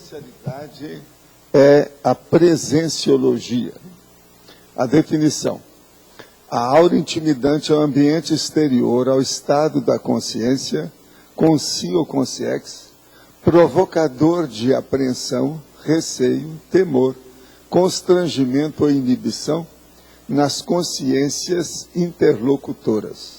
especialidade é a presenciologia. A definição: a aura intimidante é o ambiente exterior ao estado da consciência, consci ou consciex, provocador de apreensão, receio, temor, constrangimento ou inibição nas consciências interlocutoras.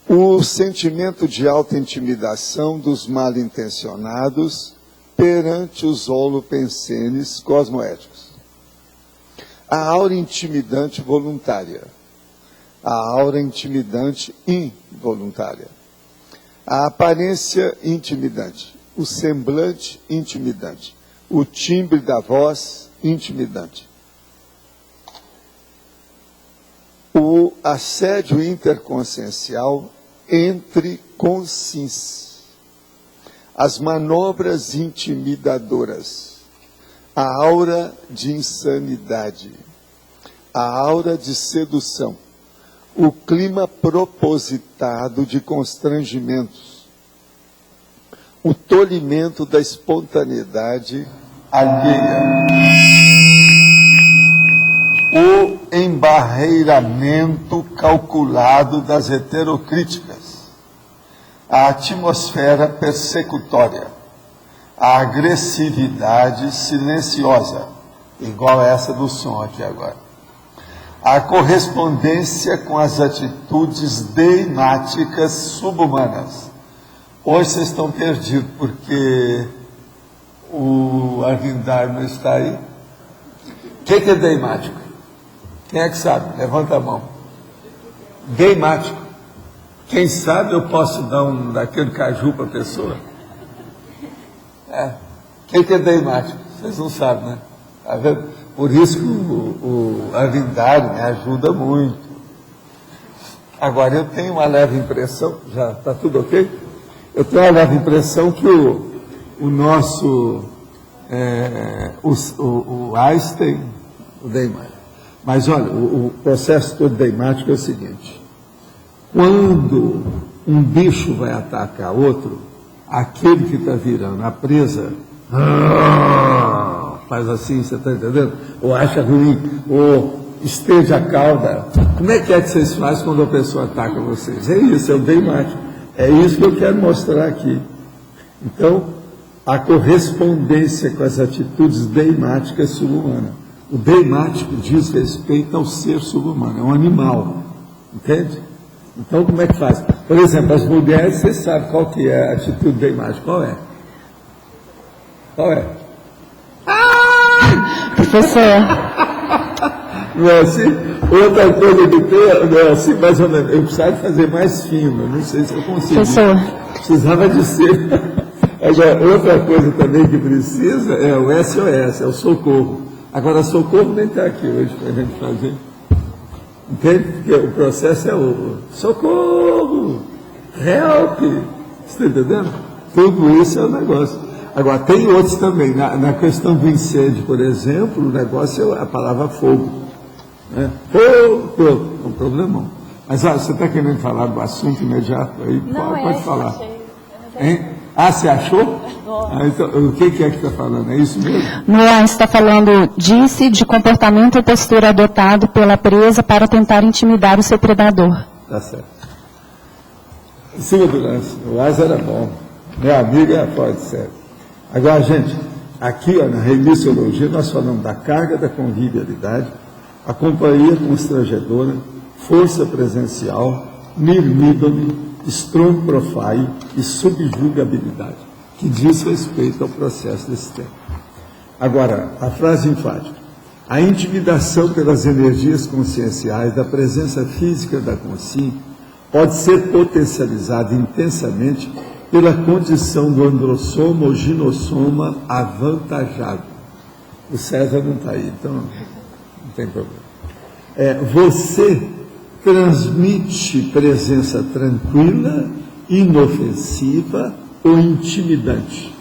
O sentimento de auto-intimidação dos mal-intencionados perante os holopensenes cosmoéticos. A aura intimidante voluntária. A aura intimidante involuntária. A aparência intimidante. O semblante intimidante. O timbre da voz intimidante. O assédio interconsciencial entre consciências. As manobras intimidadoras. A aura de insanidade. A aura de sedução. O clima propositado de constrangimentos. O tolimento da espontaneidade alheia. O embarreiramento calculado das heterocríticas, a atmosfera persecutória, a agressividade silenciosa, igual a essa do som aqui agora, a correspondência com as atitudes deimáticas subhumanas. Hoje vocês estão perdidos porque o Arvindar não está aí. O que é deimático? Quem é que sabe? Levanta a mão. Deimático. Quem sabe eu posso dar um daquele caju para a pessoa? O que é deimático? Vocês não sabem, né? Tá vendo? Por isso que o Arvindar me ajuda muito. Agora, eu tenho uma leve impressão, já está tudo ok? Eu tenho uma leve impressão que o nosso, o Einstein, o deimático. Mas olha, o processo todo deimático é o seguinte: quando um bicho vai atacar outro, aquele que está virando a presa faz assim, você está entendendo? Ou acha ruim, ou esteja a cauda. Como é que vocês fazem quando a pessoa ataca vocês? É isso, é o deimático. É isso que eu quero mostrar aqui. Então, a correspondência com as atitudes deimáticas subhumanas. O deimático diz respeito ao ser subhumano, é um animal, entende? Então, como é que faz? Por exemplo, as mulheres, vocês sabem qual que é a atitude deimática, qual é? Qual é? Professor. Não é assim? Outra coisa que tem, não é assim, mais ou menos, eu precisava fazer mais fino, não sei se eu consigo. Professor. Precisava de ser. Agora, outra coisa também que precisa é o SOS, é o socorro. Agora, socorro nem está aqui hoje para a gente fazer. Entende? Porque o processo é o socorro, help. Você está entendendo? Tudo isso é o negócio. Agora, tem outros também. Na questão do incêndio, por exemplo, o negócio é a palavra fogo. Né? Fogo, é um problemão. Mas você está querendo falar do assunto imediato aí? Não, pode falar. Achei. Hein? Você achou? Então, o que é que está falando? É isso mesmo? Não, está falando de comportamento e postura adotado pela presa para tentar intimidar o seu predador. Tá certo. Em cima do lance, o Lázaro era bom. Meu amigo é fora de série. Agora, gente, aqui na remissologia nós falamos da carga da convivialidade, a companhia constrangedora, força presencial, mirmídone, strong profile e subjugabilidade, que diz respeito ao processo desse tempo. Agora, a frase enfática: a intimidação pelas energias conscienciais da presença física da consciência pode ser potencializada intensamente pela condição do androssoma ou ginossoma avantajado. O César não está aí, então não tem problema. Você transmite presença tranquila, inofensiva ou intimidante,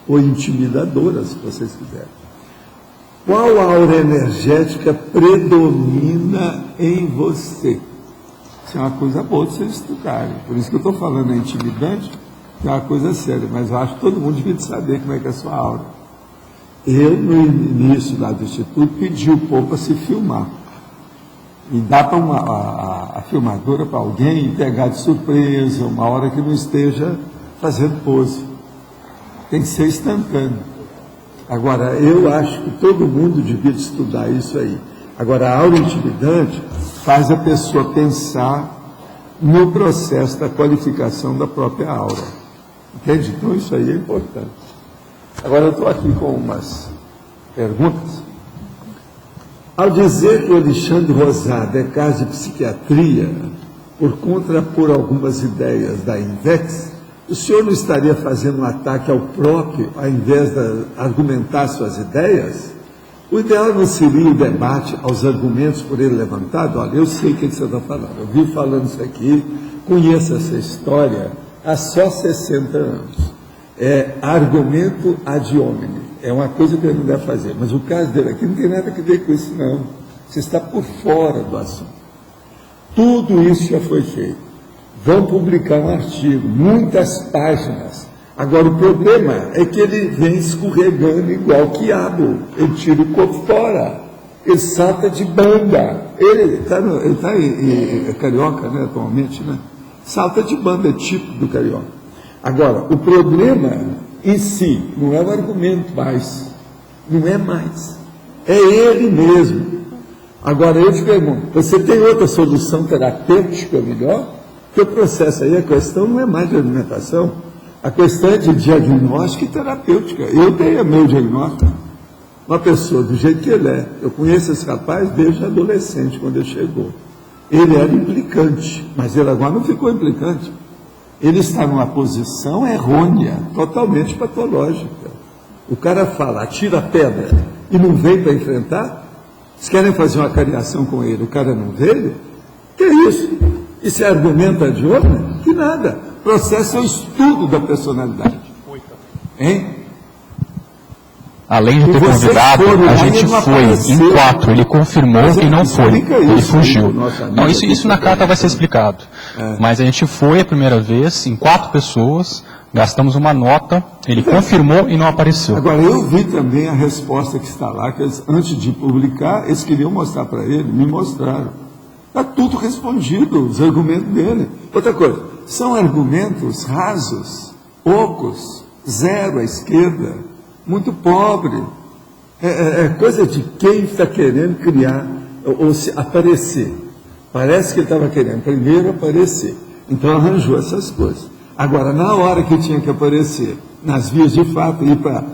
ou intimidadora, se vocês quiserem. Qual aura energética predomina em você? Isso é uma coisa boa de vocês estudarem. Por isso que eu estou falando intimidante, que é uma coisa séria, mas eu acho que todo mundo devia saber como é que é a sua aura. Eu, no início lá do Instituto, pedi o povo para se filmar. E dá para a filmadora para alguém pegar de surpresa, uma hora que não esteja fazendo pose. Tem que ser instantâneo. Agora, eu acho que todo mundo devia estudar isso aí. Agora, a aura intimidante faz a pessoa pensar no processo da qualificação da própria aura. Entende? Então, isso aí é importante. Agora, eu estou aqui com umas perguntas. Ao dizer que o Alexandre Rosado é caso de psiquiatria por contrapor algumas ideias da INVEX, o senhor não estaria fazendo um ataque ao próprio, ao invés de argumentar suas ideias? O ideal não seria o debate aos argumentos por ele levantado? Olha, eu sei o que você está falando, eu vi falando isso aqui, conheço essa história há só 60 anos. É argumento ad hominem, é uma coisa que ele não deve fazer, mas o caso dele aqui não tem nada a ver com isso não, você está por fora do assunto. Tudo isso já foi feito, vão publicar um artigo, muitas páginas. Agora o problema é que ele vem escorregando igual quiabo, ele tira o corpo fora, ele salta de banda, ele está carioca, né, atualmente, né? Salta de banda, é tipo do carioca. Agora, o problema em si não é o argumento mais, não é mais, é ele mesmo. Agora eu te pergunto, você tem outra solução terapêutica melhor? Porque o processo aí, a questão não é mais de alimentação, a questão é de diagnóstico e terapêutica. Eu tenho meu diagnóstico, uma pessoa do jeito que ele é, eu conheço esse rapaz desde adolescente, quando ele chegou. Ele era implicante, mas ele agora não ficou implicante. Ele está numa posição errônea, totalmente patológica. O cara fala, atira a pedra e não vem para enfrentar? Vocês querem fazer uma cariação com ele, o cara não veio? Que é isso? Isso é argumento de homem? Que nada. Processo é o estudo da personalidade. Hein? Além de ter convidado, a gente foi em 4, ele confirmou e não foi, ele fugiu. Não, isso na carta vai ser explicado. Mas a gente foi a primeira vez, em 4 pessoas, gastamos uma nota, ele confirmou e não apareceu. Agora, eu vi também a resposta que está lá, que eles, antes de publicar, eles queriam mostrar para ele, me mostraram. Está tudo respondido, os argumentos dele. Outra coisa, são argumentos rasos, poucos, zero à esquerda, muito pobre, é coisa de quem está querendo criar, ou se aparecer. Parece que ele estava querendo primeiro aparecer, então arranjou essas coisas. Agora, na hora que tinha que aparecer, nas vias de fato, ir para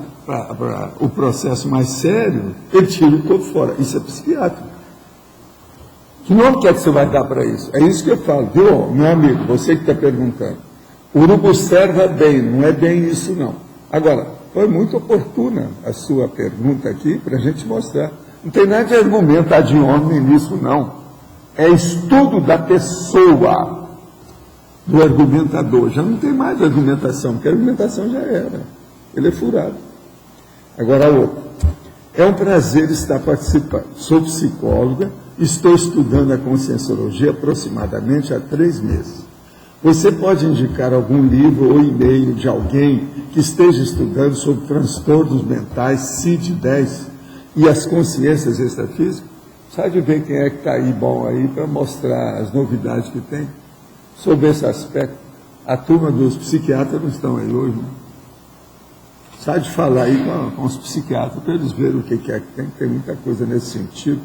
o processo mais sério, ele tira o corpo fora. Isso é psiquiátrico. Que nome que é que você vai dar para isso? É isso que eu falo, viu, meu amigo, você que está perguntando. O urubu serva bem, não é bem isso não. Agora, foi muito oportuna a sua pergunta aqui para a gente mostrar. Não tem nada de argumento ad hominem nisso, não. É estudo da pessoa, do argumentador. Já não tem mais argumentação, porque a argumentação já era. Ele é furado. Agora a outra. É um prazer estar participando. Sou psicóloga, estou estudando a conscienciologia aproximadamente há 3 meses. Você pode indicar algum livro ou e-mail de alguém que esteja estudando sobre transtornos mentais, CID-10 e as consciências extrafísicas? Sabe ver quem é que está aí bom aí para mostrar as novidades que tem sobre esse aspecto? A turma dos psiquiatras não estão aí hoje, né? Sabe de falar aí com os psiquiatras para eles verem o que é que tem muita coisa nesse sentido,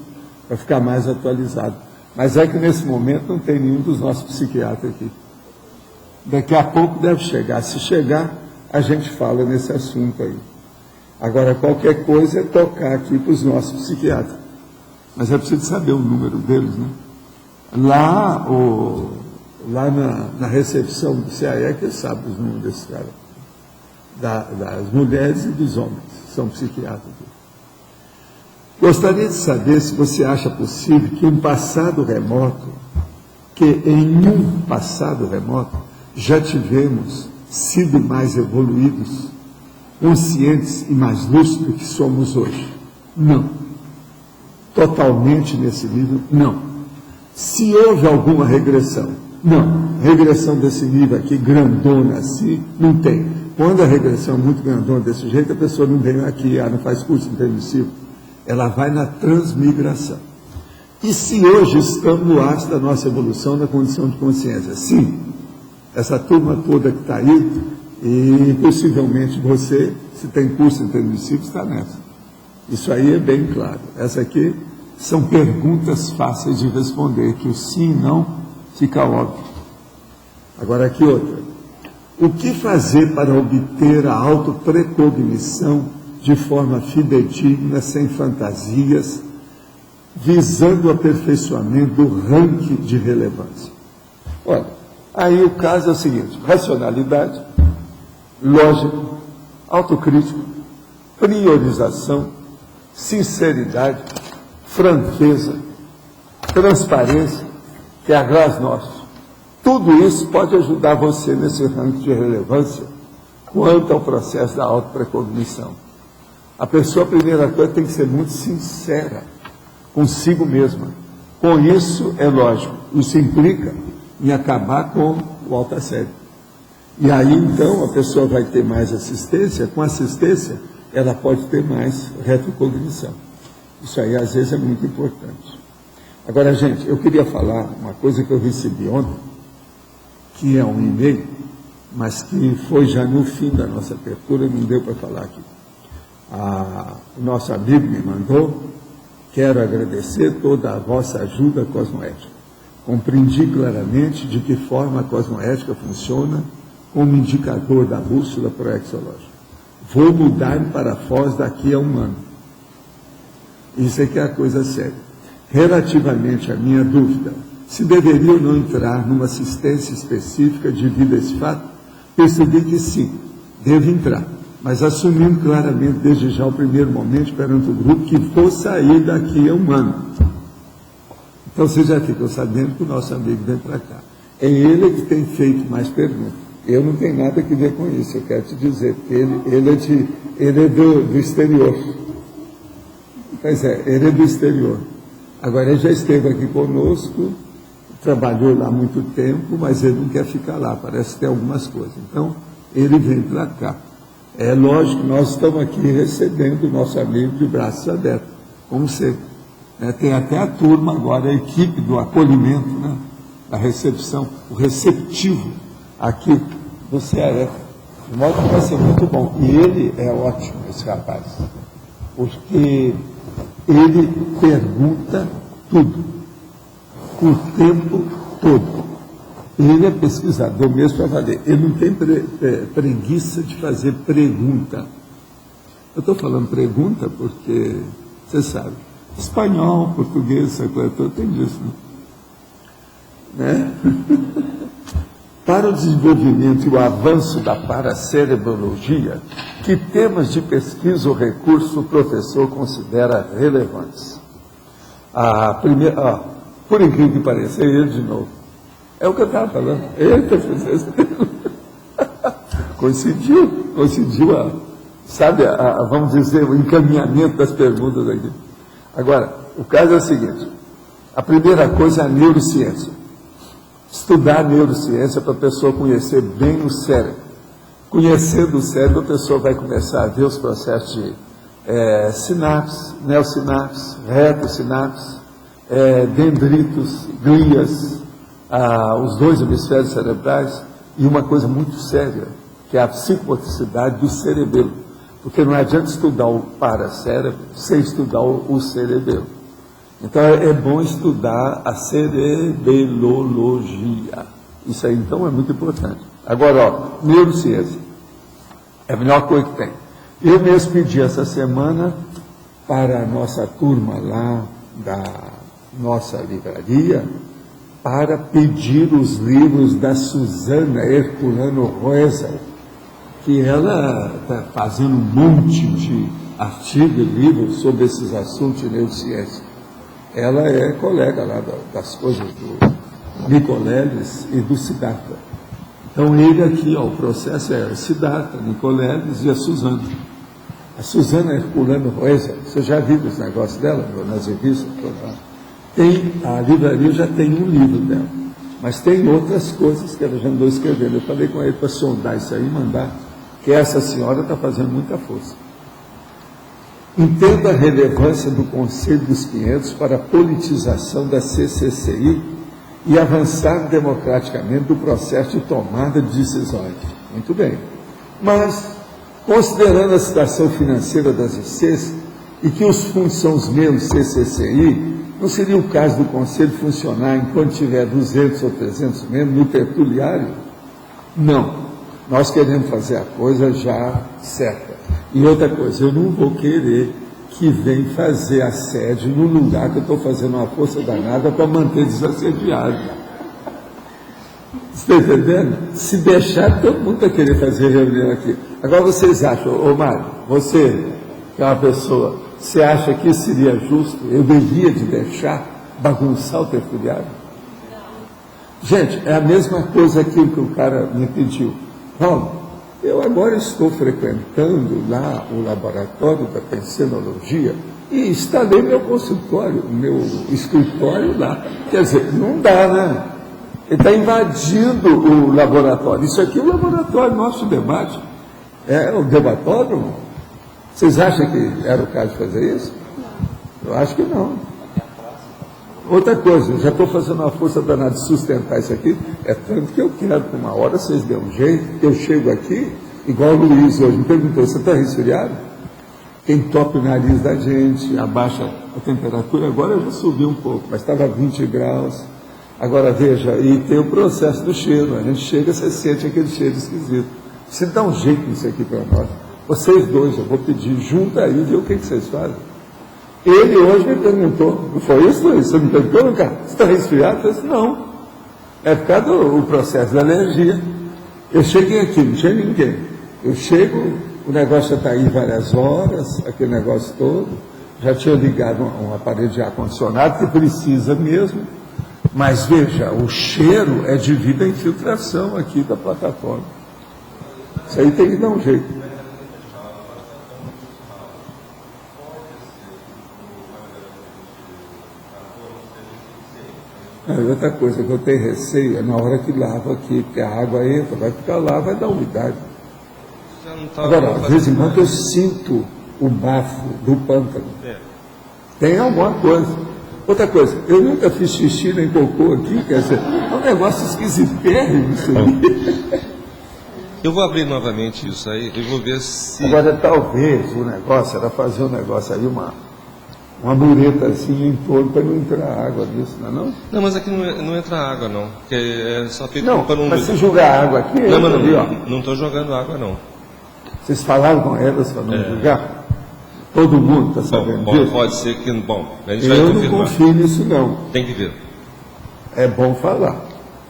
para ficar mais atualizado. Mas é que nesse momento não tem nenhum dos nossos psiquiatras aqui. Daqui a pouco deve chegar. Se chegar, a gente fala nesse assunto aí. Agora, qualquer coisa é tocar aqui para os nossos psiquiatras. Mas é preciso saber o número deles, né? Lá na recepção do CAE, que sabe os números desses caras. Das mulheres e dos homens, são psiquiatras. Gostaria de saber se você acha possível que um passado remoto, que em um passado remoto já tivemos sido mais evoluídos, conscientes e mais lúcidos que somos hoje. Não. Totalmente nesse nível, não. Se houve alguma regressão, não. Regressão desse nível aqui, grandona assim, não tem. Quando a regressão é muito grandona desse jeito, a pessoa não vem aqui, não faz curso intermissivo. Ela vai na transmigração. E se hoje estamos no ápice da nossa evolução na condição de consciência? Sim. Essa turma toda que está aí, e possivelmente você, se tem curso intermissivo, está nessa. Isso aí é bem claro. Essa aqui são perguntas fáceis de responder, que o sim e não fica óbvio. Agora aqui outra. O que fazer para obter a autoprecognição de forma fidedigna, sem fantasias, visando o aperfeiçoamento do ranking de relevância? Olha, aí o caso é o seguinte: racionalidade, lógica, autocrítica, priorização, sinceridade, franqueza, transparência, que é a gás nosso. Tudo isso pode ajudar você nesse ranking de relevância quanto ao processo da autoprecognição. A pessoa, a primeira coisa, tem que ser muito sincera consigo mesma. Com isso, é lógico, isso implica em acabar com o autoassédio. E aí, então, a pessoa vai ter mais assistência. Com assistência, ela pode ter mais retrocognição. Isso aí, às vezes, é muito importante. Agora, gente, eu queria falar uma coisa que eu recebi ontem, que é um e-mail, mas que foi já no fim da nossa abertura, não deu para falar aqui. O nosso amigo me mandou: quero agradecer toda a vossa ajuda cosmoética. Compreendi claramente de que forma a cosmoética funciona como indicador da bússola proexológica. Vou mudar para Foz daqui a um ano. Isso é que é a coisa séria. Relativamente à minha dúvida, se deveria ou não entrar numa assistência específica devido a esse fato, percebi que sim, devo entrar, mas assumindo claramente desde já o primeiro momento perante o grupo que vou sair daqui a um ano. Então você já ficou sabendo que o nosso amigo vem para cá. É ele que tem feito mais perguntas. Eu não tenho nada a ver com isso, eu quero te dizer, porque ele é do exterior. Pois é, ele é do exterior. Agora, ele já esteve aqui conosco, trabalhou lá há muito tempo, mas ele não quer ficar lá, parece que tem algumas coisas. Então, ele vem para cá. É lógico que nós estamos aqui recebendo o nosso amigo de braços abertos, como sempre. Tem até a turma agora, a equipe do acolhimento, né, da recepção, o receptivo aqui do CRF. De modo que vai ser muito bom. E ele é ótimo, esse rapaz, porque ele pergunta tudo, o tempo todo. Ele é pesquisador mesmo para valer. Ele não tem preguiça de fazer pergunta. Eu estou falando pergunta porque, você sabe, espanhol, português, essa coisa toda tem disso, né? Para o desenvolvimento e o avanço da paracerebrologia, que temas de pesquisa ou recurso o professor considera relevantes? Por incrível que pareça, é ele de novo. É o que eu estava falando. Ele está fazendo isso. Coincidiu vamos dizer, o encaminhamento das perguntas aqui. Agora, o caso é o seguinte: a primeira coisa é a neurociência. Estudar a neurociência para a pessoa conhecer bem o cérebro. Conhecendo o cérebro, a pessoa vai começar a ver os processos de sinapses, neosinapses, retrosinapses, dendritos, glias, os dois hemisférios cerebrais, e uma coisa muito séria, que é a psicomotricidade do cerebelo. Porque não adianta estudar o paracérebro sem estudar o cerebelo. Então é bom estudar a cerebelologia. Isso aí então é muito importante. Agora, neurociência é a melhor coisa que tem. Eu mesmo pedi essa semana para a nossa turma lá da nossa livraria para pedir os livros da Susana Herculano Rosa, que ela está fazendo um monte artigo e livro sobre esses assuntos de neurociência. Ela é colega lá das coisas do Nicoleles e do Siddhartha. Então, ele aqui, ó, o processo é o Siddhartha, Nicoleles e a Suzana. A Suzana Herculano Roesa, você já viu os negócios dela nas revistas? A livraria já tem um livro dela, mas tem outras coisas que ela já andou escrevendo. Eu falei com ele para sondar isso aí e mandar, que essa senhora está fazendo muita força. Entendo a relevância do Conselho dos 500 para a politização da CCCI e avançar democraticamente do processo de tomada de decisões. Muito bem. Mas, considerando a situação financeira das ICs e que os fundos são os mesmos CCCI, não seria o caso do Conselho funcionar enquanto tiver 200 ou 300 membros no tertuliário? Não. Nós queremos fazer a coisa já certa. E outra coisa, eu não vou querer que venha fazer a sede no lugar que eu estou fazendo uma força danada para manter desassediado. Você está entendendo? Se deixar, todo mundo vai querer fazer reunião aqui. Agora vocês acham, ô Mário, você que é uma pessoa, você acha que isso seria justo? Eu devia de deixar bagunçar o tertuliário? Gente, é a mesma coisa aquilo que o cara me pediu. Paulo, eu agora estou frequentando lá o laboratório da pensenologia e instalei meu consultório, meu escritório lá. Quer dizer, não dá, né? Ele está invadindo o laboratório. Isso aqui é o laboratório, nosso debate. É o debatódromo. Vocês acham que era o caso de fazer isso? Eu acho que não. Outra coisa, eu já estou fazendo uma força danada de sustentar isso aqui, é tanto que eu quero que uma hora vocês dêem um jeito, que eu chego aqui, igual o Luiz hoje me perguntou, você está resfriado? Quem topa o nariz da gente, abaixa a temperatura, agora eu já subi um pouco, mas estava 20 graus. Agora veja, e tem o processo do cheiro, a gente chega, você sente aquele cheiro esquisito. Você dá um jeito nisso aqui para nós. Vocês dois, eu vou pedir, junta aí e vê o que vocês fazem. Ele hoje me perguntou, não foi isso, Luiz? Você me perguntou, cara, você está resfriado? Eu disse, não. É por causa do processo da alergia. Eu cheguei aqui, não tinha ninguém. Eu chego, o negócio já está aí várias horas, aquele negócio todo. Já tinha ligado um aparelho de ar-condicionado, que precisa mesmo. Mas veja, o cheiro é devido à infiltração aqui da plataforma. Isso aí tem que dar um jeito. Outra coisa que eu tenho receio é na hora que lava aqui, porque a água entra, vai ficar lá, vai dar umidade. Agora, de vez em quando eu sinto o bafo do pântano. Tem alguma coisa. Outra coisa, eu nunca fiz xixi nem cocô aqui, quer dizer, é um negócio esquisitérrimo isso aí. Eu vou abrir novamente isso aí e vou ver se... Agora, talvez o negócio era fazer um negócio aí, uma mureta assim em torno para não entrar água nisso, não é não? Não, mas aqui não entra água, não. Porque é só feito não, para um... mas se jogar água aqui, não estou jogando água, não. Vocês falaram com elas para não jogar? Todo mundo está sabendo disso? Pode ser que... Bom, a gente vai confirmar. confirmar. Eu não confio nisso, não. Tem que ver. É bom falar.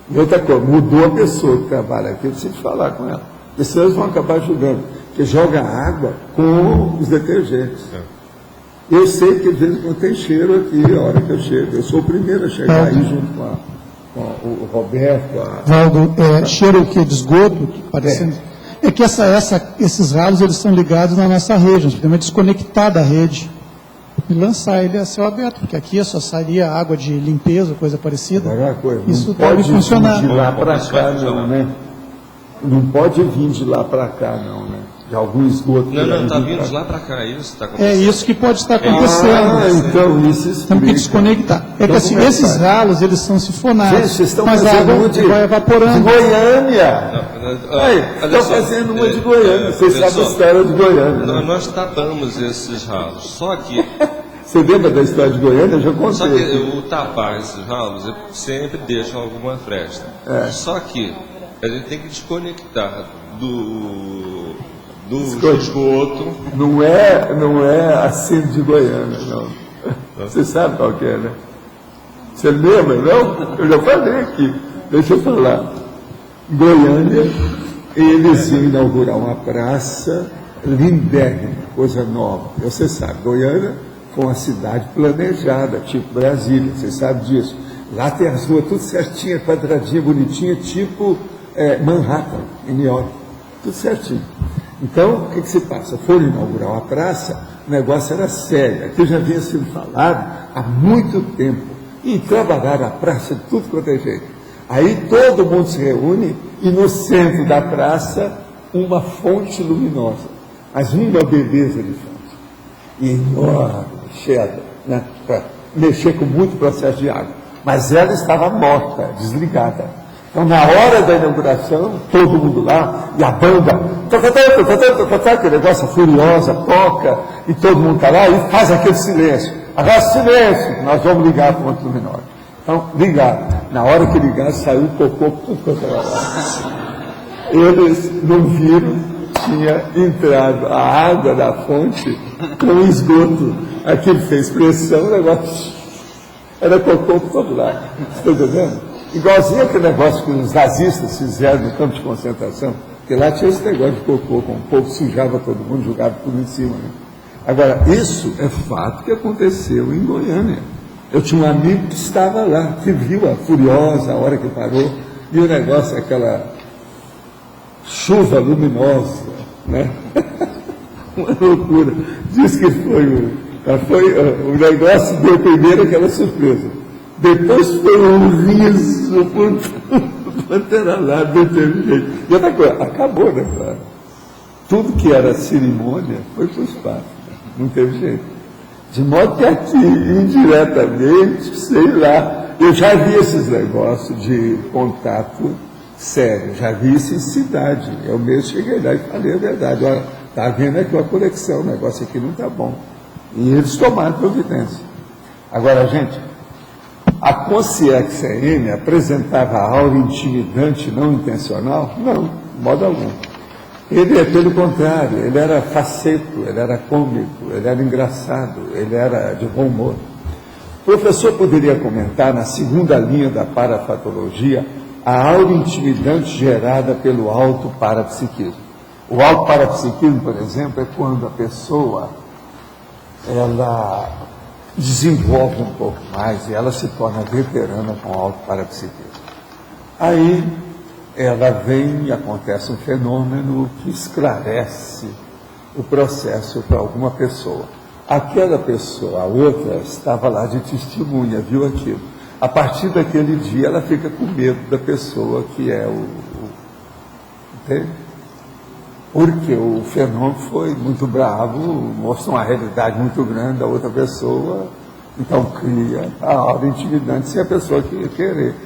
E outra coisa, mudou a pessoa que trabalha aqui, eu preciso falar com ela. As pessoas vão acabar ajudando, porque joga água com os detergentes. Eu sei que às vezes não tem cheiro aqui, a hora que eu chego. Eu sou o primeiro a chegar aí junto com o Roberto. Valdo, cheiro o quê? De esgoto? Parecendo... É que esses ralos eles são ligados na nossa rede, nós podemos desconectar da rede e lançar ele a céu aberto, porque aqui só sairia água de limpeza, coisa parecida. Isso deve funcionar. Não pode vir de lá para cá, não, né? Não pode vir de lá para cá, não, né? De algum esgoto. Não, está vindo de lá para cá, isso está acontecendo. É isso que pode estar acontecendo. Então isso explica. Temos que desconectar. É que assim, esses ralos, eles são sifonados, gente, vocês estão mas a água vai evaporando. De Goiânia! Estão fazendo uma de Goiânia. Vocês sabem a história de Goiânia. Nós tapamos esses ralos, só que... Você lembra da história de Goiânia? Eu já contei. Só que o tapar esses ralos, eu sempre deixo alguma fresta. Só que a gente tem que desconectar do esgoto. Não é assim de Goiânia, não. Você sabe qual que é, né? Você lembra, não? Eu já falei aqui. Deixa eu falar. Goiânia, eles iam inaugurar uma praça lindérrima. coisa nova. Você sabe, Goiânia foi uma cidade planejada, tipo Brasília, você sabe disso. Lá tem as ruas tudo certinha, quadradinha, bonitinha, tipo Manhattan, em New York, tudo certinho. Então, o que se passa? Foram inaugurar uma praça, o negócio era sério, aquilo já havia sido falado há muito tempo, e trabalharam a praça de tudo quanto é jeito. Aí todo mundo se reúne e no centro da praça uma fonte luminosa, mas uma beleza de fonte, e enorme, cheia, né, para mexer com muito processo de água, mas ela estava morta, desligada. Então, na hora da inauguração, todo mundo lá, e a banda, aquele negócio furiosa, toca, e todo mundo está lá e faz aquele silêncio. Agora, silêncio, nós vamos ligar a fonte luminosa. Então, ligaram. Na hora que ligaram, saiu o cocô, tudo quanto era lá. Eles não viram, tinha entrado a água da fonte com o esgoto. Aquilo fez pressão, o negócio era cocô por todo lado. Está entendendo? Igualzinho aquele negócio que os nazistas fizeram no campo de concentração, porque lá tinha esse negócio de cocô, com o povo sujava todo mundo, jogava tudo em cima. Né? Agora, isso é fato que aconteceu em Goiânia. Eu tinha um amigo que estava lá, que viu a Furiosa, a hora que parou, e o negócio, aquela chuva luminosa, né? Uma loucura. Diz que o negócio deu primeiro aquela surpresa. Depois foi um riso por ter lá, não teve jeito. E outra coisa, acabou, né, claro? Tudo que era cerimônia foi para o espaço, não teve jeito. De modo que aqui, indiretamente, sei lá, eu já vi esses negócios de contato sério, já vi isso em cidade. Eu mesmo cheguei lá e falei a verdade. Olha, está havendo aqui uma conexão, o negócio aqui não está bom. E eles tomaram providência. Agora, gente, a Consciência apresentava aura intimidante não intencional? Não, de modo algum. Ele, pelo contrário, ele era faceto, ele era cômico, ele era engraçado, ele era de bom humor. O professor poderia comentar, na segunda linha da parapatologia, a aura intimidante gerada pelo autoparapsiquismo. O autoparapsiquismo, por exemplo, é quando a pessoa ela desenvolve um pouco mais e ela se torna veterana com o autoparapsiquismo. Aí ela vem e acontece um fenômeno que esclarece o processo para alguma pessoa. Aquela pessoa, a outra, estava lá de testemunha, viu aquilo. A partir daquele dia ela fica com medo da pessoa que é entende? Porque o fenômeno foi muito bravo, mostrou uma realidade muito grande da outra pessoa, então cria a aura intimidante se a pessoa querer.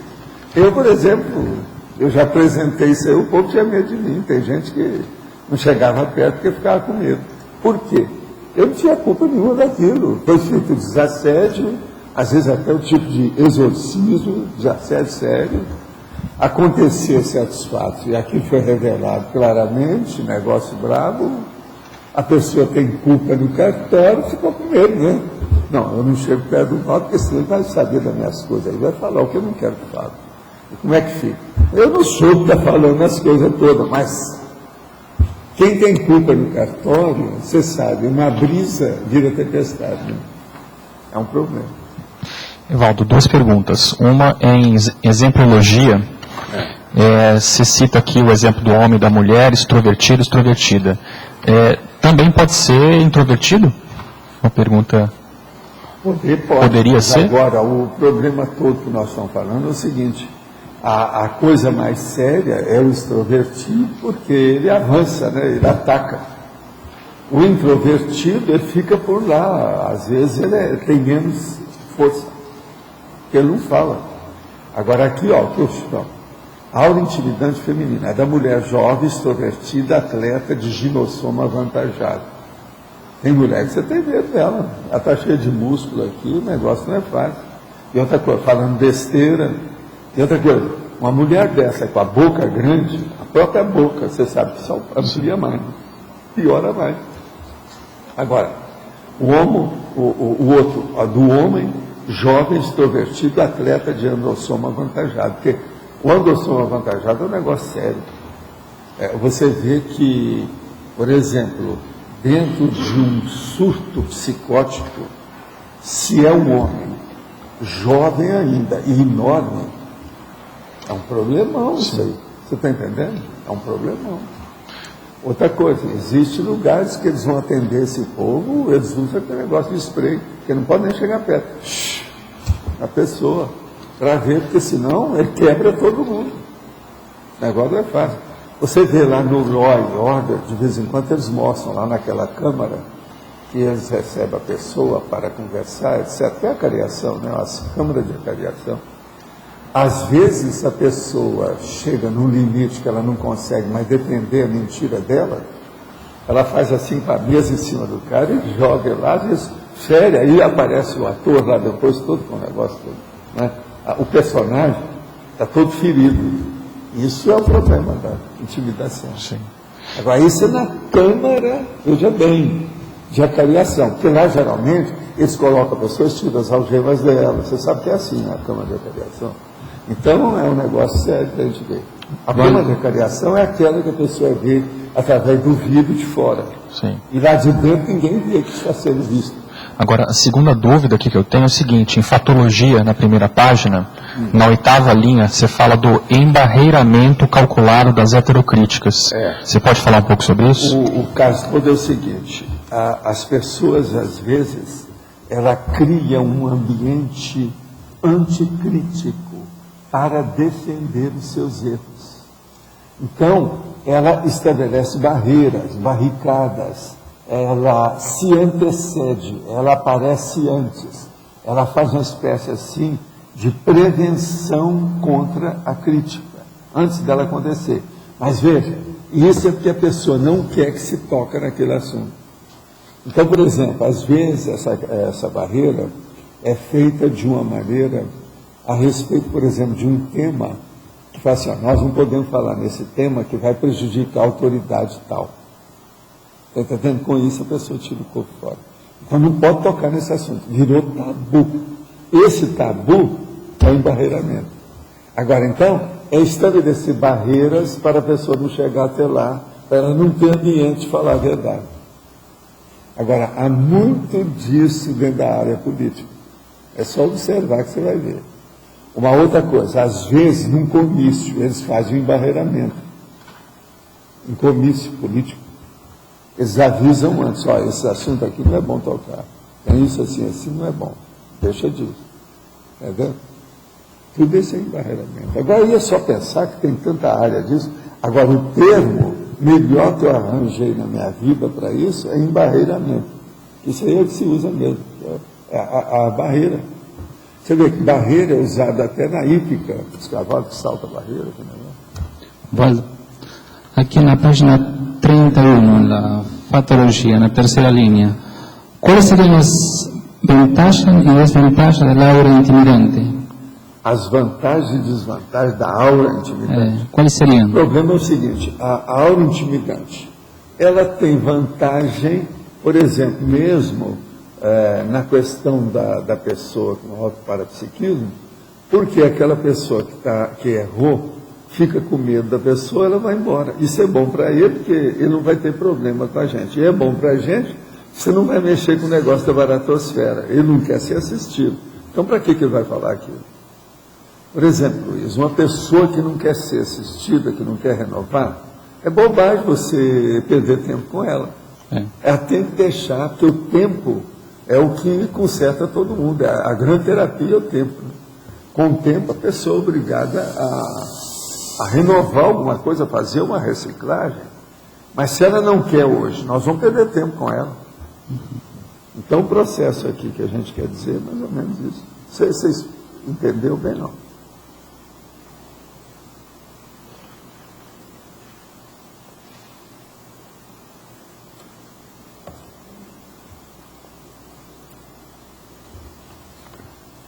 Eu, por exemplo, eu já apresentei isso aí, o povo tinha medo de mim, tem gente que não chegava perto porque ficava com medo. Por quê? Eu não tinha culpa nenhuma daquilo, foi feito desassédio, às vezes até o tipo de exorcismo, desassédio sério. Aconteceu certos fatos, e aqui foi revelado claramente, negócio bravo, a pessoa tem culpa no cartório, ficou com medo, né? Não, eu não chego perto do mal, porque senão ele vai saber das minhas coisas, ele vai falar o que eu não quero que fale. E como é que fica? Eu não sou que está falando as coisas todas, mas quem tem culpa no cartório, você sabe, uma brisa vira tempestade, né? É um problema. Evaldo, duas perguntas. Uma é em exemplologia. Se cita aqui o exemplo do homem e da mulher, extrovertido, extrovertida. Também pode ser introvertido? Uma pergunta. Poderia ser? Agora, o problema todo que nós estamos falando é o seguinte: a coisa mais séria é o extrovertido, porque ele avança, né? Ele ataca. O introvertido, ele fica por lá. Às vezes ele tem menos força, porque ele não fala. Agora aqui, ó, a aura intimidante feminina é da mulher jovem, extrovertida, atleta de ginossoma avantajado. Tem mulher que você tem medo dela, ela está cheia de músculo aqui, o negócio não é fácil. E outra coisa, falando besteira. E outra coisa, uma mulher dessa com a boca grande, a própria boca, você sabe que só amplia mais, piora mais. Agora, o outro, do homem jovem, extrovertido, atleta de endossoma avantajado, porque o endossoma avantajado é um negócio sério. Você vê que, por exemplo, dentro de um surto psicótico, se é um homem jovem ainda e enorme, é um problemão isso aí. Você está entendendo? É um problemão. Outra coisa, existem lugares que eles vão atender esse povo, eles usam aquele negócio de spray, que não pode nem chegar perto. A pessoa, para ver, porque senão ele quebra todo mundo. O negócio não é fácil. Você vê lá no Law and Order, de vez em quando eles mostram lá naquela câmara, que eles recebem a pessoa para conversar, etc. Até a cariação, né? As câmaras de cariação. Às vezes a pessoa chega num limite que ela não consegue mais defender a mentira dela, ela faz assim com a mesa em cima do cara e joga lá, às vezes fere, aí aparece o ator lá depois todo com o negócio todo, né? O personagem está todo ferido. Isso é o problema da intimidação. Sim. Agora, isso é na Câmara, veja bem, de acariação, porque lá geralmente eles colocam a pessoa, tiram as algemas dela. Você sabe que é assim na Câmara de Acariação. Então é um negócio sério que a gente vê. A Câmara de Acariação é aquela que a pessoa vê através do vidro de fora. Sim. E lá de dentro ninguém vê que está sendo visto. Agora, a segunda dúvida aqui que eu tenho é o seguinte: em fatologia, na primeira página, na 8ª linha, você fala do embarreiramento calculado das heterocríticas. Você pode falar um pouco sobre isso? O caso todo é o seguinte: as pessoas, às vezes, ela cria um ambiente anticrítico para defender os seus erros. Então, ela estabelece barreiras, barricadas, ela se antecede, ela aparece antes, ela faz uma espécie assim de prevenção contra a crítica, antes dela acontecer. Mas veja, isso é porque a pessoa não quer que se toque naquele assunto. Então, por exemplo, às vezes essa barreira é feita de uma maneira a respeito, por exemplo, de um tema que fala assim: nós não podemos falar nesse tema que vai prejudicar a autoridade tal. Está entendendo? Com isso a pessoa tira o corpo fora. Então não pode tocar nesse assunto. Virou tabu. Esse tabu é o embarreiramento. Agora, então, é estabelecer barreiras para a pessoa não chegar até lá, para ela não ter ambiente de falar a verdade. Agora, há muito disso dentro da área política. É só observar que você vai ver. Uma outra coisa, às vezes, num comício, eles fazem um embarreiramento. Um comício político. Eles avisam antes: ó, esse assunto aqui não é bom tocar. Tem isso assim, assim não é bom. Deixa disso. Entendeu? Tudo isso é embarreiramento. Agora, eu ia só pensar que tem tanta área disso. Agora, o termo melhor que eu arranjei na minha vida para isso é embarreiramento. Isso aí é o que se usa mesmo. É a barreira. Você vê que barreira é usada até na hípica, os cavalos que saltam a barreira. Valdo, aqui na página 31, na patologia, na terceira linha, quais seriam as vantagens e desvantagens da aura intimidante? As vantagens e desvantagens da aura intimidante. Quais seriam? O problema é o seguinte: a aura intimidante, ela tem vantagem, por exemplo, mesmo na questão da pessoa com alto parapsiquismo, porque aquela pessoa que errou fica com medo da pessoa, ela vai embora. Isso é bom para ele, porque ele não vai ter problema com a gente. E é bom para a gente, você não vai mexer com o negócio da baratosfera. Ele não quer ser assistido. Então, para que ele vai falar aquilo? Por exemplo, Luiz, uma pessoa que não quer ser assistida, que não quer renovar, é bobagem você perder tempo com ela. Ela tem que deixar, porque o tempo é o que conserta todo mundo. A grande terapia é o tempo. Com o tempo, a pessoa é obrigada a renovar alguma coisa, fazer uma reciclagem. Mas se ela não quer hoje, nós vamos perder tempo com ela. Então, o processo aqui que a gente quer dizer é mais ou menos isso. Vocês entenderam bem, não?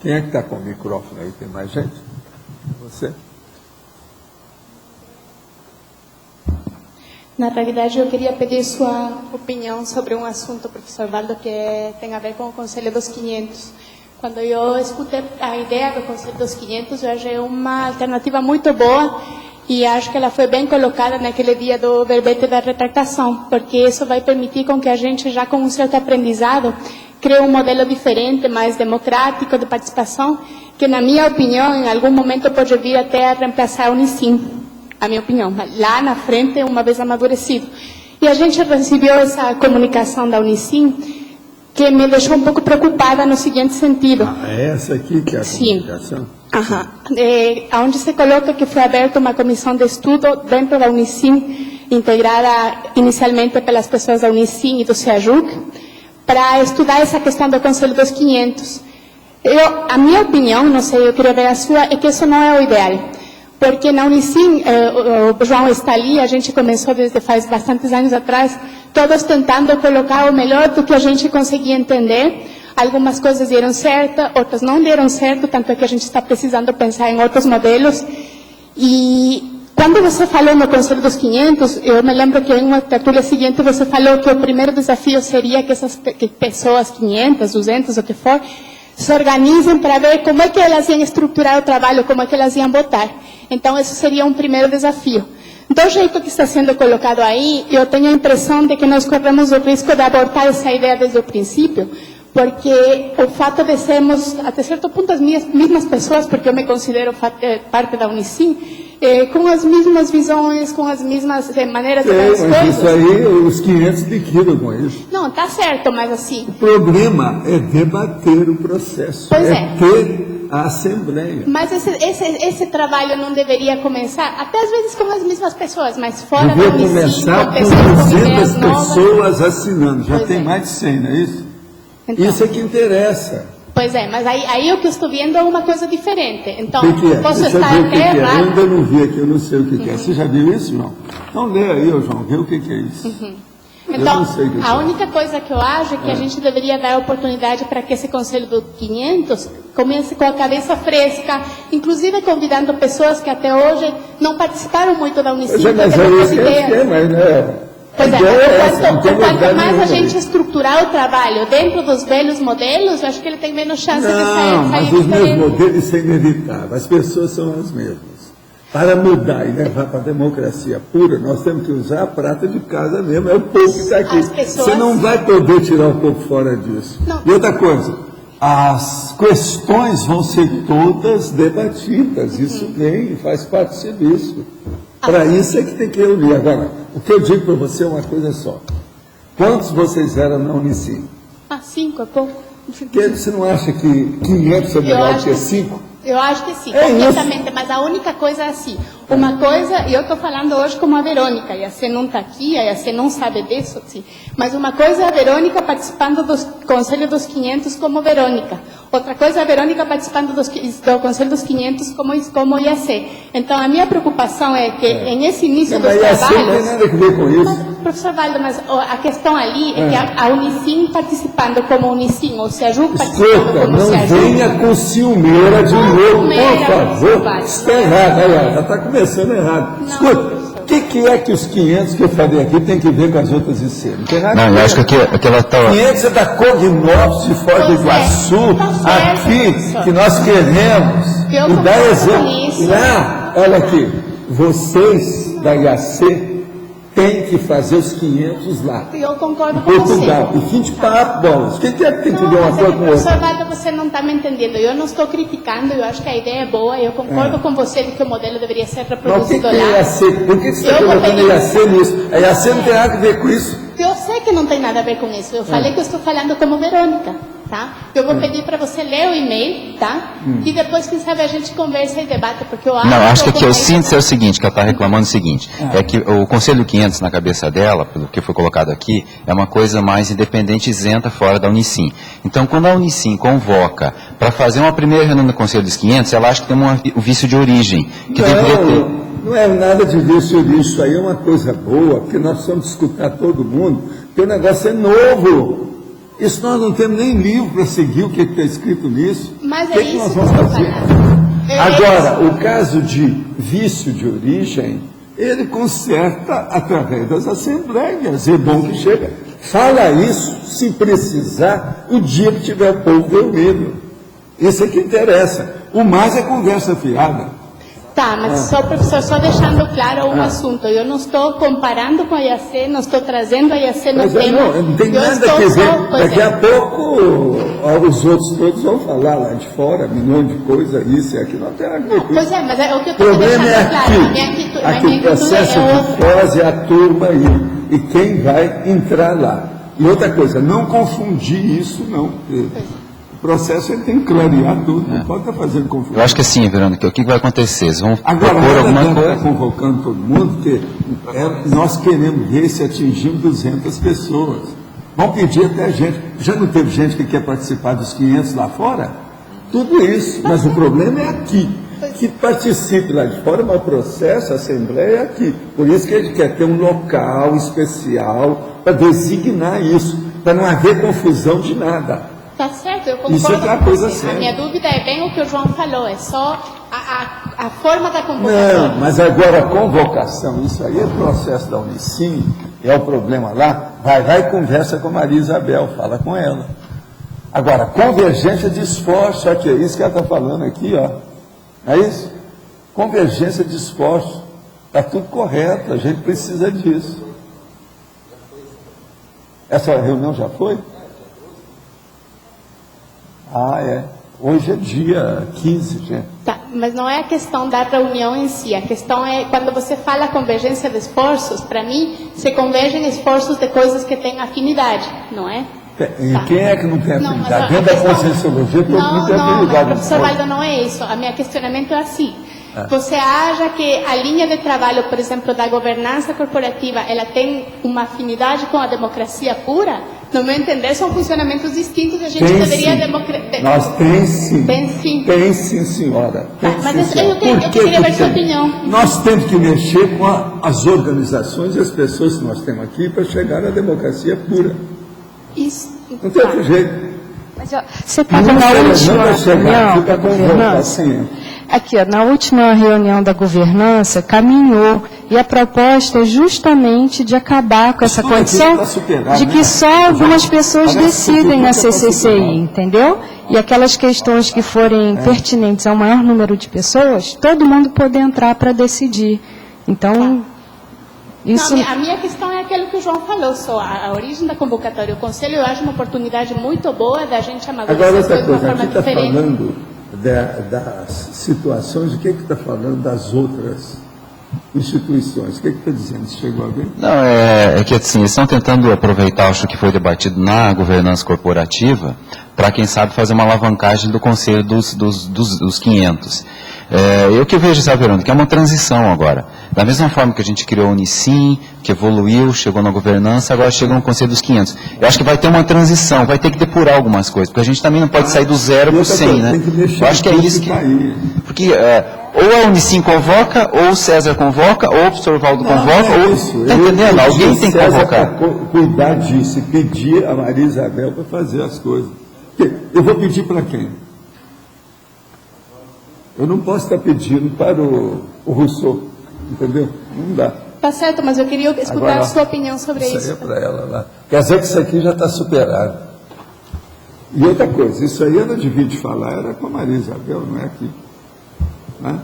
Quem é que está com o microfone aí? Tem mais gente? Você? Na realidade, eu queria pedir sua opinião sobre um assunto, professor Valdo, que tem a ver com o Conselho dos 500. Quando eu escutei a ideia do Conselho dos 500, eu achei uma alternativa muito boa E acho que ela foi bem colocada naquele dia do verbete da retratação, porque isso vai permitir com que a gente, já com um certo aprendizado, crie um modelo diferente, mais democrático de participação, que, na minha opinião, em algum momento pode vir até a reemplaçar a Unicim, a minha opinião, lá na frente, uma vez amadurecido. E a gente recebeu essa comunicação da Unicim, que me deixou um pouco preocupada no seguinte sentido. É essa aqui que é a comunicação? Aham. Onde se coloca que foi aberta uma comissão de estudo dentro da Unicim, integrada inicialmente pelas pessoas da Unicim e do SEAJUC, para estudar essa questão do Conselho dos 500. A minha opinião, não sei, eu queria ver a sua, é que isso não é o ideal. Porque na Unicim, o João está ali, a gente começou desde faz bastantes anos atrás, todos tentando colocar o melhor do que a gente conseguia entender. Algumas coisas deram certo, outras não deram certo, tanto é que a gente está precisando pensar em outros modelos. E quando você falou no Conselho dos 500, eu me lembro que em uma tertúlia seguinte você falou que o primeiro desafio seria que essas pessoas, 500, 200, o que for, se organizem para ver como é que elas iam estruturar o trabalho, como é que elas iam votar. Então, esse seria um primeiro desafio. Do jeito que está sendo colocado aí, eu tenho a impressão de que nós corremos o risco de abortar essa ideia desde o princípio, porque o fato de sermos, até certo ponto, as mesmas pessoas, porque eu me considero parte da Unicim, com as mesmas visões, com as mesmas maneiras de ver as coisas. Mas isso aí, os 500 liquidam com isso. Não, está certo, mas assim... O problema é debater o processo, ter a Assembleia. Mas esse trabalho não deveria começar, até às vezes com as mesmas pessoas, mas fora da Devia Unicim, começar com 200 pessoas assinando, já tem mais de 100, não é isso? Então, isso é que interessa. Pois é, mas aí o que eu estou vendo é uma coisa diferente. Então, O que é? posso Deixa eu estar ver o que até é. Eu errado. ainda não vi aqui, eu não sei o que é. Você já viu isso, João? Então lê aí, João, vê o que é isso. Então, não sei o que a é. única coisa que eu acho é que a gente deveria dar oportunidade para que esse Conselho do 500 comece com a cabeça fresca, inclusive convidando pessoas que até hoje não participaram muito da Unicim. Mas é isso que é, mas né? Pois é, quanto mais a gente nenhuma. estruturar o trabalho dentro dos velhos modelos, eu acho que ele tem menos chance de sair Mas os meus diferente. modelos são inevitáveis. As pessoas são as mesmas. Para mudar e levar para a democracia pura, nós temos que usar a prata de casa mesmo. É o povo que está aqui. As pessoas- Você não vai poder tirar o povo fora disso. Não. E outra coisa, as questões vão ser todas debatidas. Isso vem, faz parte do serviço. Para isso é que tem que reunir. Agora, o que eu digo para você é uma coisa só. Quantos vocês eram na Unicim? 5 é pouco. Porque você não acha que 500 é melhor do que 5? Eu acho que sim, É completamente, mas a única coisa é assim, uma coisa, e eu estou falando hoje como a Verônica, e a você não está aqui, e a você não sabe disso, sim, mas uma coisa é a Verônica participando do Conselho dos 500 como Verônica, outra coisa é a Verônica participando do Conselho dos 500 como IAC. Então, a minha preocupação é que, nesse início dos Mas assim não tem trabalhos... nada a ver com isso. Professor Valdo, mas a questão ali é que a Unicim participando como Unicim, ou SEAJUC participando Escuta, como não SEAJUC. venha com ciumeira de novo, por favor. Vai. Isso está errado, olha, já está começando errado. Escuta, o que é que os 500 que eu falei aqui tem que ver com as outras IC? Não tem nada a Não, ver. eu acho que aquela está... 500 é da Cognópolis de Foz do Pois é, Iguaçu, tá certo, aqui, professor. que nós queremos. Eu E dá concordo com exemplo. isso. Lá, olha aqui, vocês da IAC têm que fazer os 500 lá. Eu concordo com Portugal. você. E fim de papo, bolas. Quem que é que tem que Não, ver uma mas coisa com professor outra? Valdo, você não está me entendendo. Eu não estou criticando, eu acho que a ideia é boa. Eu concordo com você de que o modelo deveria ser Mas o que reproduzido é lá. IAC? Por que você está Eu vou colocando pedir- IAC nisso? A IAC não tem nada a ver com isso. Eu sei que não tem nada a ver com isso. Eu falei que eu estou falando como Verônica, tá? Eu vou pedir para você ler o e-mail, tá? E depois, quem sabe, a gente conversa e debate, porque eu acho... Não, acho que eu aqui o concordo- síntese é o seguinte, que ela está reclamando o seguinte, é que o Conselho 500 na cabeça dela, pelo que foi colocado aqui, é uma coisa mais independente e isenta fora da Unicim. Então, quando a Unicim convoca para fazer uma primeira reunião do Conselho dos 500, ela acha que tem um vício de origem, que deveria ter... Não é nada de vício disso. Isso aí é uma coisa boa, porque nós precisamos escutar todo mundo, porque o negócio é novo. Isso nós não temos nem livro para seguir o que está escrito nisso. Mas O é que isso nós que vamos eu estou fazer? falando. Agora, o caso de vício de origem, ele conserta através das assembleias. É bom que chega. Fala isso, se precisar, o dia que tiver o povo reunido. Isso é que interessa. O mais é conversa fiada. Tá, mas só, professor, só deixando claro um assunto. Eu não estou comparando com a IAC, não estou trazendo a IAC no tema. Não tem nada que ver. Daqui a pouco os outros todos vão falar lá de fora, milhões de coisas, isso e aquilo, não tem nada a ver. Pois é, mas é o que eu O estou problema deixando é claro. aqui o processo de pós é a turma aí, e quem vai entrar lá. E outra coisa, não confundir isso, não. O processo ele tem que clarear tudo, não pode estar fazendo confusão. Eu acho que assim, Verônica, o que vai acontecer? Vocês vão Agora, propor alguma não coisa? está convocando todo mundo, porque nós queremos ver se atingimos 200 pessoas. Vão pedir até gente. Já não teve gente que quer participar dos 500 lá fora? Tudo isso, mas o problema é aqui. Que participe lá de fora, mas o processo, a Assembleia é aqui. Por isso que a gente quer ter um local especial para designar isso, para não haver confusão de nada. Tá certo, eu concordo. Isso é outra coisa séria. A minha dúvida é bem o que o João falou, é só a forma da convocatória. Não, mas agora a convocação, isso aí é processo da Unicim, é o problema lá, vai e conversa com a Maria Isabel, fala com ela. Agora, convergência de esforço, aqui, é isso que ela está falando aqui, ó. É isso? Convergência de esforço. Está tudo correto, a gente precisa disso. Essa reunião já foi? Ah, é. Hoje é dia 15, gente. Tá, mas não é a questão da reunião em si, a questão é, quando você fala convergência de esforços, para mim, se convergem esforços de coisas que têm afinidade, não é? E quem é que não tem afinidade? Dentro da conscienciologia, todo mundo tem Não, afinidade. professor Waldo, não é isso. A minha questionamento é assim. Você acha que a linha de trabalho, por exemplo, da governança corporativa, ela tem uma afinidade com a democracia pura? No meu entender, são funcionamentos distintos e a gente Tem deveria sim. Nós tem sim. Tem sim. Tem sim, senhora. Tem Mas sim, eu senhora. queria Por que ver que sua tem? opinião. Nós temos que mexer com as organizações e as pessoas que nós temos aqui para chegar na democracia pura. Isso. Não tem outro jeito. Mas, ó, você estava na última reunião da governança? Aqui, ó, na última reunião da governança, caminhou, e a proposta é justamente de acabar com essa condição de que só algumas pessoas decidem a CCCI, entendeu? E aquelas questões que forem pertinentes ao maior número de pessoas, todo mundo poder entrar para decidir. Então, isso... Não, a minha questão é aquilo que o João falou, só a origem da convocatória. O Conselho, eu acho uma oportunidade muito boa da gente amadurecer Agora, as outra coisas de uma coisa, aqui forma está diferente. falando das situações, o que está falando das outras instituições? O que está dizendo? Você chegou a ver? Não, é que assim, eles estão tentando aproveitar, acho que foi debatido na governança corporativa, para quem sabe fazer uma alavancagem do conselho dos 500. Eu que vejo, sabe, Verônica, que é uma transição agora. Da mesma forma que a gente criou a Unicim, que evoluiu, chegou na governança, agora chega no conselho dos 500. Eu acho que vai ter uma transição, vai ter que depurar algumas coisas, porque a gente também não pode sair do 0 para o 100, né? Eu acho que é isso que... Porque ou a Unicim convoca, ou o César convoca, ou o professor Valdo convoca, ou... Está entendendo? Alguém tem que convocar. Cuidar disso e pedir a Maria Isabel para fazer as coisas. Eu vou pedir para quem? Eu não posso estar pedindo para o Rousseau, entendeu? Não dá. Tá certo, mas eu queria escutar Agora, a sua opinião sobre isso. Isso aí é para ela lá. Quer dizer que isso aqui já está superado. E outra coisa, isso aí eu não devia te falar, era com a Maria Isabel, não é aqui. Né?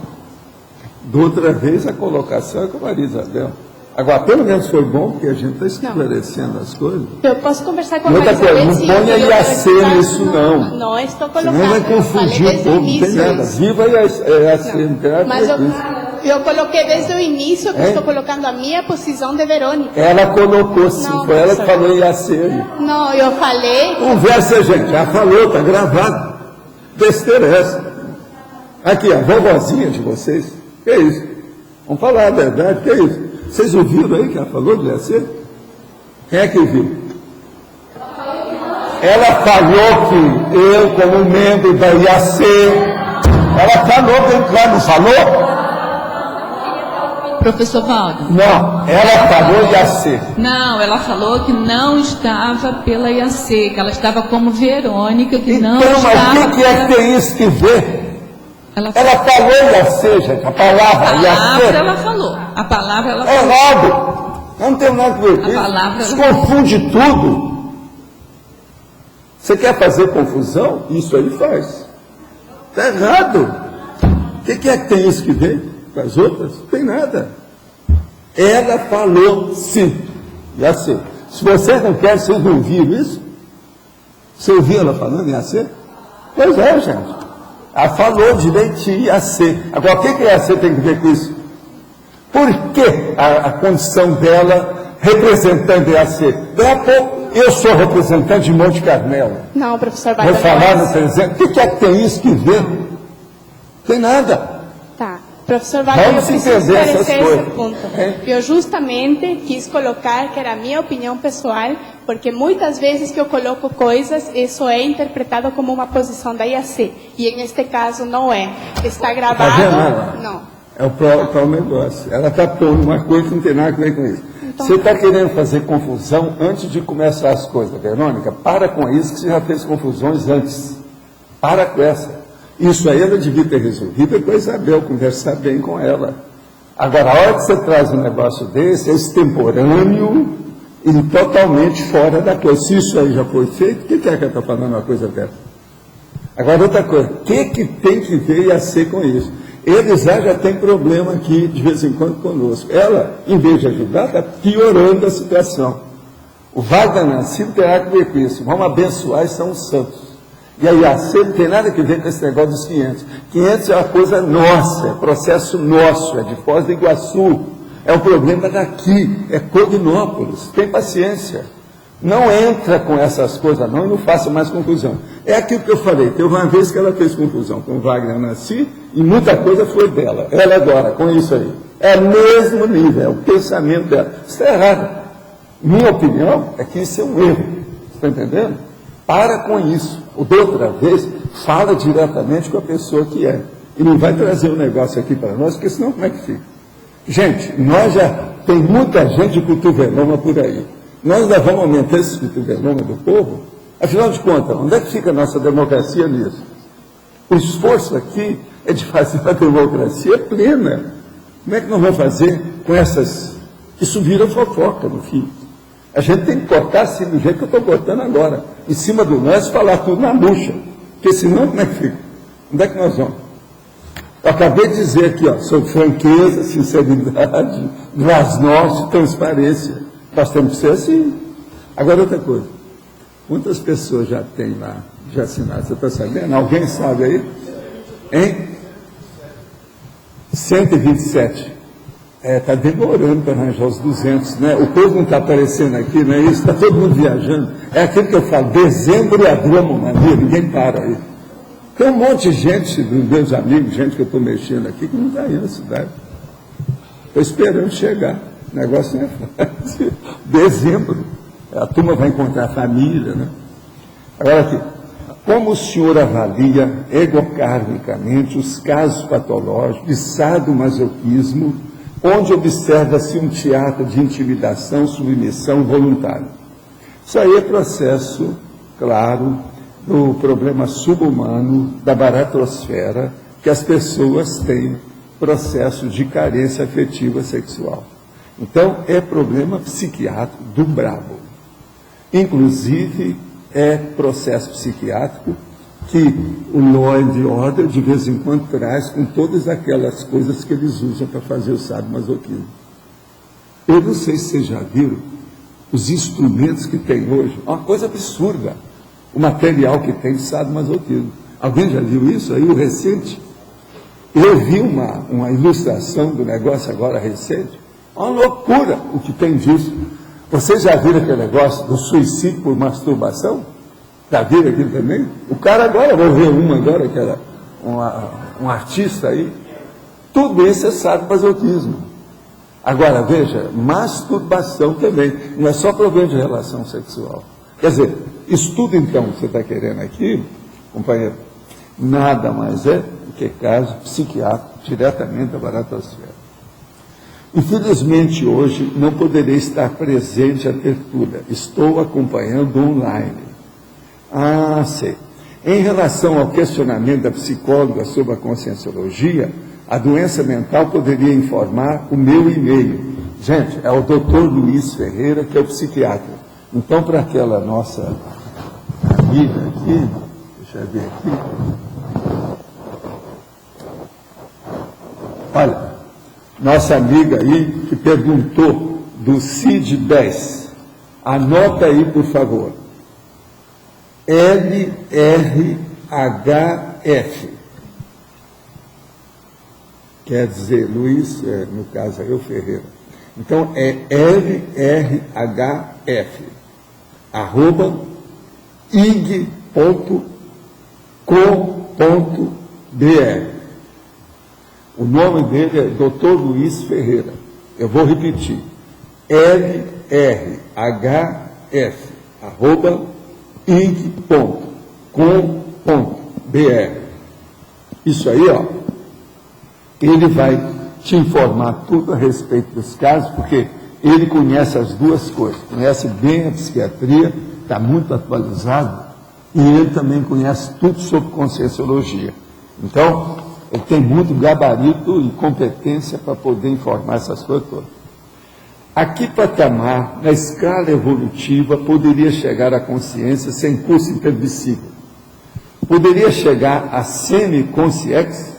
Da outra vez a colocação é com a Maria Isabel. Agora, pelo menos foi bom, porque a gente está esclarecendo as coisas. Eu posso conversar com a E outra Maria coisa, Isabel, não ponha IAC nisso, não. Não, estou colocando. Senão vai eu confundir falei o povo, não tem nada. isso. Viva IAC, não tem nada Mas a ver com isso. eu coloquei desde o início que estou colocando a minha posição de Verônica. Ela colocou sim, Não, foi ela que professor. falou IAC. Não, eu falei. Conversa, gente, já falou, está gravado. Besteira é essa. Aqui, a vovozinha de vocês, que é isso? Vamos falar a verdade, que é isso? Vocês ouviram aí que ela falou de IAC? Quem é que viu? Ela falou que eu, como membro da IAC, ela falou bem claro, não falou? Professor Valdo? Não, ela falou IAC. Não, ela falou que não estava pela IAC, que ela estava como Verônica, que não Então, estava... mas o que é que tem isso que ver? Ela falou IAC, gente, a palavra IAC. ela falou. A palavra ela falou. Errado. Eu não tenho nada a ver com A isso. palavra- Se confunde tudo. Você quer fazer confusão? Isso aí faz. Está errado. O que é que tem isso que ver? com as outras? Não tem nada. Ela falou sim, já sei. Se vocês não querem, vocês não ouviram isso? Você ouviu ela falando em AC? Pois é, gente. Ela falou direitinho em AC. Agora, o que a AC tem que ver com isso? Por que a condição dela representante em AC? Daí a pouco, eu sou representante de Monte Carmelo. Não, professor Vou falar no presente. O que é que tem isso que ver? Tem nada. Tá. Professor Wagner, eu preciso esclarecer esse ponto. Eu justamente quis colocar que era a minha opinião pessoal, porque muitas vezes que eu coloco coisas, isso é interpretado como uma posição da IAC. E neste caso não é. Está gravado? Não. É o próprio negócio. Ela está pondo uma coisa que não tem nada a ver com isso. Então, você está querendo fazer confusão antes de começar as coisas, Verônica? Para com isso, que você já fez confusões antes. Para com essa. Isso aí ela devia ter resolvido com a Isabel, conversar bem com ela. Agora, a hora que você traz um negócio desse, é extemporâneo e totalmente fora da coisa. Se isso aí já foi feito, o que é que ela está falando uma coisa dessa? Agora, outra coisa, o que tem que ver IAC com isso? Eles já têm problema aqui, de vez em quando, conosco. Ela, em vez de ajudar, está piorando a situação. O Wagner Nascimento terá que ver com isso. Vamos abençoar e são os santos. E a IAC não tem nada a ver com esse negócio dos 500. 500 é uma coisa nossa, é processo nosso, é de Foz do Iguaçu. É um problema daqui, é Cognópolis. Tem paciência. Não entra com essas coisas não e não faça mais confusão. É aquilo que eu falei, teve uma vez que ela fez confusão com o Wagner Nasci e muita coisa foi dela. Ela agora, com isso aí, é o mesmo nível, é o pensamento dela. Isso está errado. Minha opinião é que isso é um erro. Você está entendendo? Para com isso. O da outra vez, fala diretamente com a pessoa que é. E não vai trazer um negócio aqui para nós, porque senão como é que fica? Gente, nós já tem muita gente de cotoveloma por aí. Nós ainda vamos aumentar esse cotoveloma do povo? Afinal de contas, onde é que fica a nossa democracia nisso? O esforço aqui é de fazer a democracia plena. Como é que nós vamos fazer com essas... Isso vira fofoca, no fim. A gente tem que cortar assim, do jeito que eu estou cortando agora. Em cima do nós, falar tudo na bucha. Porque senão, como é que fica? Onde é que nós vamos? Eu acabei de dizer aqui, ó, sobre franqueza, sinceridade, glasnost, transparência. Nós temos que ser assim. Agora, outra coisa. Quantas pessoas já tem lá, já assinaram? Você está sabendo? Alguém sabe aí? Hein? 127. Está demorando para arranjar os 200, né? O povo não está aparecendo aqui, não é isso? Está todo mundo viajando. É aquilo que eu falo, dezembro é a grama mania, ninguém para aí. Tem um monte de gente, dos meus amigos, gente que eu estou mexendo aqui, que não está indo na cidade. Estou esperando chegar. O negócio não é fácil. Dezembro. A turma vai encontrar a família, né? Agora aqui. Como o senhor avalia egocarnicamente os casos patológicos de sadomasoquismo, onde observa-se um teatro de intimidação, submissão voluntária? Isso aí é processo, claro, do problema subhumano, da baratrosfera, que as pessoas têm processo de carência afetiva sexual. Então, é problema psiquiátrico do brabo. Inclusive, é processo psiquiátrico que o Law and Order, de vez em quando, traz com todas aquelas coisas que eles usam para fazer o sadomasoquismo. Eu não sei se vocês já viram os instrumentos que tem hoje. É uma coisa absurda. O material que tem de sadomasoquismo. Alguém já viu isso aí, o recente? Eu vi uma ilustração do negócio agora recente. Uma loucura o que tem disso. Vocês já viram aquele negócio do suicídio por masturbação? Já viram aquilo também? O cara agora, vou ver agora, que era um artista aí. Tudo isso é sadomasoquismo. Agora, veja, masturbação também. Não é só problema de relação sexual. Quer dizer, isso tudo então que você está querendo aqui, companheiro, nada mais é do que caso psiquiátrico diretamente da baratosfera. Infelizmente, hoje, não poderei estar presente à tertúlia. Estou acompanhando online. Ah, sei. Em relação ao questionamento da psicóloga sobre a conscienciologia, a doença mental poderia informar o meu e-mail. Gente, é o Dr. Luiz Ferreira, que é o psiquiatra. Então, para aquela nossa amiga aqui, deixa eu ver aqui. Olha, nossa amiga aí, que perguntou do CID 10. Anota aí, por favor. LRHF. Quer dizer, Luiz, no caso eu, Ferreira. Então, é LRHF, @ig.com.br. O nome dele é Dr. Luiz Ferreira. Eu vou repetir. LRHF, @ig.com.br. Isso aí, ó, ele vai te informar tudo a respeito dos casos, porque ele conhece as duas coisas, conhece bem a psiquiatria, está muito atualizado, e ele também conhece tudo sobre conscienciologia. Então, ele tem muito gabarito e competência para poder informar essas coisas todas. A que patamar, na escala evolutiva, poderia chegar à consciência sem curso intermissivo? Poderia chegar a semi-consciência?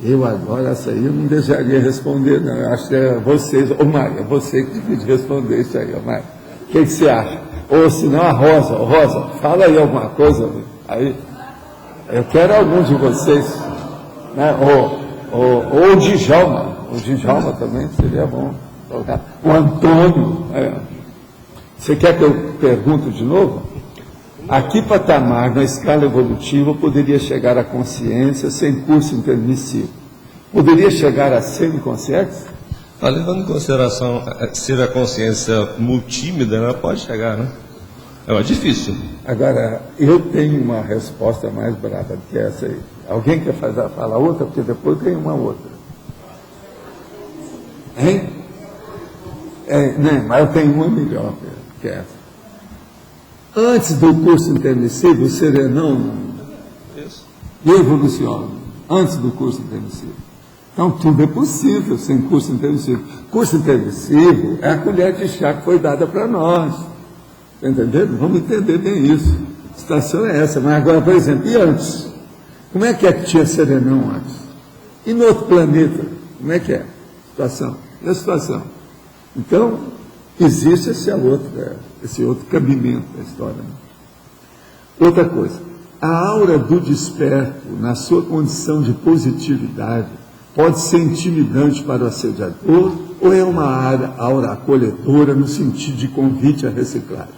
Eu agora, essa aí eu não desejaria responder, não. Eu acho que é vocês, ô Maria, você que devia responder isso aí, ô Maria. O que você acha? Ou se não, a Rosa. Ô, Rosa, fala aí alguma coisa. Aí, eu quero alguns de vocês. Né? Ou o Djalma. O Djalma também seria bom. O Antônio. Você quer que eu pergunte de novo? A que patamar, na escala evolutiva, poderia chegar à consciência sem curso intermissivo? Poderia chegar a semiconsciência? Levando em consideração ser a consciência multímida, né, pode chegar, né? É mais difícil. Agora, eu tenho uma resposta mais brava do que essa aí. Alguém quer falar outra? Porque depois tem uma outra. Hein? Não, mas eu tenho uma melhor que essa. Antes do curso intermissivo, o serenão evoluciona. Antes do curso intermissivo. Então, tudo é possível sem curso intermissivo. Curso intermissivo é a colher de chá que foi dada para nós. Está entendendo? Vamos entender bem isso. A situação é essa. Mas agora, por exemplo, e antes? Como é que tinha serenão antes? E no outro planeta? Como é que é a situação? E a situação? Então, existe esse outro cabimento da história. Né? Outra coisa, a aura do desperto, na sua condição de positividade, pode ser intimidante para o assediador ou é uma aura acolhedora no sentido de convite à reciclagem?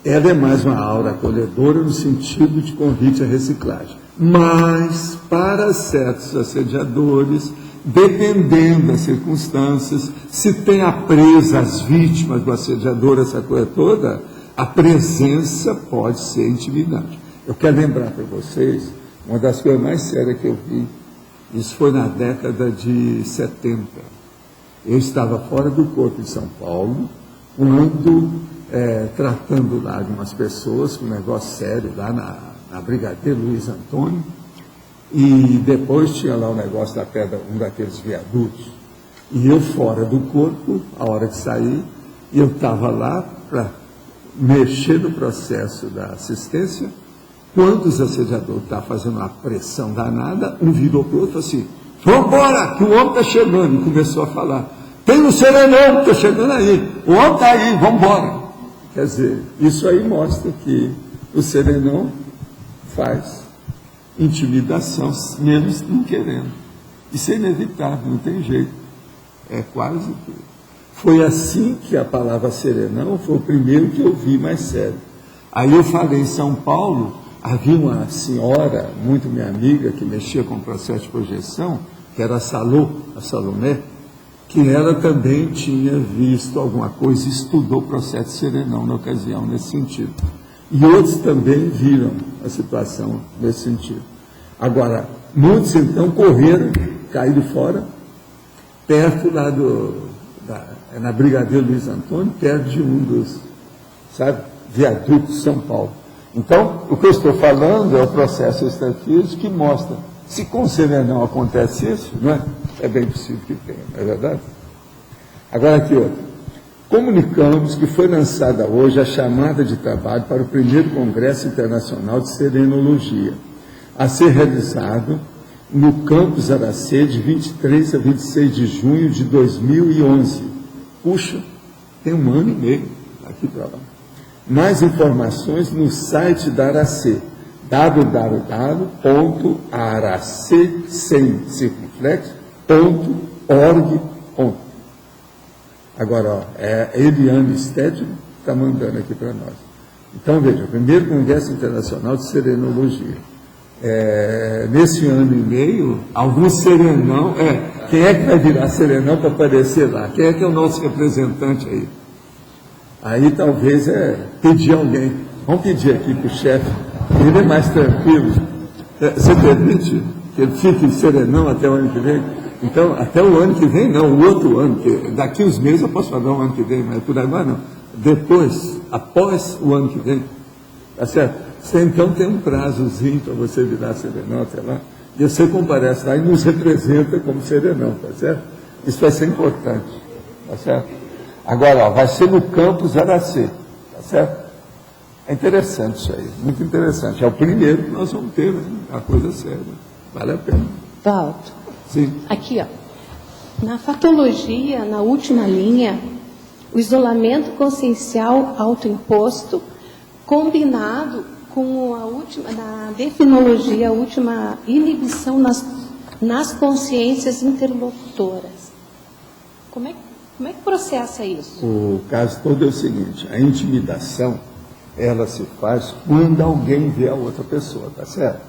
Ela é mais uma aura acolhedora no sentido de convite à reciclagem. Mas, para certos assediadores, dependendo das circunstâncias, se tem a presa as vítimas do assediador, essa coisa toda, a presença pode ser intimidante. Eu quero lembrar para vocês, uma das coisas mais sérias que eu vi, isso foi na década de 70. Eu estava fora do corpo em São Paulo, quando, tratando lá de umas pessoas, com um negócio sério, lá na Brigadeiro Luiz Antônio, e depois tinha lá o negócio da pedra, um daqueles viadutos, e eu fora do corpo, a hora de sair, e eu estava lá para mexer no processo da assistência. Quando os assediadores estavam fazendo uma pressão danada, um virou para o outro assim, vamos embora, que o homem está chegando, e começou a falar, tem um serenão que está chegando aí, o homem está aí, vamos embora. Quer dizer, isso aí mostra que o serenão faz intimidação, mesmo não querendo. Isso é inevitável, não tem jeito. É quase que... Foi assim que a palavra serenão foi o primeiro que eu vi mais sério. Aí eu falei em São Paulo, havia uma senhora, muito minha amiga, que mexia com o processo de projeção, que era a Salomé, que ela também tinha visto alguma coisa, estudou o processo de serenão na ocasião, nesse sentido. E outros também viram a situação nesse sentido. Agora, muitos então correram, caíram fora, perto lá na Brigadeiro Luiz Antônio, perto de um dos, viadutos de São Paulo. Então, o que eu estou falando é o processo extrafísico que mostra, se com o serenão acontece isso, não é? É bem possível que tenha, não é verdade? Agora aqui outra. Comunicamos que foi lançada hoje a chamada de trabalho para o primeiro Congresso Internacional de Serenologia, a ser realizado no campus Aracê, de 23 a 26 de junho de 2011. Puxa, tem um ano e meio aqui para lá. Mais informações no site da Aracê, www.aracê.org. Agora, ó, é Eliane Stedman que está mandando aqui para nós. Então, veja, o primeiro Congresso Internacional de Serenologia. Nesse ano e meio, algum serenão, quem é que vai virar serenão para aparecer lá? Quem é que é o nosso representante aí? Aí talvez pedir alguém. Vamos pedir aqui para o chefe, ele é mais tranquilo. Você permite que ele fique serenão até o ano que vem? Então, até o ano que vem não, o outro ano, que daqui uns meses eu posso falar o ano que vem, mas por agora não. Depois, após o ano que vem, tá certo? Você então tem um prazozinho para você virar serenão, sei lá, e você comparece lá e nos representa como serenão, tá certo? Isso vai ser importante, tá certo? Agora, ó, vai ser no campus Aracê, tá certo? É interessante isso aí, muito interessante. É o primeiro que nós vamos ter, né? Uma coisa séria, vale a pena. Valdo, sim. Aqui, ó, na fatologia, na última linha, o isolamento consciencial autoimposto, combinado com a última, na definologia, a última inibição nas consciências interlocutoras. Como é que processa isso? O caso todo é o seguinte, a intimidação, ela se faz quando alguém vê a outra pessoa, tá certo?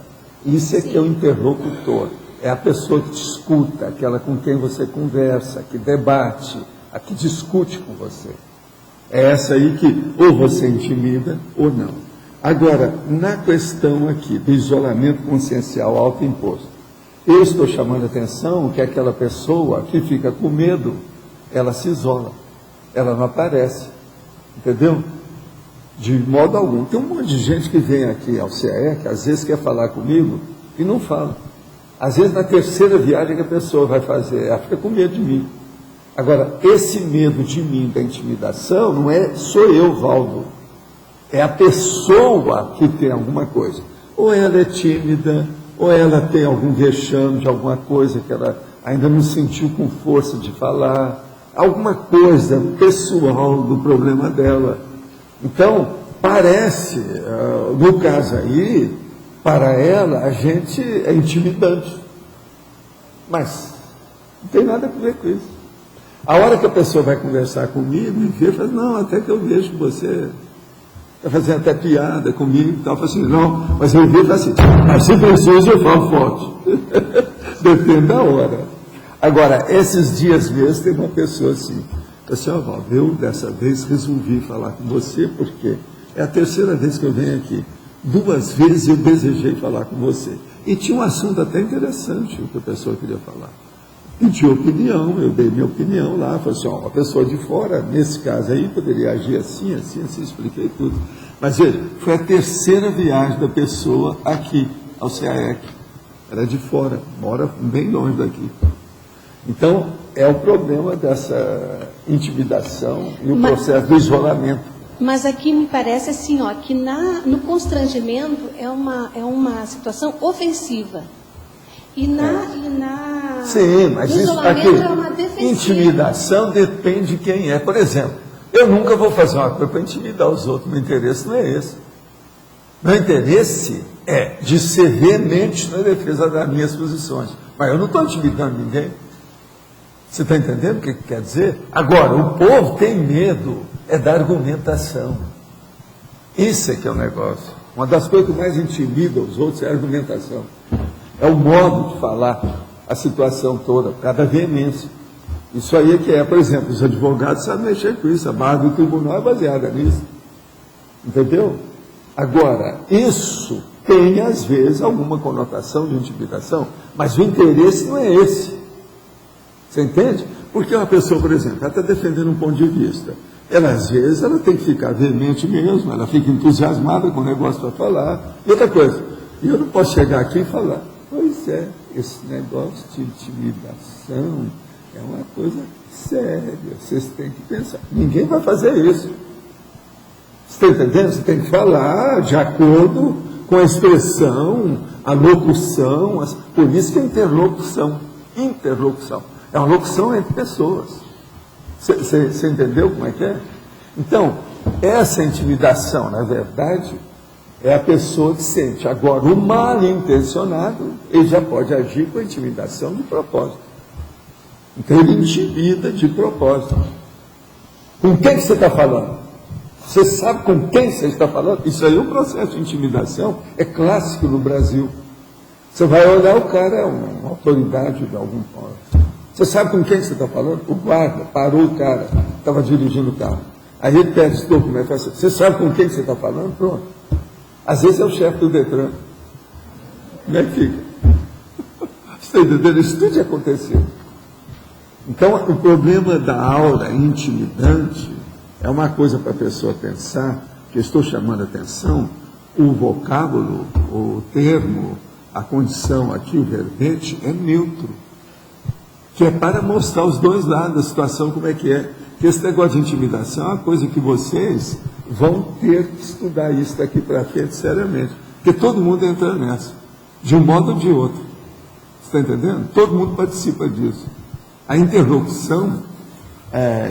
Isso é que é o interlocutor, é a pessoa que te escuta, aquela com quem você conversa, que debate, a que discute com você. É essa aí que ou você intimida ou não. Agora, na questão aqui do isolamento consciencial autoimposto, eu estou chamando a atenção que aquela pessoa que fica com medo, ela se isola, ela não aparece, entendeu? De modo algum. Tem um monte de gente que vem aqui ao CAE, que às vezes quer falar comigo e não fala. Às vezes na terceira viagem que a pessoa vai fazer, ela fica com medo de mim. Agora, esse medo de mim, da intimidação, não sou eu, Valdo. É a pessoa que tem alguma coisa. Ou ela é tímida, ou ela tem algum vexame de alguma coisa que ela ainda não sentiu com força de falar. Alguma coisa pessoal do problema dela. Então, parece, no caso aí, para ela, a gente é intimidante. Mas não tem nada a ver com isso. A hora que a pessoa vai conversar comigo, e vê, fala, não, até que eu vejo que você está fazendo até piada comigo e tal. Fala assim, não, mas eu vejo assim, mas se preciso eu falo forte. Depende da hora. Agora, esses dias mesmo, tem uma pessoa assim, Valdo, eu dessa vez resolvi falar com você, porque é a terceira vez que eu venho aqui. 2 vezes eu desejei falar com você. E tinha um assunto até interessante o que a pessoa queria falar. Pedi opinião, eu dei minha opinião lá, falei assim, uma pessoa de fora, nesse caso aí, poderia agir assim, assim, assim, expliquei tudo. Mas veja, foi a terceira viagem da pessoa aqui, ao CAEC. Era de fora, mora bem longe daqui. Então, é o problema dessa intimidação e o processo do isolamento. Mas aqui me parece assim, ó, que no constrangimento é uma situação ofensiva. Sim, mas no isso aqui, é uma defensiva. Intimidação depende de quem é. Por exemplo, eu nunca vou fazer uma coisa para intimidar os outros, meu interesse não é esse. Meu interesse é de ser veemente na defesa das minhas posições. Mas eu não estou intimidando ninguém. Você está entendendo o que quer dizer? Agora, o povo tem medo da argumentação. Isso é que é o negócio. Uma das coisas que mais intimida os outros é a argumentação. É o modo de falar a situação toda, cada veemência. Isso aí é que por exemplo, os advogados sabem mexer com isso, a barra do tribunal é baseada nisso. Entendeu? Agora, isso tem, às vezes, alguma conotação de intimidação, mas o interesse não é esse. Você entende? Porque uma pessoa, por exemplo, ela está defendendo um ponto de vista. Ela, às vezes, ela tem que ficar veemente mesmo, ela fica entusiasmada com o negócio para falar. E outra coisa, eu não posso chegar aqui e falar, pois é, esse negócio de intimidação é uma coisa séria, vocês têm que pensar. Ninguém vai fazer isso. Você está entendendo? Você tem que falar de acordo com a expressão, a locução, por isso que é interlocução. Interlocução. É uma locução entre pessoas. Você entendeu como é que é? Então, essa intimidação, na verdade, é a pessoa que sente. Agora, o mal intencionado, ele já pode agir com a intimidação de propósito. Então, ele intimida de propósito. Com quem que você está falando? Você sabe com quem você está falando? Isso aí é um processo de intimidação, é clássico no Brasil. Você vai olhar, o cara é uma autoridade de algum ponto. Você sabe com quem você está falando? O guarda parou o cara, estava dirigindo o carro. Aí ele pede esse documento, fala assim, você sabe com quem você está falando? Pronto. Às vezes é o chefe do Detran. Como é que fica? Você está entendendo? Isso tudo já aconteceu. Então, o problema da aura intimidante é uma coisa para a pessoa pensar, que eu estou chamando a atenção, o vocábulo, o termo, a condição aqui, o verbete, é neutro. Que é para mostrar os dois lados da situação, como é que é. Que esse negócio de intimidação é uma coisa que vocês vão ter que estudar isso daqui para frente, seriamente. Porque todo mundo entra nessa, de um modo ou de outro. Você está entendendo? Todo mundo participa disso. A interlocução,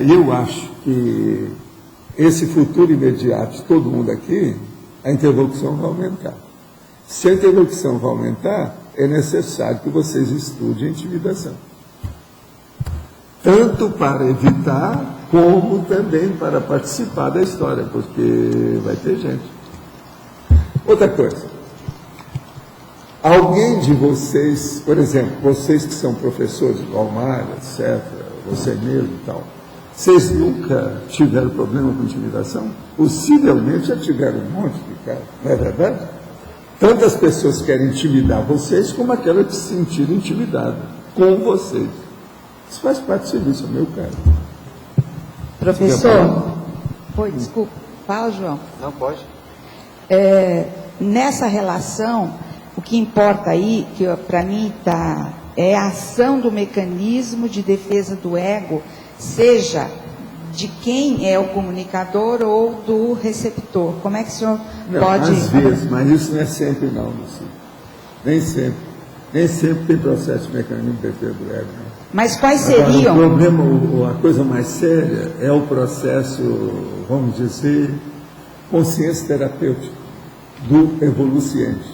eu acho que esse futuro imediato de todo mundo aqui, a interlocução vai aumentar. Se a interlocução vai aumentar, é necessário que vocês estudem a intimidação. Tanto para evitar, como também para participar da história, porque vai ter gente. Outra coisa. Alguém de vocês, por exemplo, vocês que são professores de Walmart, etc., você mesmo e tal, vocês nunca tiveram problema com intimidação? Possivelmente já tiveram um monte de cara, não é verdade? Tantas pessoas querem intimidar vocês como aquelas que se sentiram intimidadas com vocês. Isso faz parte do serviço, meu caro. Professor, oi, desculpa, fala, João. Não, pode. Nessa relação, o que importa aí, que para mim é a ação do mecanismo de defesa do ego, seja de quem é o comunicador ou do receptor. Como é que o senhor pode... Às vezes, mas isso não é sempre não, Luci. Nem sempre. Nem sempre tem processo de mecanismo de defesa do ego. Não. Mas quais seriam? Agora, o problema, a coisa mais séria é o processo, vamos dizer, consciência terapêutica do evoluciente.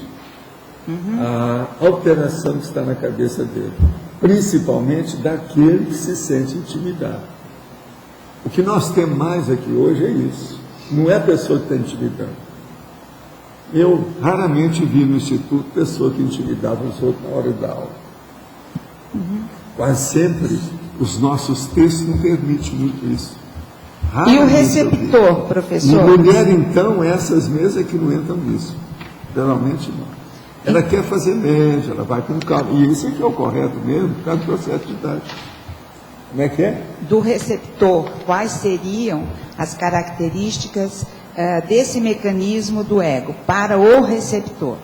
A alteração que está na cabeça dele, principalmente daquele que se sente intimidado. O que nós temos mais aqui hoje é isso. Não é a pessoa que está intimidando. Eu raramente vi no Instituto pessoa que intimidava os outros na hora da aula. Quase sempre os nossos textos não permitem muito isso. E o receptor, professor? E mulher, então, essas mesas que não entram nisso. Geralmente não. Ela quer fazer média, ela vai com calma. E isso aqui é o correto mesmo, por causa do processo de idade. Como é que é? Do receptor, quais seriam as características desse mecanismo do ego para o receptor?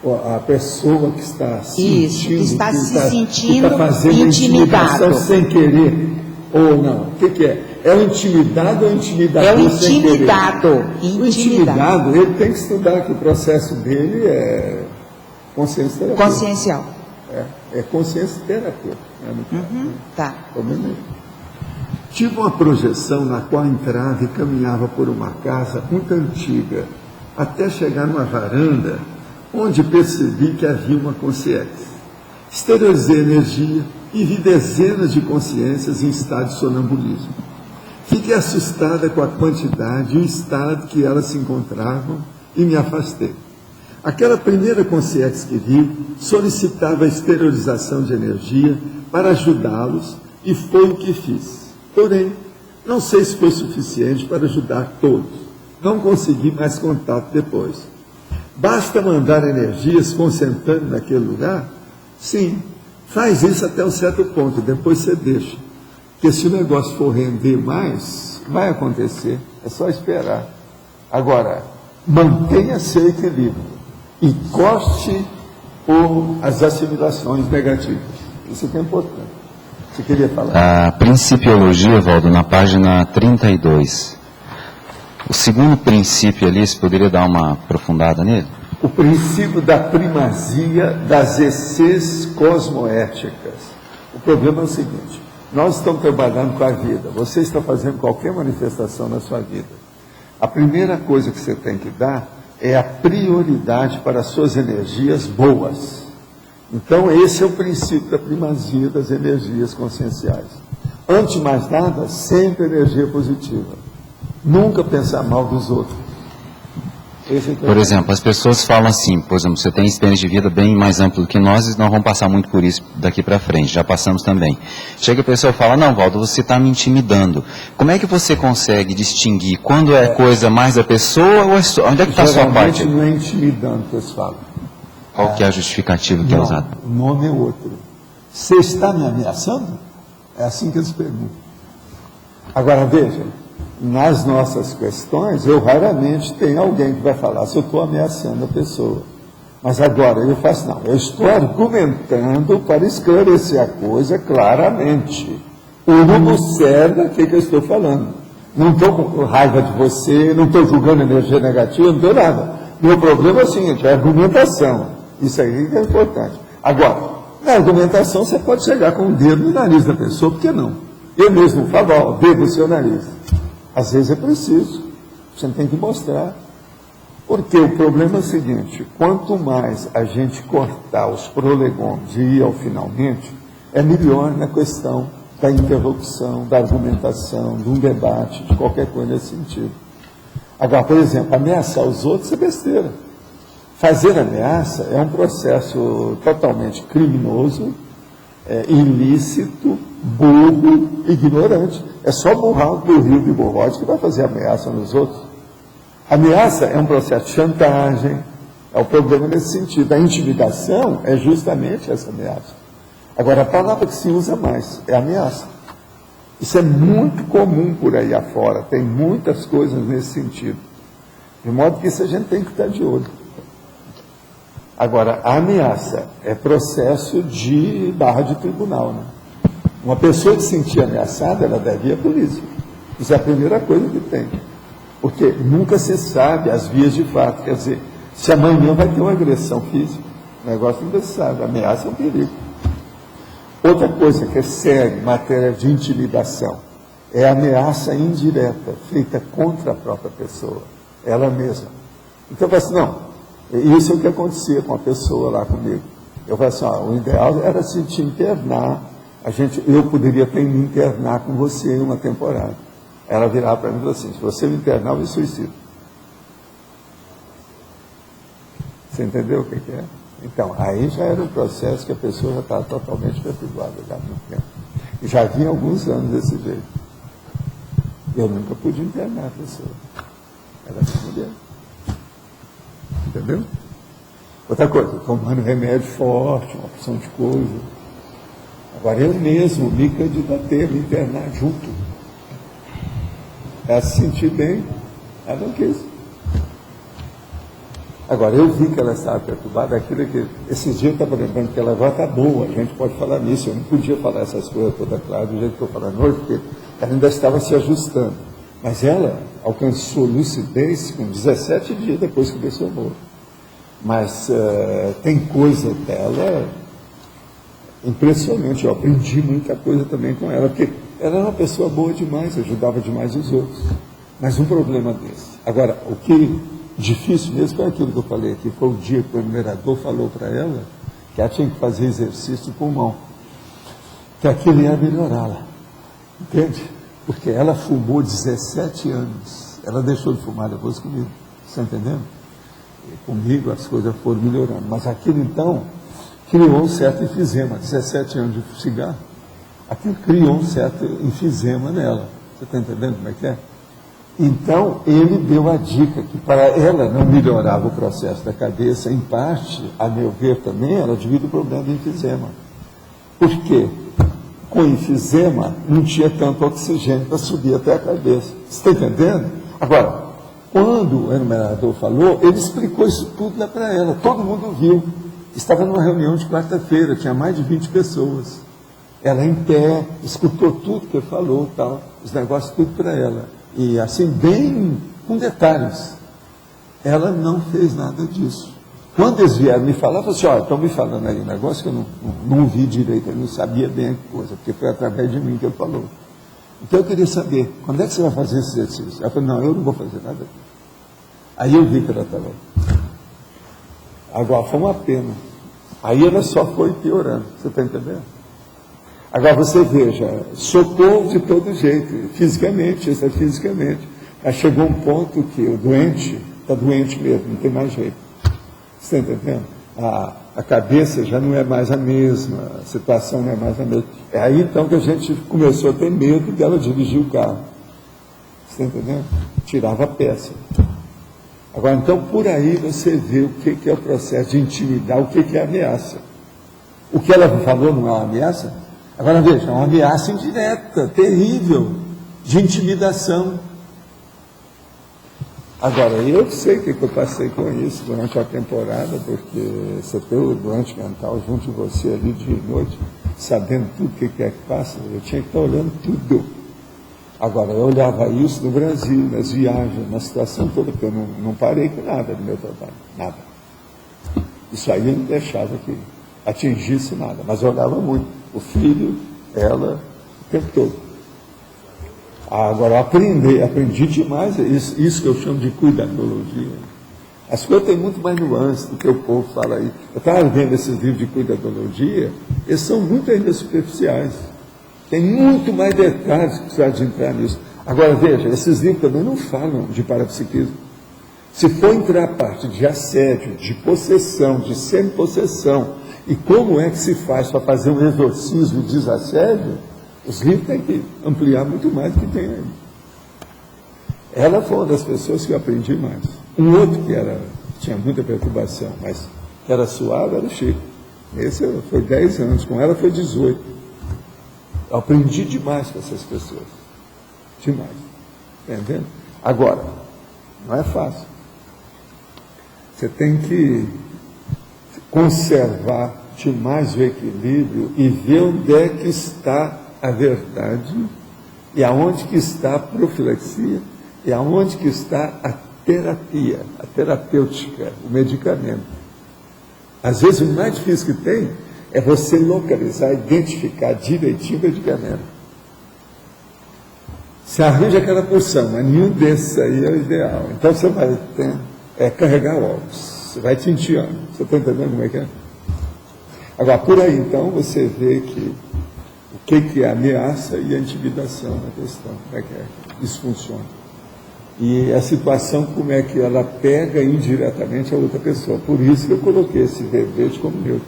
A pessoa que está sentindo, que está se sentindo que está fazendo intimidação sem querer, ou não. O que é? É o intimidado ou o intimidador? É o intimidado. O intimidado, ele tem que estudar que o processo dele é consciência terapêutica. Consciencial. É consciência terapêutica. Tá. Tive uma projeção na qual entrava e caminhava por uma casa muito antiga, até chegar numa varanda, onde percebi que havia uma consciência. Exteriorizei energia e vi dezenas de consciências em estado de sonambulismo. Fiquei assustada com a quantidade e o estado que elas se encontravam e me afastei. Aquela primeira consciência que vi solicitava a exteriorização de energia para ajudá-los e foi o que fiz. Porém, não sei se foi suficiente para ajudar todos. Não consegui mais contato depois. Basta mandar energias concentrando naquele lugar? Sim, faz isso até um certo ponto, depois você deixa. Porque se o negócio for render mais, vai acontecer, é só esperar. Agora, mantenha seu equilíbrio e corte as assimilações negativas. Isso que é importante. Você queria falar? A principiologia, Valdo, na página 32. O segundo princípio ali, você poderia dar uma aprofundada nele? o princípio da primazia das essências cosmoéticas. O problema é o seguinte, nós estamos trabalhando com a vida, você está fazendo qualquer manifestação na sua vida. A primeira coisa que você tem que dar é a prioridade para as suas energias boas. Então, esse é o princípio da primazia das energias conscienciais. Antes de mais nada, sempre energia positiva. Nunca pensar mal dos outros. Por exemplo, as pessoas falam assim, por exemplo, você tem experiência de vida bem mais ampla do que nós e nós vamos passar muito por isso daqui para frente, já passamos também. Chega a pessoa e fala, não, Valdo, você está me intimidando. Como é que você consegue distinguir quando é coisa mais da pessoa ou onde é que está a sua parte? Não é intimidando que eles falam. Qual que é a justificativa que é usada? O nome é outro. Você está me ameaçando? É assim que eles perguntam. Agora, veja, nas nossas questões, eu raramente tenho alguém que vai falar se eu estou ameaçando a pessoa. Mas agora, eu faço, não, eu estou argumentando para esclarecer a coisa claramente. Não observa o que eu estou falando. Não estou com raiva de você, não estou julgando energia negativa, não estou nada. Meu problema é o seguinte, é a argumentação. Isso aí é importante. Agora, na argumentação, você pode chegar com o dedo no nariz da pessoa, por que não? Eu mesmo falo, ó, dedo no seu nariz. Às vezes é preciso, você tem que mostrar. Porque o problema é o seguinte, quanto mais a gente cortar os prolegômenos e ir ao finalmente, é melhor na questão da interlocução, da argumentação, de um debate, de qualquer coisa nesse sentido. Agora, por exemplo, ameaçar os outros é besteira. Fazer ameaça é um processo totalmente criminoso, ilícito, burro, ignorante. É só burrinho de borrote que vai fazer ameaça nos outros. Ameaça é um processo de chantagem, é o problema nesse sentido. A intimidação é justamente essa ameaça. Agora, a palavra que se usa mais é ameaça. Isso é muito comum por aí afora, tem muitas coisas nesse sentido. De modo que isso a gente tem que estar de olho. Agora, a ameaça é processo de barra de tribunal, né? Uma pessoa que se sentir ameaçada, ela deve ir à polícia. Isso é a primeira coisa que tem. Porque nunca se sabe as vias de fato. Quer dizer, se amanhã vai ter uma agressão física, o negócio nunca se sabe. A ameaça é um perigo. Outra coisa que é séria, matéria de intimidação, é a ameaça indireta, feita contra a própria pessoa, ela mesma. Então eu falo assim, não, isso é o que acontecia com a pessoa lá comigo. Eu falo assim, o ideal era se te internar, eu poderia até me internar com você em uma temporada. Ela virava para mim e falou assim, se você me internar, eu me suicido. Você entendeu o que é? Então, aí já era um processo que a pessoa já estava totalmente perturbada já há muito tempo. E já vinha alguns anos desse jeito. Eu nunca pude internar a pessoa. Era assim mesmo. Entendeu? Outra coisa, tomando remédio forte, uma opção de coisa. Agora eu mesmo me candidatei a me internar junto. Ela se sentir bem, ela não quis. Agora, eu vi que ela estava perturbada, aquilo que, esses dias eu estava lembrando que ela agora está boa, a gente pode falar nisso, eu não podia falar essas coisas todas claras do jeito que eu estou falando hoje, porque ela ainda estava se ajustando. Mas ela alcançou lucidez com 17 dias depois que lecionou. Mas tem coisa dela impressionante, eu aprendi muita coisa também com ela, porque ela era uma pessoa boa demais, ajudava demais os outros. Mas um problema desse. Agora, o que difícil mesmo foi aquilo que eu falei aqui, foi o dia que o enumerador falou para ela que ela tinha que fazer exercício de pulmão, que aquilo ia melhorá-la, entende? Porque ela fumou 17 anos, ela deixou de fumar depois comigo, está entendendo? E comigo as coisas foram melhorando, mas aquilo então criou um certo enfisema, 17 anos de cigarro, aquilo criou um certo enfisema nela, você está entendendo como é que é? Então, ele deu a dica que para ela não melhorava o processo da cabeça, em parte, a meu ver também, era devido ao problema do enfisema. Por quê? Com enfisema, não tinha tanto oxigênio para subir até a cabeça. Você está entendendo? Agora, quando o enumerador falou, ele explicou isso tudo lá para ela, todo mundo viu. Estava numa reunião de quarta-feira, tinha mais de 20 pessoas. Ela em pé, escutou tudo que ele falou, tal, os negócios tudo para ela. E assim, bem com detalhes, ela não fez nada disso. Quando eles vieram me falar, eu falei assim, olha, estão me falando aí um negócio que eu não vi direito, eu não sabia bem a coisa, porque foi através de mim que ele falou. Então eu queria saber, quando é que você vai fazer esse exercício? Ela falou, não, eu não vou fazer nada. Aí eu vi que ela estava. Agora, foi uma pena. Aí ela só foi piorando, você está entendendo? Agora você veja, socorro de todo jeito, fisicamente, isso é fisicamente. Aí chegou um ponto que o doente está doente mesmo, não tem mais jeito. Você está entendendo? A cabeça já não é mais a mesma, a situação não é mais a mesma. É aí então que a gente começou a ter medo dela dirigir o carro. Você está entendendo? Tirava a peça. Agora, então, por aí você vê o que é o processo de intimidar, o que é ameaça. O que ela falou não é uma ameaça? Agora, veja, é uma ameaça indireta, terrível, de intimidação. Agora, eu sei o que eu passei com isso durante a temporada, porque você tem o doente mental junto de você ali dia e noite, sabendo tudo o que é que passa, eu tinha que estar olhando tudo. Agora, eu olhava isso no Brasil, nas viagens, na situação toda, porque eu não parei com nada do meu trabalho, nada. Isso aí não deixava que atingisse nada, mas eu olhava muito. O filho, ela, o tempo todo. Agora, eu aprendi demais isso que eu chamo de cuidadologia. As coisas têm muito mais nuances do que o povo fala aí. Eu estava vendo esses livros de cuidadologia, eles são muito ainda superficiais. Tem muito mais detalhes que precisa de entrar nisso. Agora, veja, esses livros também não falam de parapsiquismo. Se for entrar a parte de assédio, de possessão, de semi-possessão, e como é que se faz para fazer um exorcismo de desassédio, os livros têm que ampliar muito mais do que tem aí. Ela foi uma das pessoas que eu aprendi mais. Um outro que tinha muita perturbação, mas era suave, era o Chico. Esse foi 10 anos, com ela foi 18. Eu aprendi demais com essas pessoas. Demais. Entendendo? Agora, não é fácil. Você tem que conservar demais o equilíbrio e ver onde é que está a verdade e aonde que está a profilaxia e aonde que está a terapia, a terapêutica, o medicamento. Às vezes o mais difícil que tem é você localizar, identificar direitinho o medicamento. Você arranja aquela porção, mas nenhum desses aí é o ideal. Então você vai carregar ovos, você vai tinteando. Você está entendendo como é que é? Agora, por aí, então, você vê que o que é a ameaça e a intimidação na questão, como é que isso funciona. E a situação, como é que ela pega indiretamente a outra pessoa. Por isso que eu coloquei esse verbete como meu.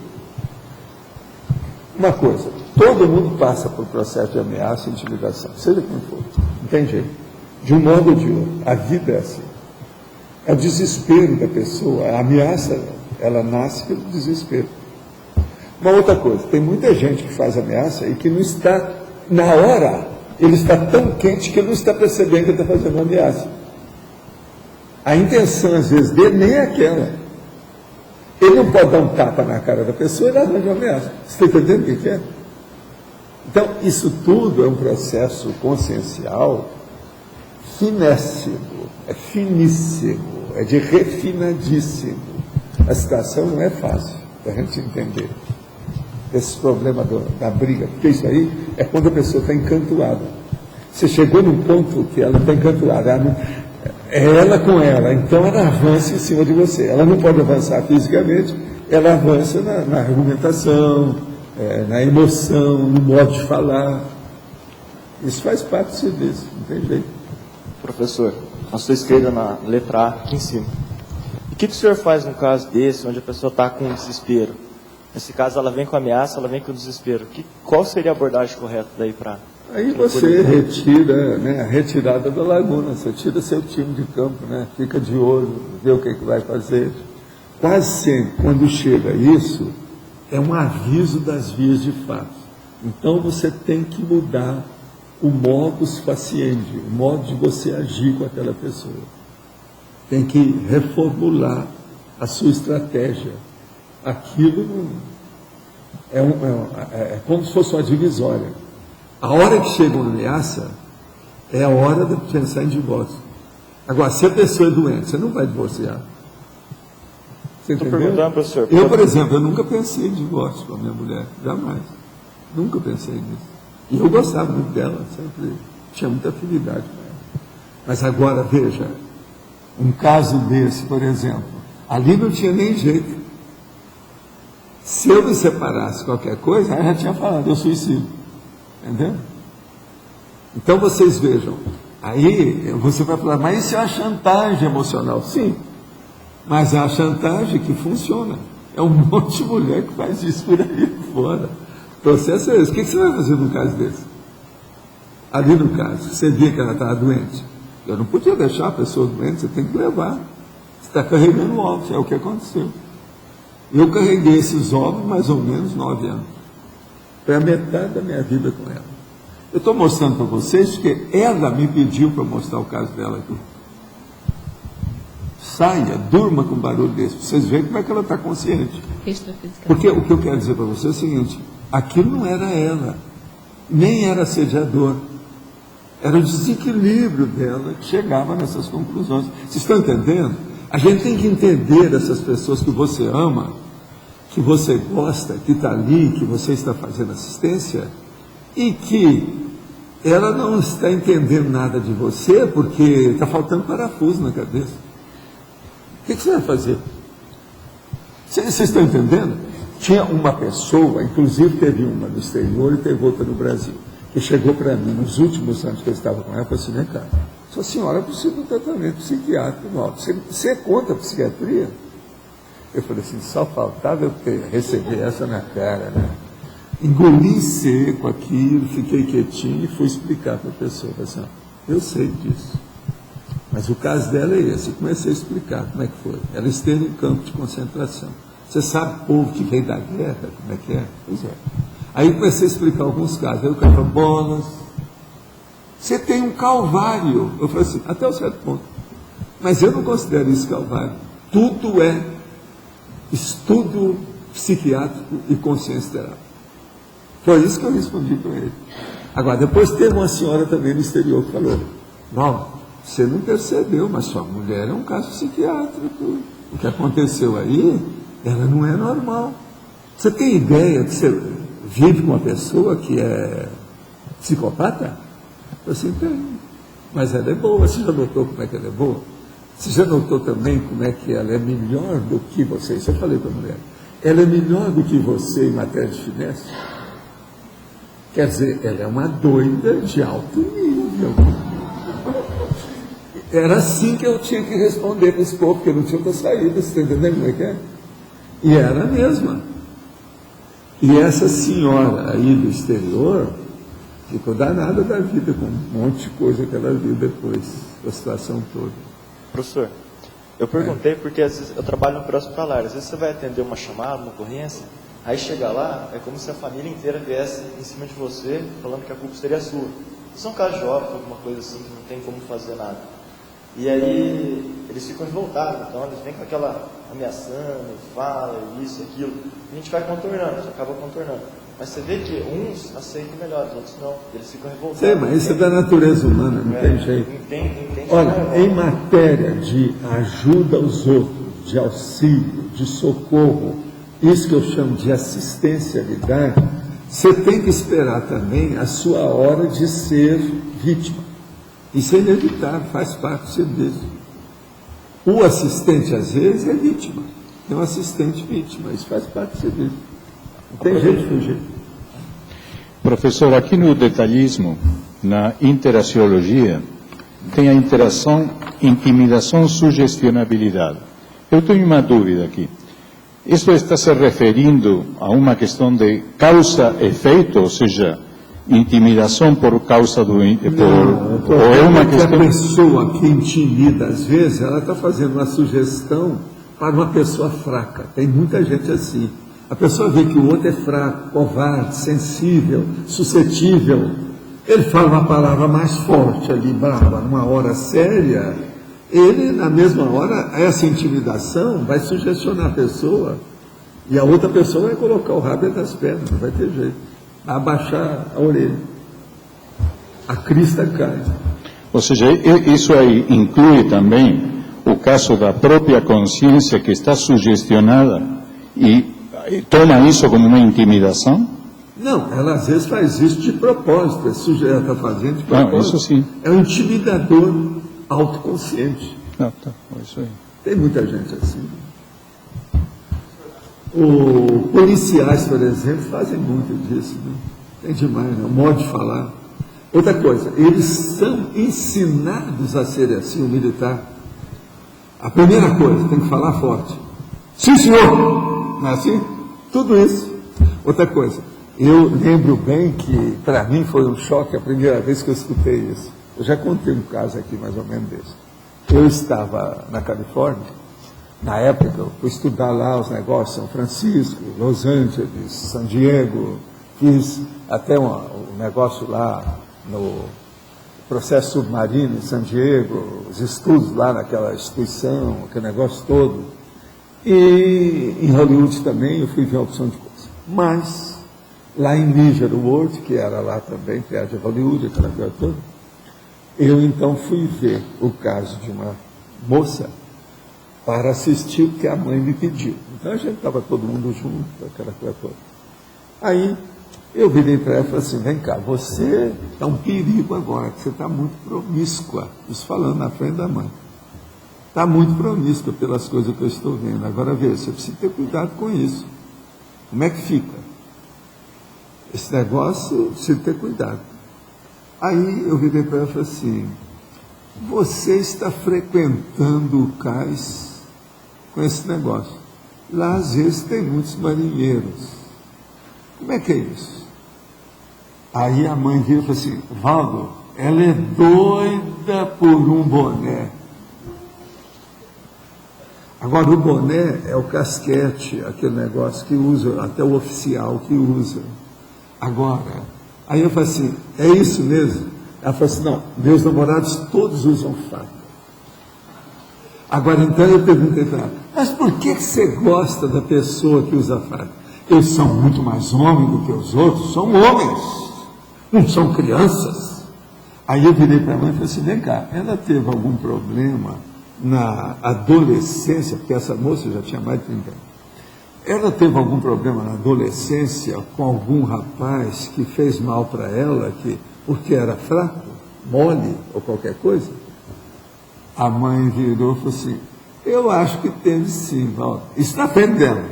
Uma coisa, todo mundo passa por processo de ameaça e intimidação, seja quem for, não tem jeito. De um modo ou de outro, a vida é assim. É o desespero da pessoa, a ameaça, ela nasce pelo desespero. Uma outra coisa, tem muita gente que faz ameaça e que não está, na hora, ele está tão quente que ele não está percebendo que ele está fazendo uma ameaça. A intenção, às vezes, dele nem é aquela. Ele não pode dar um tapa na cara da pessoa e arranja uma ameaça. Você está entendendo o que é? Então, isso tudo é um processo consciencial finésimo, é finíssimo, é de refinadíssimo. A situação não é fácil para a gente entender esse problema da briga, porque isso aí é quando a pessoa está encantoada. Você chegou num ponto que ela está encantoada, é ela com ela, então ela avança em cima de você. Ela não pode avançar fisicamente, ela avança na argumentação, na emoção, no modo de falar. Isso faz parte do serviço, não tem jeito. Professor, à sua esquerda, na letra A, aqui em cima. E o que o senhor faz num caso desse, onde a pessoa está com desespero? Nesse caso, ela vem com ameaça, ela vem com desespero. Qual seria a abordagem correta daí para... Aí você retira, a retirada da laguna, você tira seu time de campo, fica de olho, vê o que vai fazer. Quase sempre, quando chega isso, é um aviso das vias de fato. Então você tem que mudar o modus faciendi, o modo de você agir com aquela pessoa. Tem que reformular a sua estratégia. Aquilo é como se fosse uma divisória. A hora que chega uma ameaça é a hora de pensar em divórcio. Agora, se a pessoa é doente, você não vai divorciar. Você Estou entendeu? perguntando, professor. Eu, por exemplo, eu nunca pensei em divórcio com a minha mulher, jamais. Nunca pensei nisso. E eu gostava muito dela, sempre tinha muita afinidade com ela. Mas agora, veja, um caso desse, por exemplo, ali não tinha nem jeito. Se eu me separasse qualquer coisa, eu já tinha falado, eu suicido. Entendeu? Então vocês vejam, aí você vai falar, mas isso é uma chantagem emocional. Sim, mas é a chantagem que funciona. É um monte de mulher que faz isso por aí fora. O processo é esse. O que você vai fazer num caso desse? Ali no caso, você via que ela estava doente. Eu não podia deixar a pessoa doente, você tem que levar. Você está carregando ovos, é o que aconteceu. Eu carreguei esses ovos mais ou menos 9 anos. Foi a metade da minha vida com ela. Eu estou mostrando para vocês que ela me pediu para mostrar o caso dela aqui. Saia, durma com um barulho desse, para vocês verem como é que ela está consciente. Porque o que eu quero dizer para vocês é o seguinte, aquilo não era ela, nem era assediador. Era o desequilíbrio dela que chegava nessas conclusões. Vocês estão entendendo? A gente tem que entender essas pessoas que você ama, que você gosta, que está ali, que você está fazendo assistência, e que ela não está entendendo nada de você porque está faltando parafuso na cabeça. O que você vai fazer? Vocês estão entendendo? Tinha uma pessoa, inclusive teve uma no exterior e teve outra no Brasil, que chegou para mim nos últimos anos que eu estava com ela e falou assim, vem cá, sua senhora precisa de um tratamento psiquiátrico novo. Você é contra a psiquiatria? Eu falei assim, só faltava eu receber essa na cara, né? Engoli seco aquilo, fiquei quietinho e fui explicar para a pessoa. Falei assim, eu sei disso, mas o caso dela é esse. Eu comecei a explicar como é que foi. Ela esteve em campo de concentração. Você sabe o povo que veio da guerra, como é que é? Pois é. Aí eu comecei a explicar alguns casos. Aí o cara falou, Bolas, você tem um calvário. Eu falei assim, até um certo ponto. Mas eu não considero isso calvário. Tudo é estudo psiquiátrico e consciência terápica. Foi isso que eu respondi para ele. Agora, depois teve uma senhora também no exterior que falou, não, você não percebeu, mas sua mulher é um caso psiquiátrico. O que aconteceu aí, ela não é normal. Você tem ideia que você vive com uma pessoa que é psicopata? Eu assim, tenho. Mas ela é boa. Você já notou como é que ela é boa? Você já notou também como é que ela é melhor do que você? Isso eu falei para a mulher. Ela é melhor do que você em matéria de finesse? Quer dizer, ela é uma doida de alto nível. Era assim que eu tinha que responder para esse povo, porque eu não tinha outra saída, você está entendendo como é que é? E era a mesma. E essa senhora aí do exterior ficou danada da vida, com um monte de coisa que ela viu depois, da situação toda. Professor, eu perguntei porque às vezes eu trabalho no pré-hospitalar, às vezes você vai atender uma chamada, uma ocorrência, aí chega lá, é como se a família inteira viesse em cima de você, falando que a culpa seria sua. São casos de óbito, alguma coisa assim, que não tem como fazer nada. E aí eles ficam revoltados, então eles vêm com aquela ameaçando, fala, isso, aquilo. A gente vai contornando, você acaba contornando. Mas você vê que uns aceitam melhor, os outros não. Eles ficam revoltados. Sei, mas isso é da natureza humana, não tem jeito. Entende. Olha, em matéria de ajuda aos outros, de auxílio, de socorro, isso que eu chamo de assistencialidade, você tem que esperar também a sua hora de ser vítima. Isso é inevitável, faz parte do serviço. O assistente, às vezes, é vítima. Tem um assistente vítima, isso faz parte do serviço. Não tem jeito de fugir. Professor, aqui no detalhismo, na interaciologia, tem a interação, intimidação, sugestionabilidade. Eu tenho uma dúvida aqui. Isto está se referindo a uma questão de causa-efeito, ou seja, intimidação por causa do... ou é uma questão... A pessoa que intimida, às vezes, ela está fazendo uma sugestão para uma pessoa fraca. Tem muita gente assim. A pessoa vê que o outro é fraco, covarde, sensível, suscetível. Ele fala uma palavra mais forte ali, brava, numa hora séria. Ele, na mesma hora, essa intimidação vai sugestionar a pessoa. E a outra pessoa vai colocar o rabo entre as pernas, não vai ter jeito. Vai abaixar a orelha. A crista cai. Ou seja, isso aí inclui também o o caso da própria consciência que está sugestionada e toma isso como uma intimidação? Não, ela às vezes faz isso de propósito, esse sujeito está fazendo de propósito. Não, isso sim. É um intimidador autoconsciente. Isso aí. Tem muita gente assim. Os policiais, por exemplo, fazem muito disso, né? Tem demais, né? O modo de falar. Outra coisa, eles são ensinados a ser assim, o militar. A primeira coisa, tem que falar forte. Sim, senhor! Não é assim? Tudo isso. Outra coisa, eu lembro bem que, para mim, foi um choque a primeira vez que eu escutei isso. Eu já contei um caso aqui, mais ou menos desse. Eu estava na Califórnia, na época eu fui estudar lá os negócios, São Francisco, Los Angeles, San Diego, fiz até um negócio lá no processo submarino em San Diego, os estudos lá naquela instituição, aquele negócio todo. E em Hollywood também eu fui ver uma opção de coisa. Mas, lá em Leisure World, que era lá também, perto de Hollywood, aquela coisa toda, eu então fui ver o caso de uma moça para assistir o que a mãe me pediu. Então a gente estava todo mundo junto, aquela coisa toda. Aí eu virei para ela e falei assim, vem cá, você é um perigo agora, que você está muito promíscua, isso falando na frente da mãe. Está muito promíscua pelas coisas que eu estou vendo. Agora veja, você precisa ter cuidado com isso. Como é que fica? Esse negócio, precisa ter cuidado. Aí eu virei para ela e falei assim, você está frequentando o cais com esse negócio. Lá às vezes tem muitos marinheiros. Como é que é isso? Aí a mãe vira e falou assim, Valdo, ela é doida por um boné. Agora o boné é o casquete, aquele negócio que usa, até o oficial que usa. Agora, aí eu falei assim, é isso mesmo? Ela falou assim, não, meus namorados todos usam faca. Agora então eu perguntei para ela, mas por que você gosta da pessoa que usa faca? Eles são muito mais homens do que os outros, são homens, não são crianças. Aí eu virei para a mãe e falei assim, vem cá, ela teve algum problema na adolescência, porque essa moça já tinha mais de 30 anos, ela teve algum problema na adolescência com algum rapaz que fez mal para ela, porque era fraco, mole ou qualquer coisa? A mãe virou e falou assim, eu acho que teve sim, Valdo. Isso na frente dela.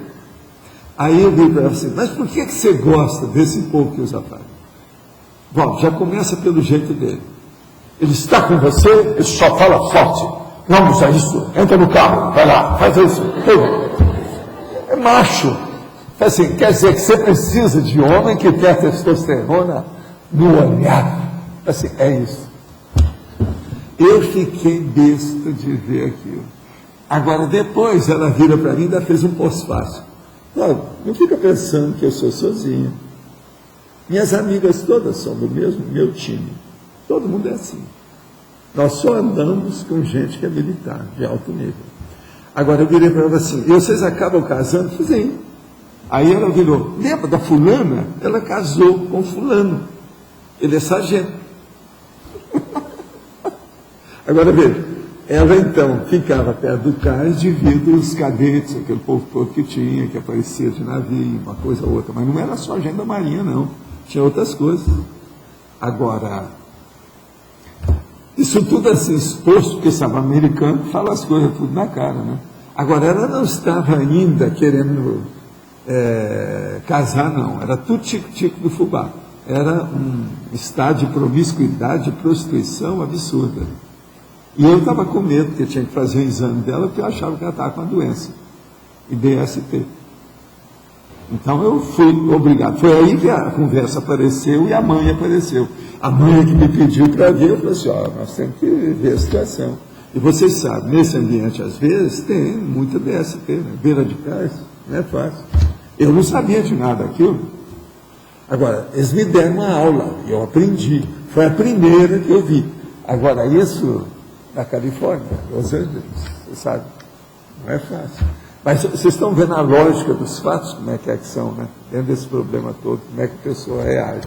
Aí eu vi para ela assim, mas por que você gosta desse povo que usa faca? Valdo, já começa pelo jeito dele. Ele está com você, ele só fala forte. Não usa isso, entra no carro, vai lá, faz isso, tudo. É macho. Assim, quer dizer que você precisa de homem que tem a testosterona no olhar. Assim, é isso. Eu fiquei besta de ver aquilo. Agora, depois, ela vira para mim e ainda fez um pós-fácil. Não fica pensando que eu sou sozinho. Minhas amigas todas são do mesmo meu time. Todo mundo é assim. Nós só andamos com gente que é militar, de alto nível. Agora eu virei para ela assim, e vocês acabam casando? Sim. Aí ela virou, lembra da fulana? Ela casou com fulano. Ele é sargento. Agora veja, ela então ficava perto do cais devido aos cadetes, aquele povo todo que tinha, que aparecia de navio, uma coisa ou outra. Mas não era só agente da marinha, não. Tinha outras coisas. Agora, isso tudo assim exposto, porque sabe, americano fala as coisas tudo na cara, né? Agora, ela não estava ainda querendo casar, não. Era tudo tico-tico do fubá. Era um estado de promiscuidade, de prostituição absurda. E eu estava com medo, porque tinha que fazer o exame dela, porque eu achava que ela estava com a doença, IBST. Então eu fui obrigado. Foi aí que a conversa apareceu e a mãe apareceu. A mãe que me pediu para ver, eu falei assim, nós temos que ver a situação. E vocês sabem, nesse ambiente, às vezes, tem muita DST, né? Beira de cais, não é fácil. Eu não sabia de nada daquilo. Agora, eles me deram uma aula, e eu aprendi. Foi a primeira que eu vi. Agora, isso na Califórnia, Los Angeles, você sabe, não é fácil. Mas vocês estão vendo a lógica dos fatos, como é que são, né? Dentro desse problema todo, como é que a pessoa reage.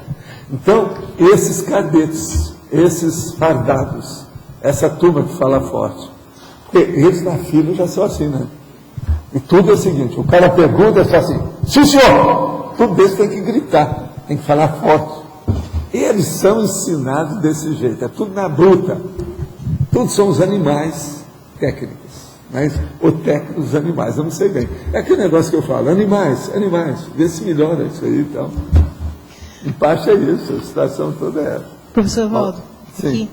Então, esses cadetes, esses fardados, essa turma que fala forte, Eles na fila já são assim, né? E tudo é o seguinte, o cara pergunta e fala assim, sim senhor, tudo isso tem que gritar, tem que falar forte. Eles são ensinados desse jeito, é tudo na bruta. Tudo são os animais técnicos, mas o técnico dos animais, eu não sei bem. É aquele negócio que eu falo, animais, vê se melhora isso aí e tal. Em parte é isso, a situação toda é essa. Professor Valdo, sim.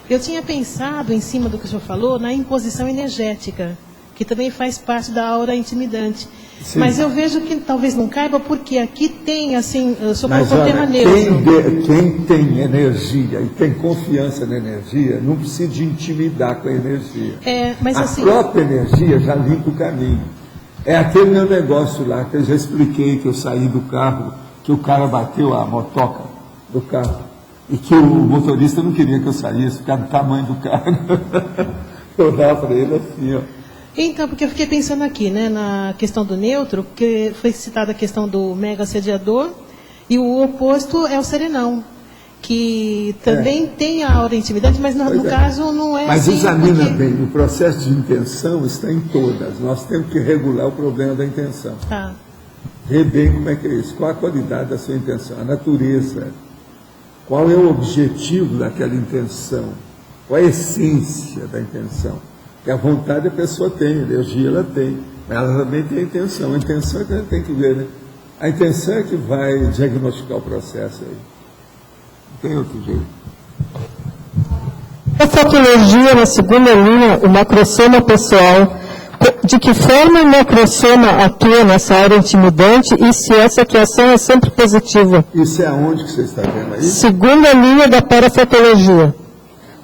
Eu tinha pensado, em cima do que o senhor falou, na imposição energética, que também faz parte da aura intimidante. Sim. Mas eu vejo que talvez não caiba, porque aqui tem, assim, só colocou o tema neutro. Quem tem energia e tem confiança na energia, não precisa de intimidar com a energia. Mas a assim, própria energia já limpa o caminho. É aquele meu negócio lá, que eu já expliquei, que eu saí do carro, que o cara bateu a motoca do carro, e que o motorista não queria que eu saísse, por causa do tamanho do carro. Eu dava para ele assim, ó. Então, porque eu fiquei pensando aqui, né, na questão do neutro, que foi citada a questão do mega assediador, e o oposto é o serenão, que também tem a aura intimidante, mas no caso não é mas assim. Mas examina bem, o processo de intenção está em todas. Nós temos que regular o problema da intenção. Tá. Ver bem como é que é isso, qual a qualidade da sua intenção, a natureza, qual é o objetivo daquela intenção, qual é a essência da intenção. Porque a vontade a pessoa tem, a energia ela tem, mas ela também tem a intenção é que a gente tem que ver, né? A intenção é que vai diagnosticar o processo aí. Não tem outro jeito. A patologia, na segunda linha, o macrosoma pessoal, de que forma o macrosoma atua nessa área intimidante e se essa atuação é sempre positiva? Isso é aonde que você está vendo aí? Segunda linha da parafotologia.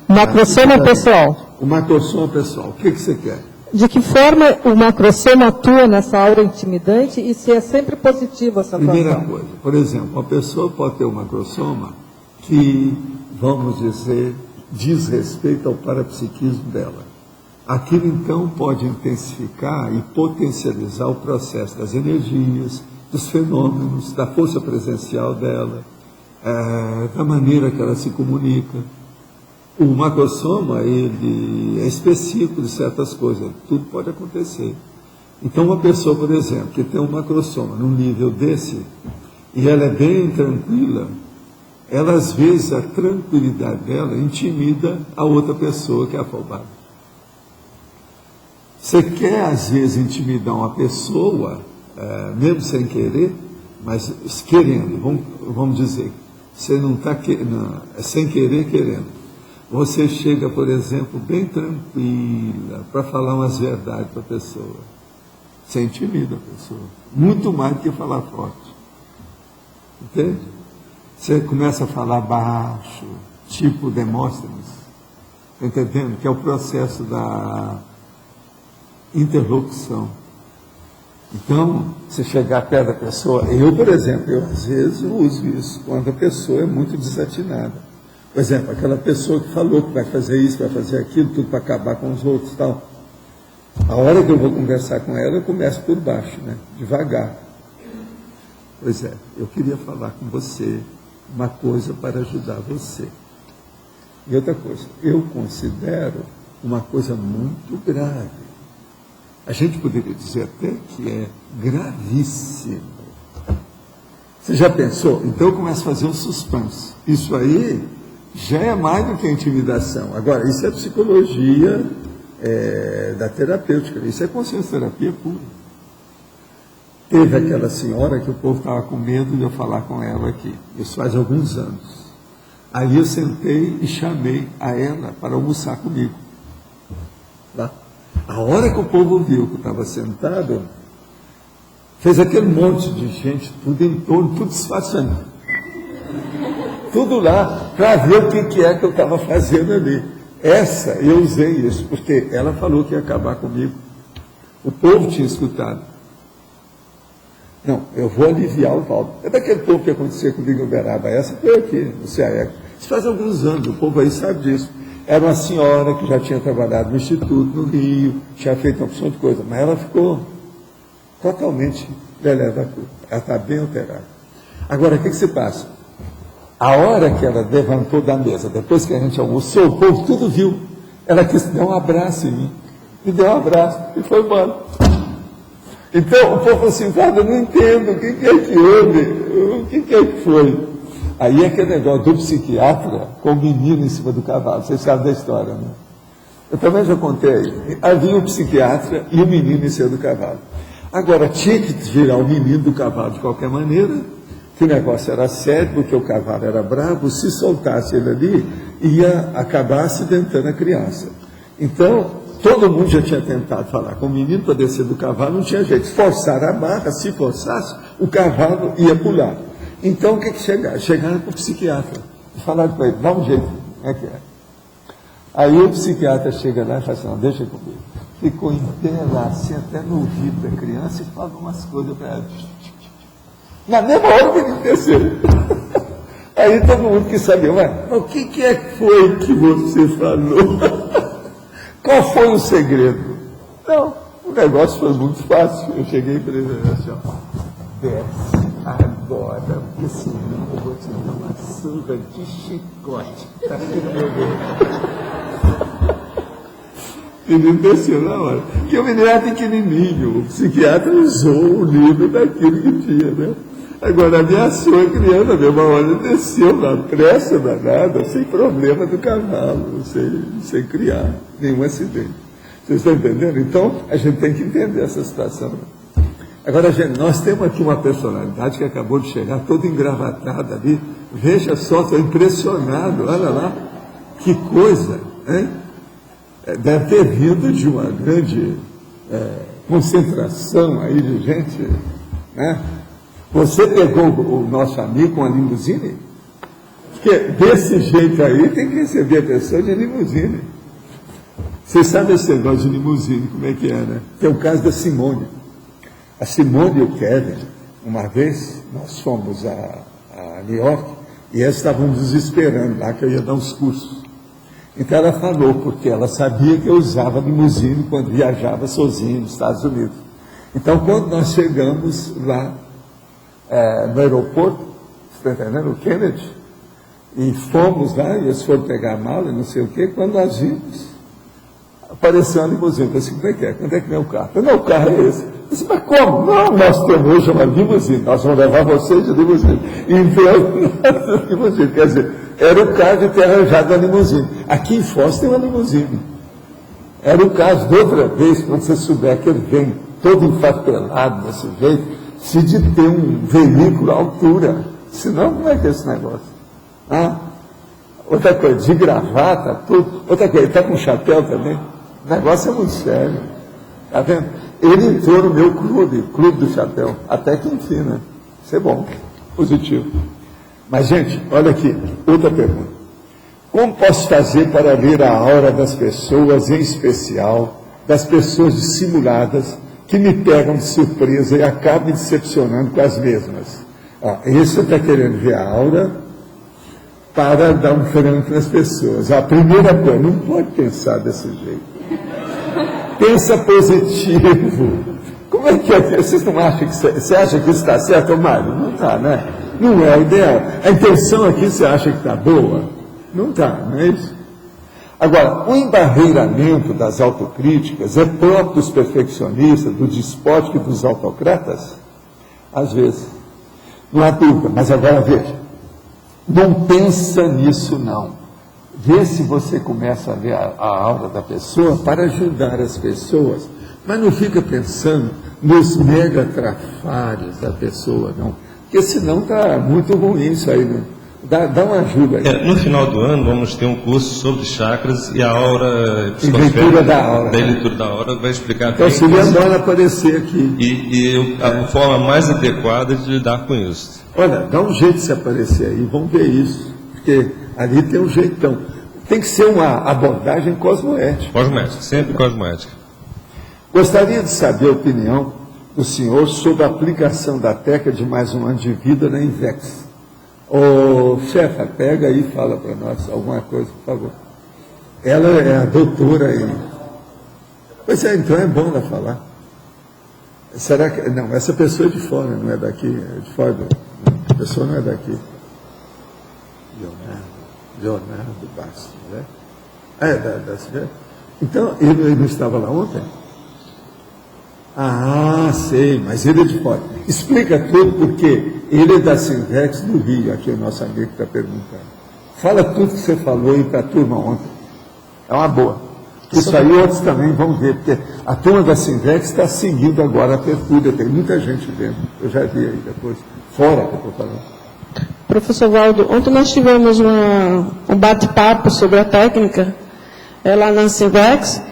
Macrosoma pessoal. O macrosoma pessoal, o que você quer? De que forma o macrosoma atua nessa aura intimidante e se é sempre positiva essa atuação? Primeira coisa, por exemplo, uma pessoa pode ter um macrosoma que, vamos dizer, diz respeito ao parapsiquismo dela. Aquilo, então, pode intensificar e potencializar o processo das energias, dos fenômenos, da força presencial dela, da maneira que ela se comunica. O macrosoma, ele é específico de certas coisas, tudo pode acontecer. Então, uma pessoa, por exemplo, que tem um macrosoma num nível desse, e ela é bem tranquila, ela, às vezes, a tranquilidade dela intimida a outra pessoa que é afobada. Você quer, às vezes, intimidar uma pessoa, mesmo sem querer, mas querendo, vamos dizer, você não está sem querer, querendo. Você chega, por exemplo, bem tranquila, para falar umas verdades para a pessoa. Você intimida a pessoa, muito mais do que falar forte. Entende? Você começa a falar baixo, tipo Demóstenes, entendendo? Que é o processo da interlocução. Então, você chegar perto da pessoa, por exemplo, eu às vezes uso isso, quando a pessoa é muito desatinada. Por exemplo, aquela pessoa que falou que vai fazer isso, vai fazer aquilo, tudo para acabar com os outros e tal. A hora que eu vou conversar com ela, eu começo por baixo, né? Devagar. Pois é, eu queria falar com você uma coisa para ajudar você. E outra coisa, eu considero uma coisa muito grave. A gente poderia dizer até que é gravíssimo. Você já pensou? Então eu começo a fazer um suspense. Isso aí já é mais do que a intimidação. Agora, isso é psicologia da terapêutica, isso é consciência terapia pura. Teve aquela senhora que o povo estava com medo de eu falar com ela aqui, isso faz alguns anos. Aí eu sentei e chamei a ela para almoçar comigo. Tá? A hora que o povo viu que eu estava sentado, fez aquele monte de gente, tudo em torno, tudo disfarçando. Tudo lá, para ver o que é que eu estava fazendo ali. Essa, eu usei isso, porque ela falou que ia acabar comigo. O povo tinha escutado. Não, eu vou aliviar o Valdo. É daquele povo que aconteceu comigo em Uberaba. Essa foi aqui, no CAECO. Isso faz alguns anos, o povo aí sabe disso. Era uma senhora que já tinha trabalhado no Instituto, no Rio, tinha feito uma opção de coisa, mas ela ficou totalmente lelé da culpa. Ela está bem alterada. Agora, o que se passa? A hora que ela levantou da mesa, depois que a gente almoçou, o povo tudo viu Ela quis dar um abraço em mim. Me deu um abraço e foi embora. Então, o povo falou assim, Padre, eu não entendo, o que é que houve? O que é que foi? Aí é aquele negócio do psiquiatra com o menino em cima do cavalo. Vocês sabem da história, né? Eu também já contei. Havia um psiquiatra e o menino em cima do cavalo. Agora, tinha que tirar o menino do cavalo de qualquer maneira, que o negócio era sério, porque o cavalo era bravo, se soltasse ele ali, ia acabar acidentando a criança. Então, todo mundo já tinha tentado falar com o menino para descer do cavalo, não tinha jeito. Forçar a barra, se forçasse, o cavalo ia pular. Então, o que chegaram? Chegaram para o psiquiatra e falaram para ele, dá um jeito, como é que é? Aí o psiquiatra chega lá e fala assim, não, deixa comigo. Ficou inteiro lá, assim, até no ouvido da criança e falou umas coisas para ela. Na mesma hora que ele desceu. Aí todo mundo quis saber, mas o que é que foi que você falou? Qual foi o segredo? Não, o negócio foi muito fácil. Eu cheguei para ele assim, ó, desce agora, porque senão eu vou te dar uma surra de chicote. Tá aqui no meu dedo. Ele desceu na hora. Porque o menino era pequenininho, o psiquiatra usou o livro daquilo que tinha, né? Agora ameaçou a criança, na mesma hora ele desceu na pressa danada, sem problema do cavalo, sem criar nenhum acidente. Vocês estão entendendo? Então, a gente tem que entender essa situação. Agora, gente, nós temos aqui uma personalidade que acabou de chegar, toda engravatada ali. Veja só, estou impressionado, olha lá, que coisa, hein? Deve ter vindo de uma grande concentração aí de gente, né? Você pegou o nosso amigo com a limusine? Porque desse jeito aí tem que receber a pessoa de limusine. Vocês sabem esse negócio de limusine, como é que é, né? Tem o caso da Simone. A Simone e o Kevin, uma vez, nós fomos a New York e eles estavam nos esperando lá que eu ia dar uns cursos. Então ela falou, porque ela sabia que eu usava limusine quando viajava sozinho nos Estados Unidos. Então, quando nós chegamos lá no aeroporto, você está entendendo, o Kennedy, e fomos lá, e eles foram pegar a mala, não sei o quê, quando nós vimos, apareceu uma limusine. Eu disse, como é que é? Quando é que vem o carro? Eu disse, não, o carro é esse. Eu disse, mas como? Não, nós temos hoje uma limusine, nós vamos levar vocês de limusine. Então, limusine, quer dizer, era o caso de ter arranjado uma limusine. Aqui em Foz tem uma limusine. Era o caso de outra vez, quando você souber que ele vem todo empapelado desse jeito, se de ter um veículo à altura. Senão, como é que é esse negócio? Ah? Outra coisa, de gravata, tudo. Outra coisa, ele está com chapéu também. O negócio é muito sério. Está vendo? Ele entrou no meu clube do chapéu. Até que enfim, né? Isso é bom, positivo. Mas, gente, olha aqui, outra pergunta. Como posso fazer para ler a aura das pessoas, em especial das pessoas dissimuladas, que me pegam de surpresa e acabam me decepcionando com as mesmas? Esse está querendo ver a aura para dar um franco nas pessoas. A primeira coisa, não pode pensar desse jeito. Pensa positivo. Como é que é? Vocês não acham que você acha que isso está certo, Mário? Não está, né? Não é o ideal. A intenção aqui você acha que está boa? Não está, não é isso? Agora, o embarreiramento das autocríticas é próprio dos perfeccionistas, do despótico e dos autocratas? Às vezes. Não há dúvida, mas agora veja. Não pensa nisso, não. Vê se você começa a ver a aura da pessoa para ajudar as pessoas, mas não fica pensando nos mega trafalhos da pessoa, não. Porque senão está muito ruim isso aí, né? Dá uma ajuda aí. No final do ano vamos ter um curso sobre chakras e a aura e leitura da aura. Da leitura da aura vai explicar então seria bom aparecer aqui. E a forma mais adequada de lidar com isso. Olha, dá um jeito de se aparecer aí, vamos ver isso. Porque ali tem um jeitão. Tem que ser uma abordagem cosmoética. Cosmoética, sempre cosmoética. Gostaria de saber a opinião do senhor sobre a aplicação da técnica de mais um ano de vida na INVEX. Ô, chefa, pega aí e fala para nós alguma coisa, por favor. Ela é a doutora aí. Pois é, então é bom ela falar. Será que... Não, essa pessoa é de fora, não é daqui. É de fora. A pessoa não é daqui. Leonardo Bastos, né? Da Sinvex? Então, ele não estava lá ontem? Ah, sei, mas ele é de fora. Explica tudo, porque ele é da Sinvex do Rio, aqui o nosso amigo está perguntando. Fala tudo que você falou aí para a turma ontem. É uma boa. Isso aí outros também vão ver, porque a turma da Sinvex está seguindo agora a abertura, tem muita gente vendo. Eu já vi aí depois, fora que eu estou falando. Professor Valdo, ontem nós tivemos um bate-papo sobre a técnica lá na Sinvex,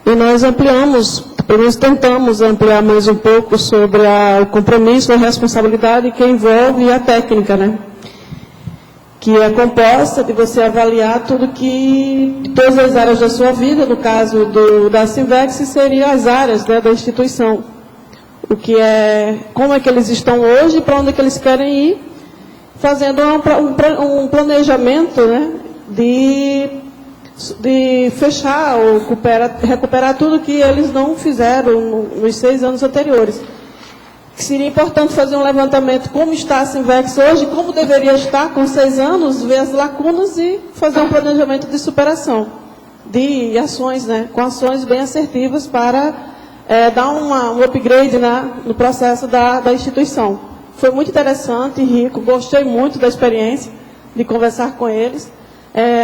e nós ampliamos, pelo menos tentamos ampliar mais um pouco sobre o compromisso e a responsabilidade que envolve a técnica, né? Que é composta de você avaliar todas as áreas da sua vida, no caso da Sinvex, seriam as áreas, né, da instituição. Como é que eles estão hoje e para onde é que eles querem ir, fazendo um planejamento, né, de fechar ou recuperar tudo que eles não fizeram nos 6 anos anteriores. Que seria importante fazer um levantamento como está a Sinvex hoje, como deveria estar com 6 anos, ver as lacunas e fazer um planejamento de superação, de ações, né, com ações bem assertivas para dar um upgrade no processo da instituição. Foi muito interessante e rico, gostei muito da experiência de conversar com eles.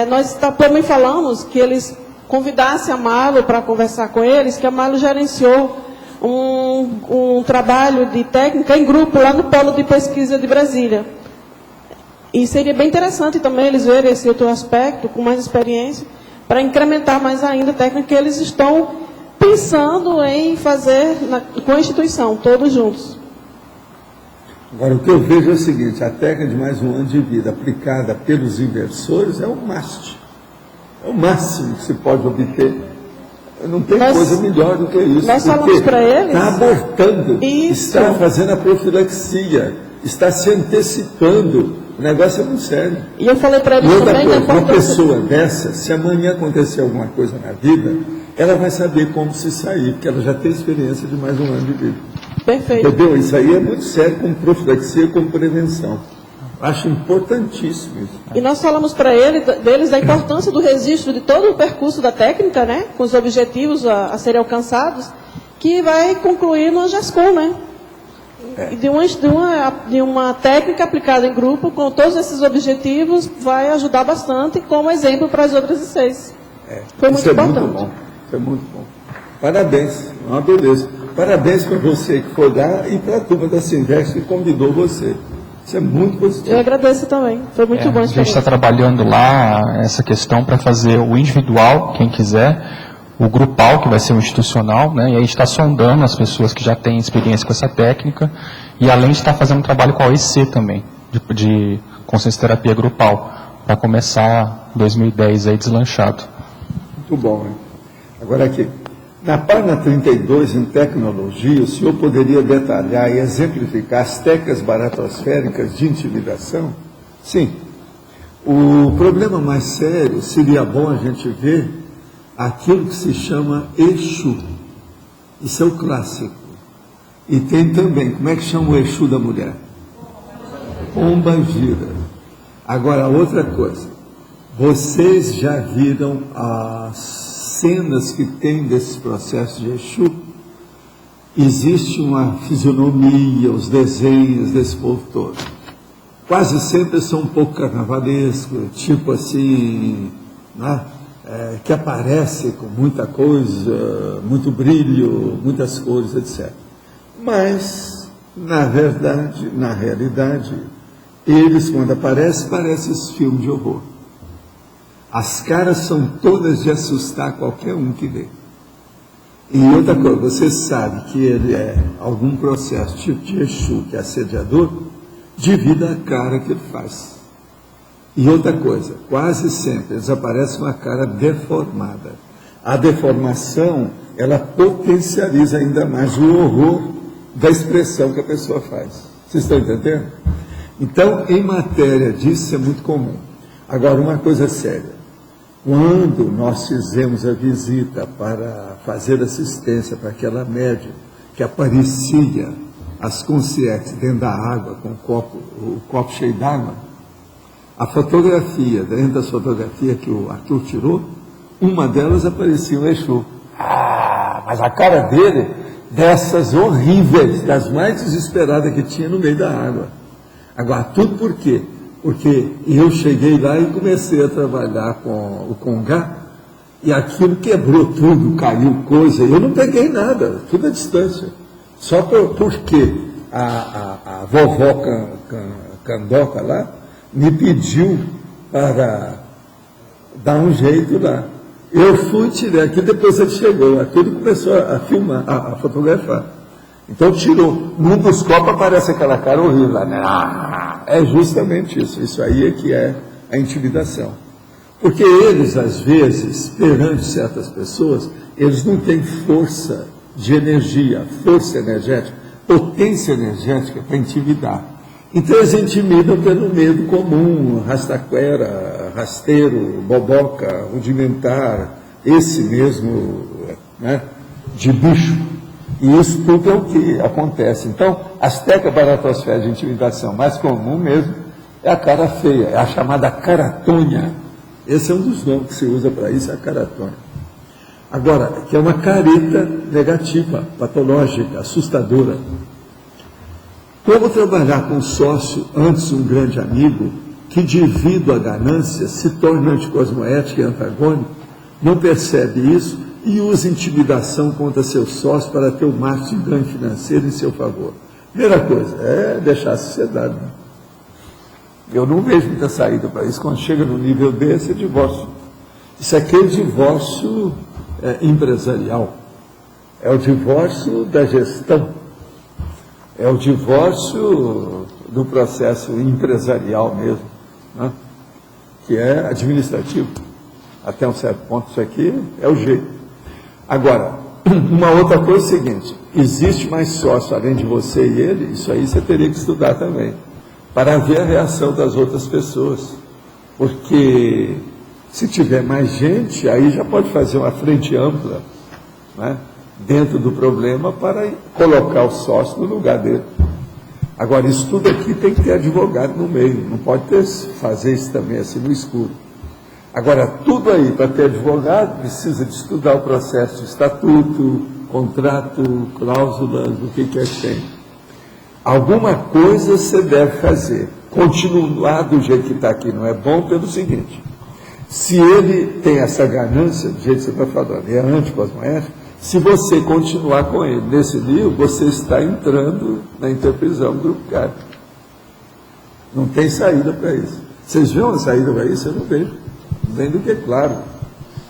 Nós também falamos que eles convidassem a Malo para conversar com eles, que a Malo gerenciou um trabalho de técnica em grupo lá no Polo de Pesquisa de Brasília. E seria bem interessante também eles verem esse outro aspecto, com mais experiência, para incrementar mais ainda a técnica que eles estão pensando em fazer com a instituição, todos juntos. Agora, o que eu vejo é o seguinte, a técnica de mais um ano de vida aplicada pelos inversores é o máximo. É o máximo que se pode obter. Não tem coisa melhor do que isso. Nós falamos para eles. Está abortando, está fazendo a profilaxia, está se antecipando. O negócio é muito sério. E eu falei para eles também. Uma pessoa dessa, se amanhã acontecer alguma coisa na vida, ela vai saber como se sair, porque ela já tem experiência de mais um ano de vida. Perfeito. Entendeu? Isso aí é muito sério, como profilaxia, como prevenção. Acho importantíssimo isso. E nós falamos para deles da importância do registro de todo o percurso da técnica, né, com os objetivos a serem alcançados, que vai concluir no AGESCOM, né? E de uma técnica aplicada em grupo, com todos esses objetivos, vai ajudar bastante como exemplo para as outras 6. Foi muito importante. Muito bom. Foi muito bom. Parabéns, uma beleza. Parabéns para você que foi lá e para a turma da Sinvex que convidou você. Isso é muito positivo. Eu agradeço também. Foi muito bom. A gente está trabalhando lá essa questão para fazer o individual, quem quiser, o grupal, que vai ser o institucional, né? E aí a gente está sondando as pessoas que já têm experiência com essa técnica, e além de estar fazendo um trabalho com a OEC também, de consciência terapia grupal, para começar 2010 aí deslanchado. Muito bom, hein? Agora aqui. Na página 32, em tecnologia, o senhor poderia detalhar e exemplificar as técnicas baratosféricas de intimidação? Sim. O problema mais sério seria bom a gente ver aquilo que se chama Exu. Isso é o clássico. E tem também, como é que chama o Exu da mulher? Pombagira. Agora, outra coisa. Vocês já viram as cenas que tem desses processos de Exu? Existe uma fisionomia, os desenhos desse povo todo. Quase sempre são um pouco carnavalescos, tipo assim, né? Que aparece com muita coisa, muito brilho, muitas cores, etc. Mas, na verdade, na realidade, eles, quando aparecem, parecem esses filmes de horror. As caras são todas de assustar qualquer um que vê. E outra coisa, você sabe que ele é algum processo tipo de Exu, que é assediador, devido à cara que ele faz. E outra coisa, quase sempre eles aparecem uma cara deformada. A deformação, ela potencializa ainda mais o horror da expressão que a pessoa faz. Vocês estão entendendo? Então, em matéria disso, é muito comum. Agora, uma coisa séria. Quando nós fizemos a visita para fazer assistência para aquela médium que aparecia as consciências dentro da água, com o copo cheio d'água, a fotografia, dentro das fotografias que o Arthur tirou, uma delas aparecia um Exu. Mas a cara dele, dessas horríveis, das mais desesperadas que tinha no meio da água. Agora, tudo por quê? Porque eu cheguei lá e comecei a trabalhar com o Congá, e aquilo quebrou tudo, caiu coisa, eu não peguei nada, tudo à distância. Só porque a vovó Candoca lá me pediu para dar um jeito lá. Eu fui, tirei aquilo, depois ele chegou, aquilo começou a filmar, a fotografar. Então tirou. Num dos copos aparece aquela cara horrível lá, né? É justamente isso aí é que é a intimidação. Porque eles, às vezes, perante certas pessoas, eles não têm força de energia, força energética, potência energética para intimidar. Então eles intimidam pelo medo comum, rastaquera, rasteiro, boboca, rudimentar, esse mesmo, né, de bicho. E isso tudo é o que acontece. Então, as técnicas baratosféricas de intimidação mais comum mesmo é a cara feia, é a chamada caratônia. Esse é um dos nomes que se usa para isso, é a caratônia. Agora, que é uma careta negativa, patológica, assustadora. Como trabalhar com um sócio, antes um grande amigo, que devido à ganância se torna anticosmoético e antagônico, não percebe isso e usa intimidação contra seu sócio para ter o máximo de ganho financeiro em seu favor. Primeira coisa, é deixar a sociedade. Né? Eu não vejo muita saída para isso. Quando chega no nível desse, é divórcio. Isso aqui é divórcio empresarial. É o divórcio da gestão. É o divórcio do processo empresarial mesmo, né? Que é administrativo. Até um certo ponto, isso aqui é o jeito. Agora, uma outra coisa é o seguinte, existe mais sócio além de você e ele, isso aí você teria que estudar também, para ver a reação das outras pessoas. Porque se tiver mais gente, aí já pode fazer uma frente ampla, né, dentro do problema para colocar o sócio no lugar dele. Agora, isso tudo aqui tem que ter advogado no meio, não pode fazer isso também assim no escuro. Agora, tudo aí para ter advogado precisa de estudar o processo de estatuto, contrato, cláusulas, o que quer que tem. Alguma coisa você deve fazer. Continuar do jeito que está aqui não é bom pelo seguinte, se ele tem essa ganância, do jeito que você está falando, é anticosmoético, se você continuar com ele nesse nível, você está entrando na interprisão do grupo CARP. Não tem saída para isso. Vocês viram a saída para isso? Eu não vejo. Bem do que claro.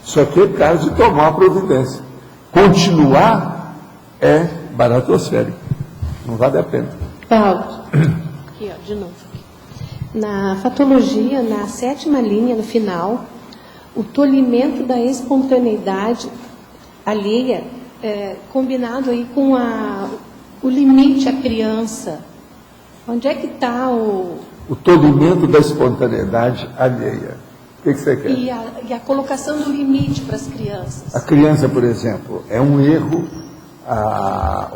Só que é caso de tomar a providência. Continuar é baratosférico. Não vale a pena. Paulo, aqui, ó, de novo. Na fatologia, na 7ª linha, no final, o tolimento da espontaneidade alheia, combinado aí com o limite à criança. Onde é que está o tolimento da espontaneidade alheia? O que você quer? E a colocação do limite para as crianças. A criança, por exemplo, é um erro.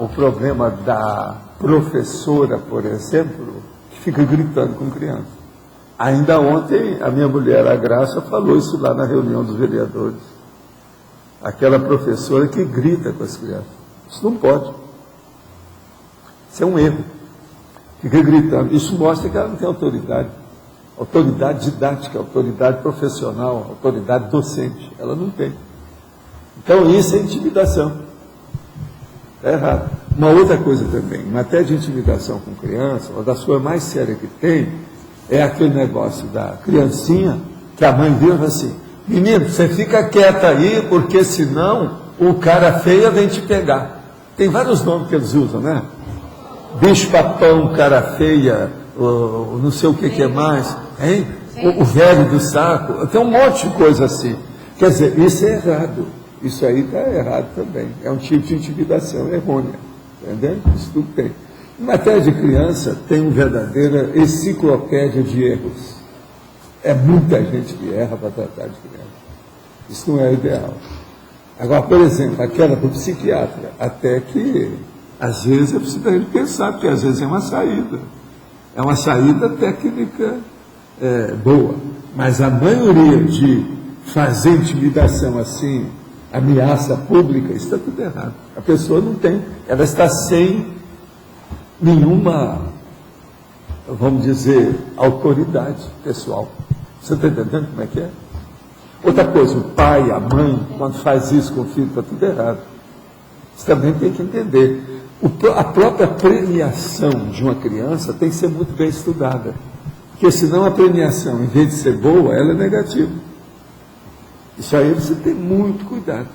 O problema da professora, por exemplo, que fica gritando com criança. Ainda ontem, a minha mulher, a Graça, falou isso lá na reunião dos vereadores. Aquela professora que grita com as crianças. Isso não pode. Isso é um erro. Fica gritando. Isso mostra que ela não tem autoridade. Autoridade didática, autoridade profissional, autoridade docente. Ela não tem. Então, isso é intimidação. É errado. Uma outra coisa também, em matéria de intimidação com criança, uma das coisas mais sérias que tem, é aquele negócio da criancinha, que a mãe vira e fala assim, menino, você fica quieta aí, porque senão o cara feio vem te pegar. Tem vários nomes que eles usam, né? Bicho papão, cara feia, não sei o que é mais, hein? O velho do saco, tem um monte de coisa assim. Quer dizer, isso é errado. Isso aí está errado também. É um tipo de intimidação errônea. Entendeu? Isso tudo tem. Em matéria de criança, tem uma verdadeira enciclopédia de erros. É muita gente que erra para tratar de criança. Isso não é o ideal. Agora, por exemplo, aquela para o psiquiatra, até que, às vezes, é preciso a gente pensar, porque às vezes é uma saída. É uma saída técnica boa. Mas a maioria de fazer intimidação assim, ameaça pública, isso está tudo errado. A pessoa não tem, ela está sem nenhuma, vamos dizer, autoridade pessoal. Você está entendendo como é que é? Outra coisa, o pai, a mãe, quando faz isso com o filho, está tudo errado. Você também tem que entender. A própria premiação de uma criança tem que ser muito bem estudada. Porque senão a premiação, em vez de ser boa, ela é negativa. Isso aí você tem muito cuidado.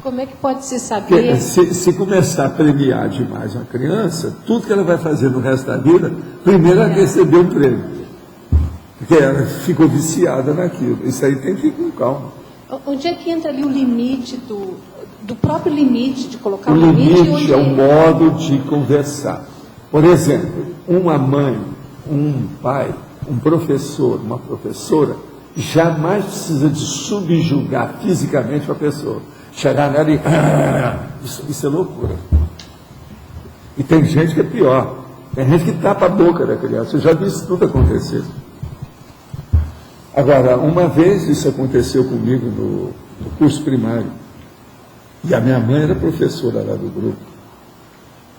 Como é que pode se saber? Porque se começar a premiar demais uma criança, tudo que ela vai fazer no resto da vida, primeiro ela receber um prêmio. Porque ela ficou viciada naquilo. Isso aí tem que ir com calma. Onde é que entra ali o limite do próprio limite, de colocar o limite? Onde é o modo de conversar. Por exemplo, uma mãe, um pai, um professor, uma professora, jamais precisa de subjugar fisicamente a pessoa. Chegar nela e... isso é loucura. E tem gente que é pior. Tem gente que tapa a boca da criança. Eu já vi isso tudo acontecer. Agora, uma vez isso aconteceu comigo no curso primário. E a minha mãe era professora lá do grupo.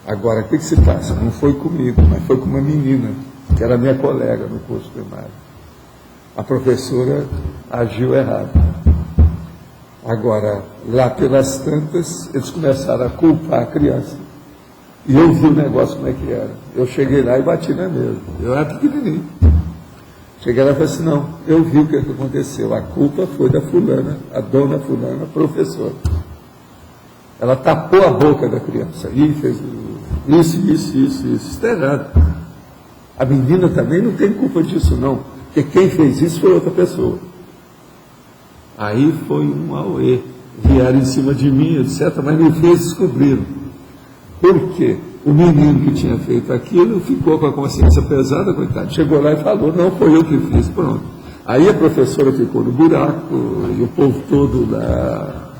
Agora, o que se passa? Não foi comigo, mas foi com uma menina, que era minha colega no curso primário. A professora agiu errado. Agora, lá pelas tantas, eles começaram a culpar a criança. E eu vi o negócio como é que era. Eu cheguei lá e bati na mesa. Eu era pequenininho. Cheguei lá e falei assim, não, eu vi o que aconteceu. A culpa foi da fulana, a dona fulana, a professora. Ela tapou a boca da criança. E fez isso. Isso está errado. A menina também não tem culpa disso, não. Porque quem fez isso foi outra pessoa. Aí foi um auê. Vieram em cima de mim, etc., mas me fez descobrir. Por quê? O menino que tinha feito aquilo ficou com a consciência pesada, coitado. Chegou lá e falou, não, foi eu que fiz, pronto. Aí a professora ficou no buraco, e o povo todo lá.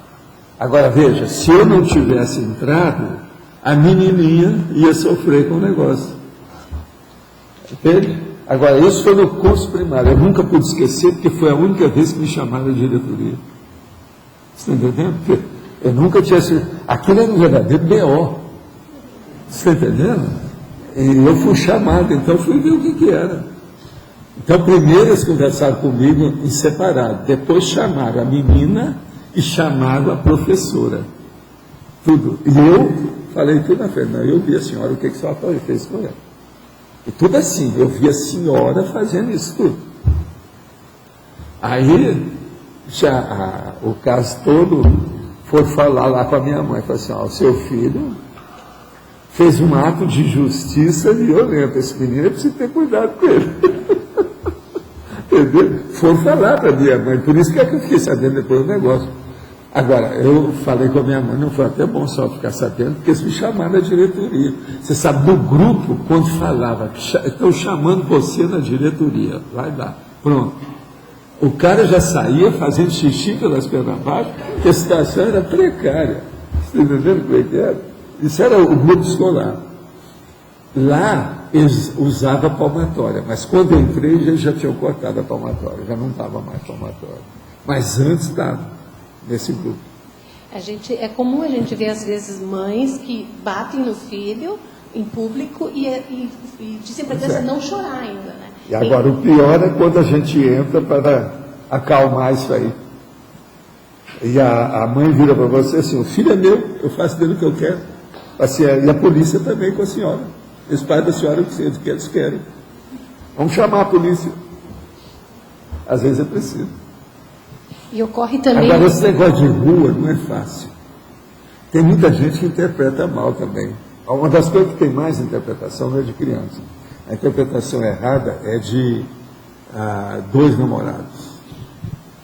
Agora veja, se eu não tivesse entrado, a menininha ia sofrer com o negócio. Entende? Agora, isso foi no curso primário. Eu nunca pude esquecer, porque foi a única vez que me chamaram de diretoria. Você está entendendo? Porque eu nunca tinha sido... Aquilo era um verdadeiro B.O. Você está entendendo? E eu fui chamado, então fui ver o que era. Então, primeiro eles conversaram comigo em separado. Depois chamaram a menina e chamaram a professora. Tudo. E eu falei tudo na frente. Não, eu vi a senhora, o que a senhora fez com ela. E tudo assim, eu vi a senhora fazendo isso tudo. Aí, já o caso todo, foi falar lá com a minha mãe, falou assim, ó, o seu filho fez um ato de justiça violenta, esse menino precisa ter cuidado com ele. Entendeu? Foram falar para a minha mãe, por isso que eu fiquei sabendo depois do negócio. Agora, eu falei com a minha mãe, não foi até bom só ficar sabendo, porque eles me chamaram na diretoria. Você sabe, no grupo, quando falava, estão chamando você na diretoria, vai lá, pronto. O cara já saía fazendo xixi pelas pernas abaixo, porque a situação era precária. Você está entendendo como é que era? Isso era o grupo escolar. Lá, eles usavam palmatória, mas quando eu entrei, eles já tinham cortado a palmatória, já não estava mais palmatória. Mas antes estava. Nesse grupo. É comum a gente ver, às vezes, mães que batem no filho em público e dizem para a criança não chorar ainda, né? E agora, o pior é quando a gente entra para acalmar isso aí. E a mãe vira para você assim, o filho é meu, eu faço dele o que eu quero. Assim, e a polícia também com a senhora. Os pais da senhora, o que eles querem. Vamos chamar a polícia. Às vezes é preciso. E ocorre também... Agora, esse negócio de rua não é fácil. Tem muita gente que interpreta mal também. Uma das coisas que tem mais interpretação não é de criança. A interpretação errada é de dois namorados.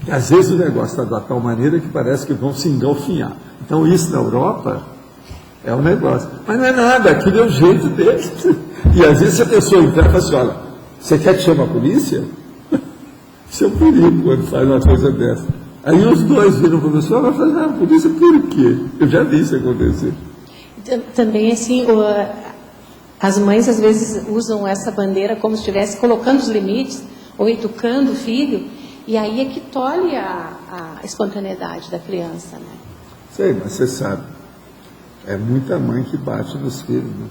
E, às vezes o negócio está de tal maneira que parece que vão se engalfinhar. Então, isso na Europa é um negócio. Mas não é nada, aquilo é o jeito deles. E, às vezes, se a pessoa entrar e fala assim, olha, você quer que chame a polícia? Isso é um perigo quando faz uma coisa dessa. Aí os dois viram para o professor, vai fazer a polícia por quê? Eu já vi isso acontecer. Também, assim, as mães às vezes usam essa bandeira como se estivesse colocando os limites ou educando o filho, E aí é que tolhe a espontaneidade da criança, né? Sei, mas você sabe, é muita mãe que bate nos filhos, né?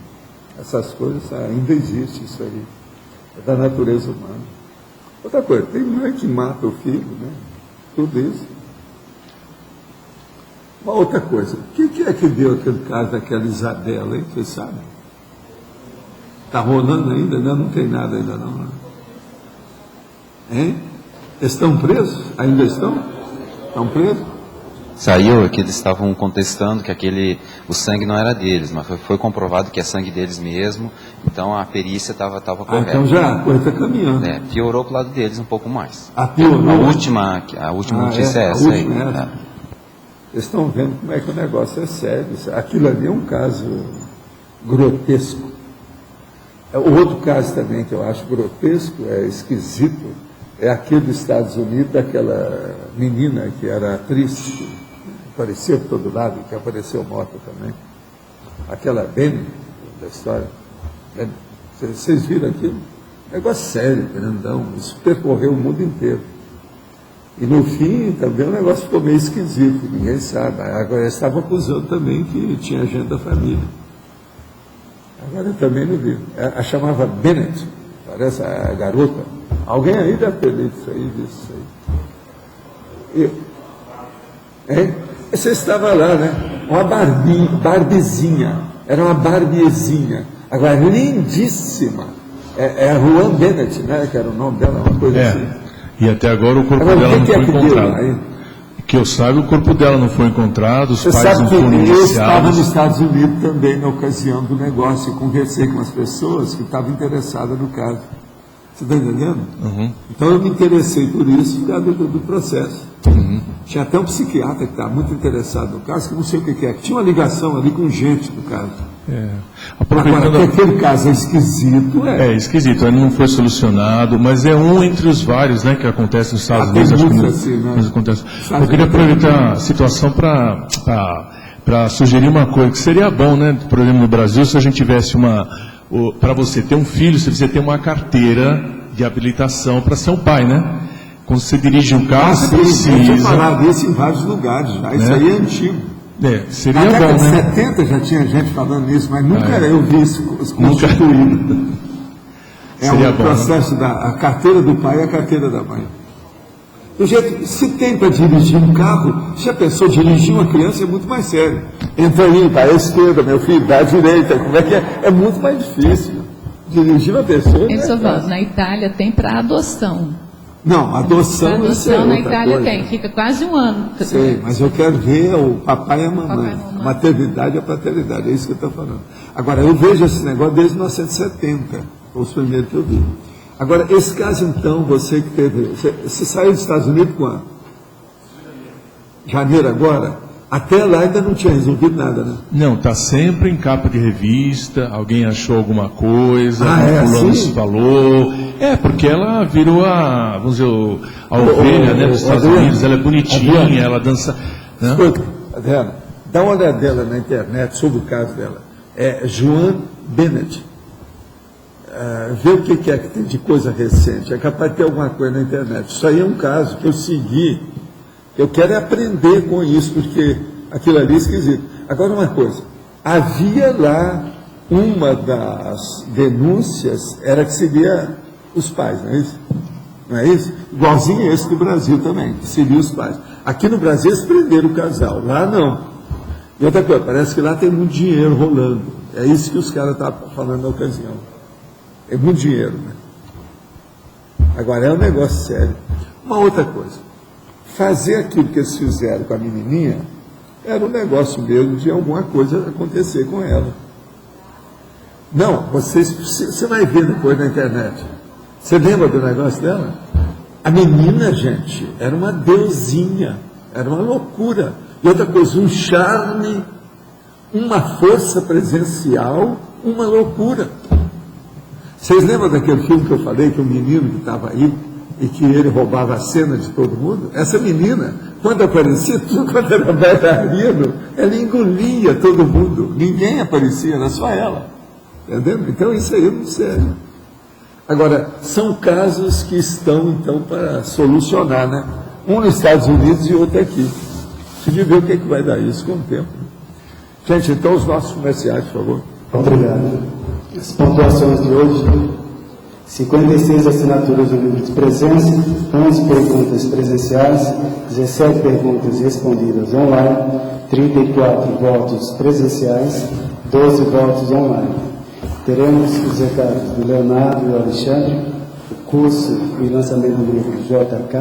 Essas coisas ainda existem, isso aí. É da natureza humana. Outra coisa, tem mãe que mata o filho, né? Tudo isso. Uma outra coisa, o que é que deu aquele caso daquela Isabela, hein? Vocês sabem? Está rolando ainda? Não tem nada ainda não, né? Hein? Estão presos? Ainda estão? Estão presos? Saiu que eles estavam contestando que o sangue não era deles, mas foi comprovado que é sangue deles mesmo, então a perícia estava correta. Então já a coisa está caminhando. Piorou para o lado deles um pouco mais. Piorou? A última notícia é essa aí. Eles estão vendo como é que o negócio é sério. Aquilo ali é um caso grotesco. O outro caso também que eu acho grotesco, é esquisito, é aquele dos Estados Unidos, daquela menina que era atriz, que aparecia por todo lado, que apareceu morta também. Aquela Benny, da história. Vocês viram aquilo? Negócio sério, grandão. Isso percorreu o mundo inteiro. E no fim, também o negócio ficou meio esquisito, ninguém sabe. Agora, eles estavam acusando também que tinha gente da família. Agora eu também não vi. A chamava Bennett, parece a garota. Alguém aí deve ter lido isso aí, visto isso aí. Você estava lá, né? Uma barbizinha. Era uma barbiezinha. Agora, lindíssima. É a Ruan Bennett, né? Que era o nome dela, uma coisa assim. E até agora o corpo dela não foi encontrado. Que eu saiba, o corpo dela não foi encontrado, os pais não foram indiciados. Eu estava nos Estados Unidos também na ocasião do negócio e conversei com as pessoas que estavam interessadas no caso. Você está entendendo? Uhum. Então eu me interessei por isso por causa do processo. Uhum. Tinha até um psiquiatra que estava muito interessado no caso, que não sei o que é, que tinha uma ligação ali com gente do caso. Agora, que aquele caso é esquisito. É esquisito, ele não foi solucionado, mas é um entre os vários, né, que acontece nos Estados Unidos. Acho que assim, né? Acontece. Eu queria aproveitar a situação para sugerir uma coisa, que seria bom, né, por exemplo, no Brasil, se a gente tivesse para você ter um filho, se você ter uma carteira de habilitação para ser um pai, né? Quando você dirige um carro, você precisa. Eu tinha falado isso em vários lugares já, isso aí é antigo. Seria na década bom, de né? 70 já tinha gente falando nisso, mas nunca eu vi isso constituído. É o processo da carteira do pai e a carteira da mãe. Do jeito, se tem para dirigir um carro, se a pessoa dirigir uma criança é muito mais sério. Entra aí, vai à esquerda, meu filho, vai à direita, como é que é? É muito mais difícil. Dirigir uma pessoa. Na Itália tem para adoção. Não, adoção na Itália tem, fica quase um ano. Sei, mas eu quero ver o papai e a mamãe. A maternidade e a paternidade, é isso que eu estou falando. Agora, eu vejo esse negócio desde 1970, foi os primeiros que eu vi. Agora, esse caso então, você que teve. Você saiu dos Estados Unidos quando? Janeiro agora? Até lá ainda não tinha resolvido nada, né? Não, está sempre em capa de revista, alguém achou alguma coisa, fulano assim? falou. Porque ela virou a ovelha, né, dos Estados Unidos, ela é bonitinha, ela dança. Escuta, Adriana, dá uma olhada dela na internet sobre o caso dela. É Joan Bennett. Vê o que é que tem de coisa recente. É capaz de ter alguma coisa na internet. Isso aí é um caso que eu segui. Eu quero aprender com isso, porque aquilo ali é esquisito. Agora, uma coisa. Havia lá uma das denúncias, era que seria os pais, não é isso? Não é isso? Igualzinho esse do Brasil também, que seria os pais. Aqui no Brasil eles prenderam o casal, lá não. E outra coisa, parece que lá tem muito dinheiro rolando. É isso que os caras estavam falando na ocasião. É muito dinheiro, né? Agora é um negócio sério. Uma outra coisa. Fazer aquilo que eles fizeram com a menininha era um negócio mesmo de alguma coisa acontecer com ela. Não, você vai ver depois na internet. Você lembra do negócio dela? A menina, gente, era uma deusinha, era uma loucura. E outra coisa, um charme, uma força presencial, uma loucura. Vocês lembram daquele filme que eu falei, que o menino que estava aí, e que ele roubava a cena de todo mundo? Essa menina, quando aparecia, tudo quando era bailarino, ela engolia todo mundo. Ninguém aparecia, era só ela. Entendeu? Então isso aí é muito sério. Agora, são casos que estão, então, para solucionar, né? Um nos Estados Unidos e outro aqui. Preciso ver o que vai dar isso com o tempo. Gente, então, os nossos comerciais, por favor. Obrigado. As pontuações de hoje: 56 assinaturas no livro de presença, 11 perguntas presenciais, 17 perguntas respondidas online, 34 votos presenciais, 12 votos online. Teremos os recados do Leonardo e do Alexandre, o curso e lançamento do livro JK,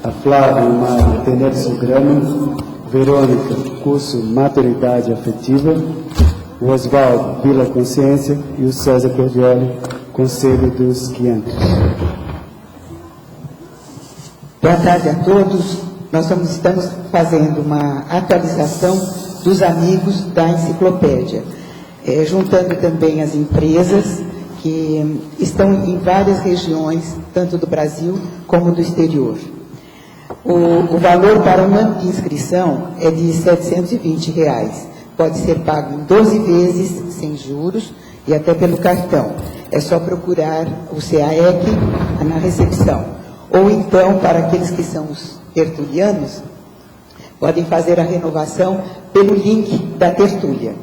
a Flávia e Mário Tenepsograma, Verônica, curso Maturidade Afetiva, o Oswaldo, Vila Consciência, e o César Cordioli, Conselho dos 500. Boa tarde a todos. Nós estamos fazendo uma atualização dos amigos da enciclopédia, juntando também as empresas que estão em várias regiões, tanto do Brasil como do exterior. O valor para um ano de inscrição é de R$ 720. Pode ser pago em 12 vezes, sem juros, e até pelo cartão. É só procurar o CAEC na recepção. Ou então, para aqueles que são os tertulianos, podem fazer a renovação pelo link da tertúlia.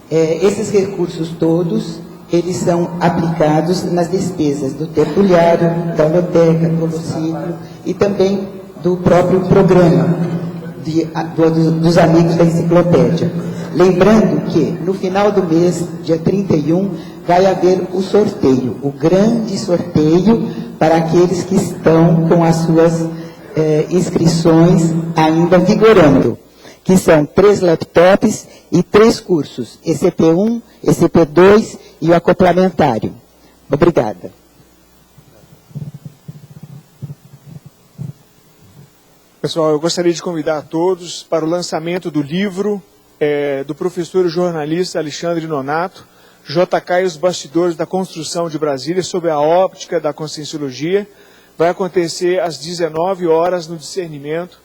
Esses recursos todos, eles são aplicados nas despesas do tertuliário, da loteca, do holociclo e também do próprio programa dos amigos da enciclopédia. Lembrando que no final do mês, dia 31, vai haver o sorteio, o grande sorteio para aqueles que estão com as suas inscrições ainda vigorando, que são 3 laptops e 3 cursos, ECP1, ECP2 e o acoplamentário. Obrigada. Pessoal, eu gostaria de convidar a todos para o lançamento do livro do professor e jornalista Alexandre Nonato, JK e os bastidores da construção de Brasília, sob a óptica da Conscienciologia. Vai acontecer às 19 horas no Discernimento.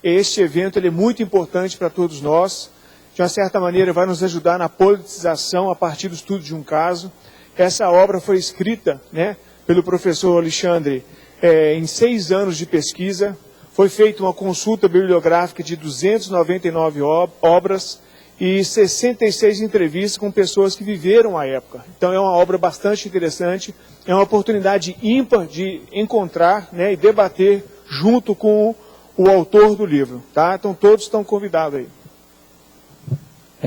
Este evento ele é muito importante para todos nós. De uma certa maneira, vai nos ajudar na politização a partir do estudo de um caso. Essa obra foi escrita, pelo professor Alexandre em 6 anos de pesquisa. Foi feita uma consulta bibliográfica de 299 obras e 66 entrevistas com pessoas que viveram a época. Então é uma obra bastante interessante, é uma oportunidade ímpar de encontrar e debater junto com o autor do livro. Tá? Então todos estão convidados aí.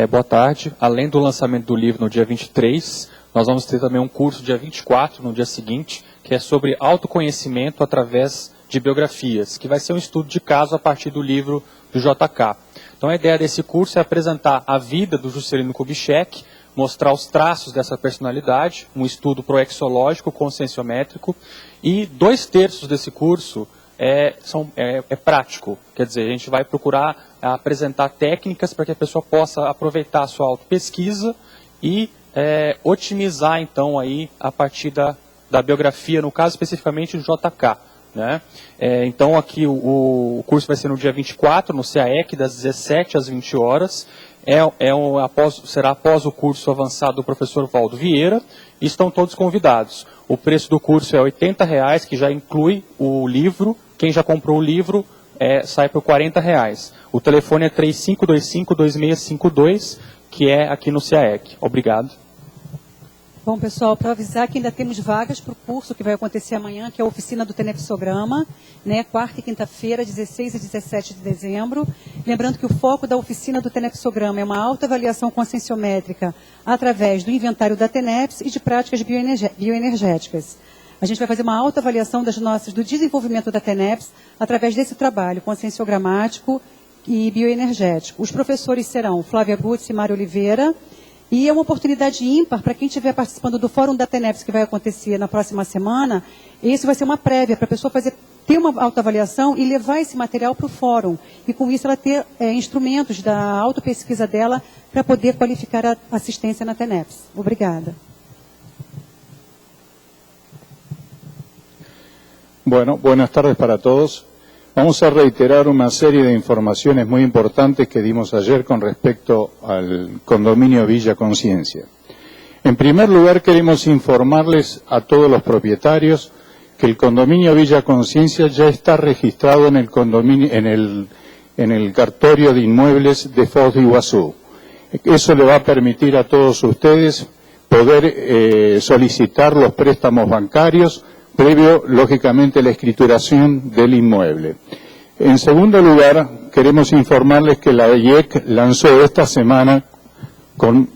Boa tarde. Além do lançamento do livro no dia 23, nós vamos ter também um curso dia 24, no dia seguinte, que é sobre autoconhecimento através de biografias, que vai ser um estudo de caso a partir do livro do JK. Então a ideia desse curso é apresentar a vida do Juscelino Kubitschek, mostrar os traços dessa personalidade, um estudo proexológico, conscienciométrico, e 2/3 desse curso é prático, quer dizer, a gente vai procurar apresentar técnicas para que a pessoa possa aproveitar a sua autopesquisa e otimizar então aí a partir da biografia, no caso especificamente do JK. Então aqui o curso vai ser no dia 24, no CAEC, das 17 às 20 horas. Será após o curso avançado do professor Valdo Vieira, e estão todos convidados. O preço do curso é R$ 80, que já inclui o livro. Quem já comprou o livro sai por R$ 40. O telefone é 3525-2652, que é aqui no CAEC. Obrigado. Bom, pessoal, para avisar que ainda temos vagas para o curso que vai acontecer amanhã, que é a oficina do Tenepsograma, quarta e quinta-feira, 16 e 17 de dezembro. Lembrando que o foco da oficina do Tenepsograma é uma autoavaliação conscienciométrica através do inventário da TENEPS e de práticas bioenergéticas. A gente vai fazer uma autoavaliação do desenvolvimento da TENEPS através desse trabalho conscienciogramático e bioenergético. Os professores serão Flávia Gutz e Mário Oliveira. E é uma oportunidade ímpar para quem estiver participando do Fórum da TENEPS, que vai acontecer na próxima semana. Esse vai ser uma prévia para a pessoa ter uma autoavaliação e levar esse material para o fórum. E com isso ela ter instrumentos da autopesquisa dela para poder qualificar a assistência na TENEPS. Obrigada. Bueno, buenas tardes para todos. Vamos a reiterar una serie de informaciones muy importantes que dimos ayer con respecto al condominio Villa Conciencia. En primer lugar, queremos informarles a todos los propietarios que el condominio Villa Conciencia ya está registrado en el condominio, en el cartorio de inmuebles de Foz de Iguazú. Eso le va a permitir a todos ustedes poder solicitar los préstamos bancarios, previo, lógicamente, la escrituración del inmueble. En segundo lugar, queremos informarles que la IEC lanzó esta semana con...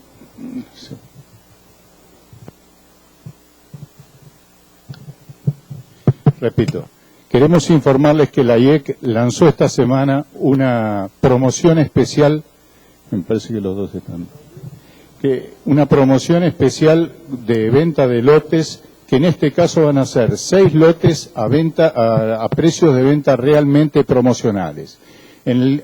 Repito, queremos informarles que la IEC lanzó esta semana una promoción especial, me parece que los dos están, una promoción especial de venta de lotes, que en este caso van a ser 6 lotes a precios de venta realmente promocionales.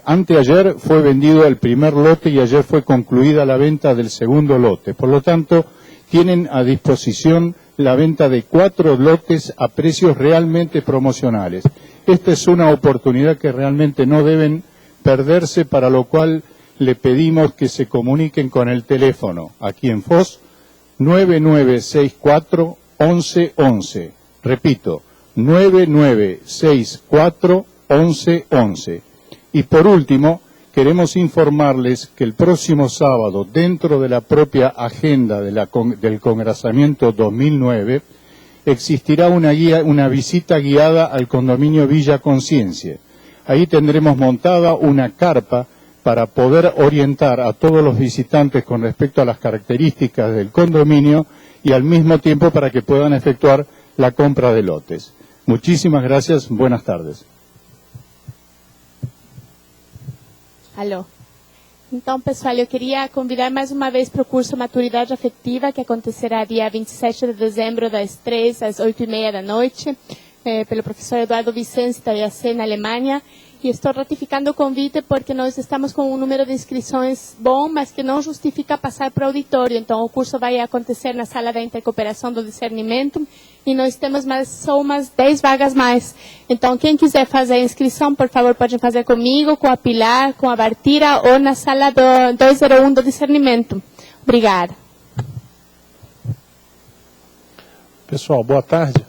Anteayer fue vendido el primer lote y ayer fue concluida la venta del segundo lote. Por lo tanto, tienen a disposición la venta de 4 lotes a precios realmente promocionales. Esta es una oportunidad que realmente no deben perderse, para lo cual le pedimos que se comuniquen con el teléfono, aquí en Foz, 9964-1111. Repito, 9964-1111. Y por último, queremos informarles que el próximo sábado, dentro de la propia agenda del Congresamiento 2009, existirá una visita guiada al condominio Villa Conciencia. Ahí tendremos montada una carpa para poder orientar a todos los visitantes con respecto a las características del condominio y al mismo tiempo para que puedan efectuar la compra de lotes. Muchísimas gracias, buenas tardes. Alô. Então, pessoal, eu queria convidar mais uma vez para o curso Maturidade Afetiva, que acontecerá dia 27 de dezembro, das 3 às 8h30 da noite, pelo professor Eduardo Vicente, da IAC, na Alemanha. E estou ratificando o convite porque nós estamos com um número de inscrições bom, mas que não justifica passar para o auditório. Então, o curso vai acontecer na Sala da Intercooperação do Discernimento e nós temos só umas 10 vagas mais. Então, quem quiser fazer a inscrição, por favor, pode fazer comigo, com a Pilar, com a Bartira ou na Sala do 201 do Discernimento. Obrigada. Pessoal, boa tarde.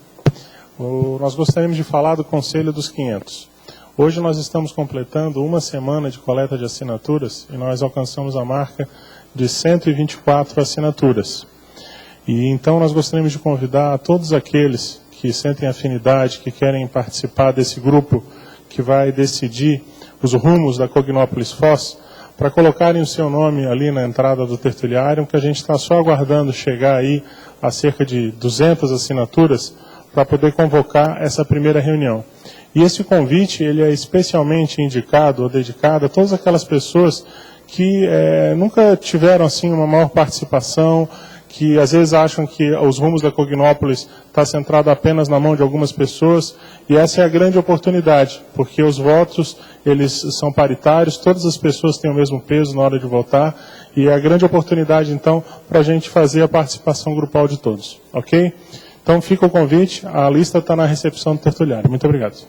Nós gostaríamos de falar do Conselho dos 500. Hoje nós estamos completando uma semana de coleta de assinaturas e nós alcançamos a marca de 124 assinaturas. E então nós gostaríamos de convidar a todos aqueles que sentem afinidade, que querem participar desse grupo que vai decidir os rumos da Cognópolis Foz, para colocarem o seu nome ali na entrada do tertuliário, que a gente está só aguardando chegar aí a cerca de 200 assinaturas para poder convocar essa primeira reunião. E esse convite ele é especialmente indicado ou dedicado a todas aquelas pessoas que nunca tiveram assim uma maior participação, que às vezes acham que os rumos da Cognópolis está centrado apenas na mão de algumas pessoas, e essa é a grande oportunidade, porque os votos eles são paritários, todas as pessoas têm o mesmo peso na hora de votar, e é a grande oportunidade então para a gente fazer a participação grupal de todos, ok? Então fica o convite, a lista está na recepção do tertuliário. Muito obrigado.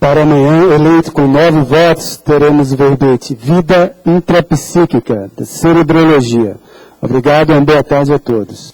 Para amanhã, eleito com 9 votos, teremos o verbete Vida Intrapsíquica, da Cerebrologia. Obrigado e uma boa tarde a todos.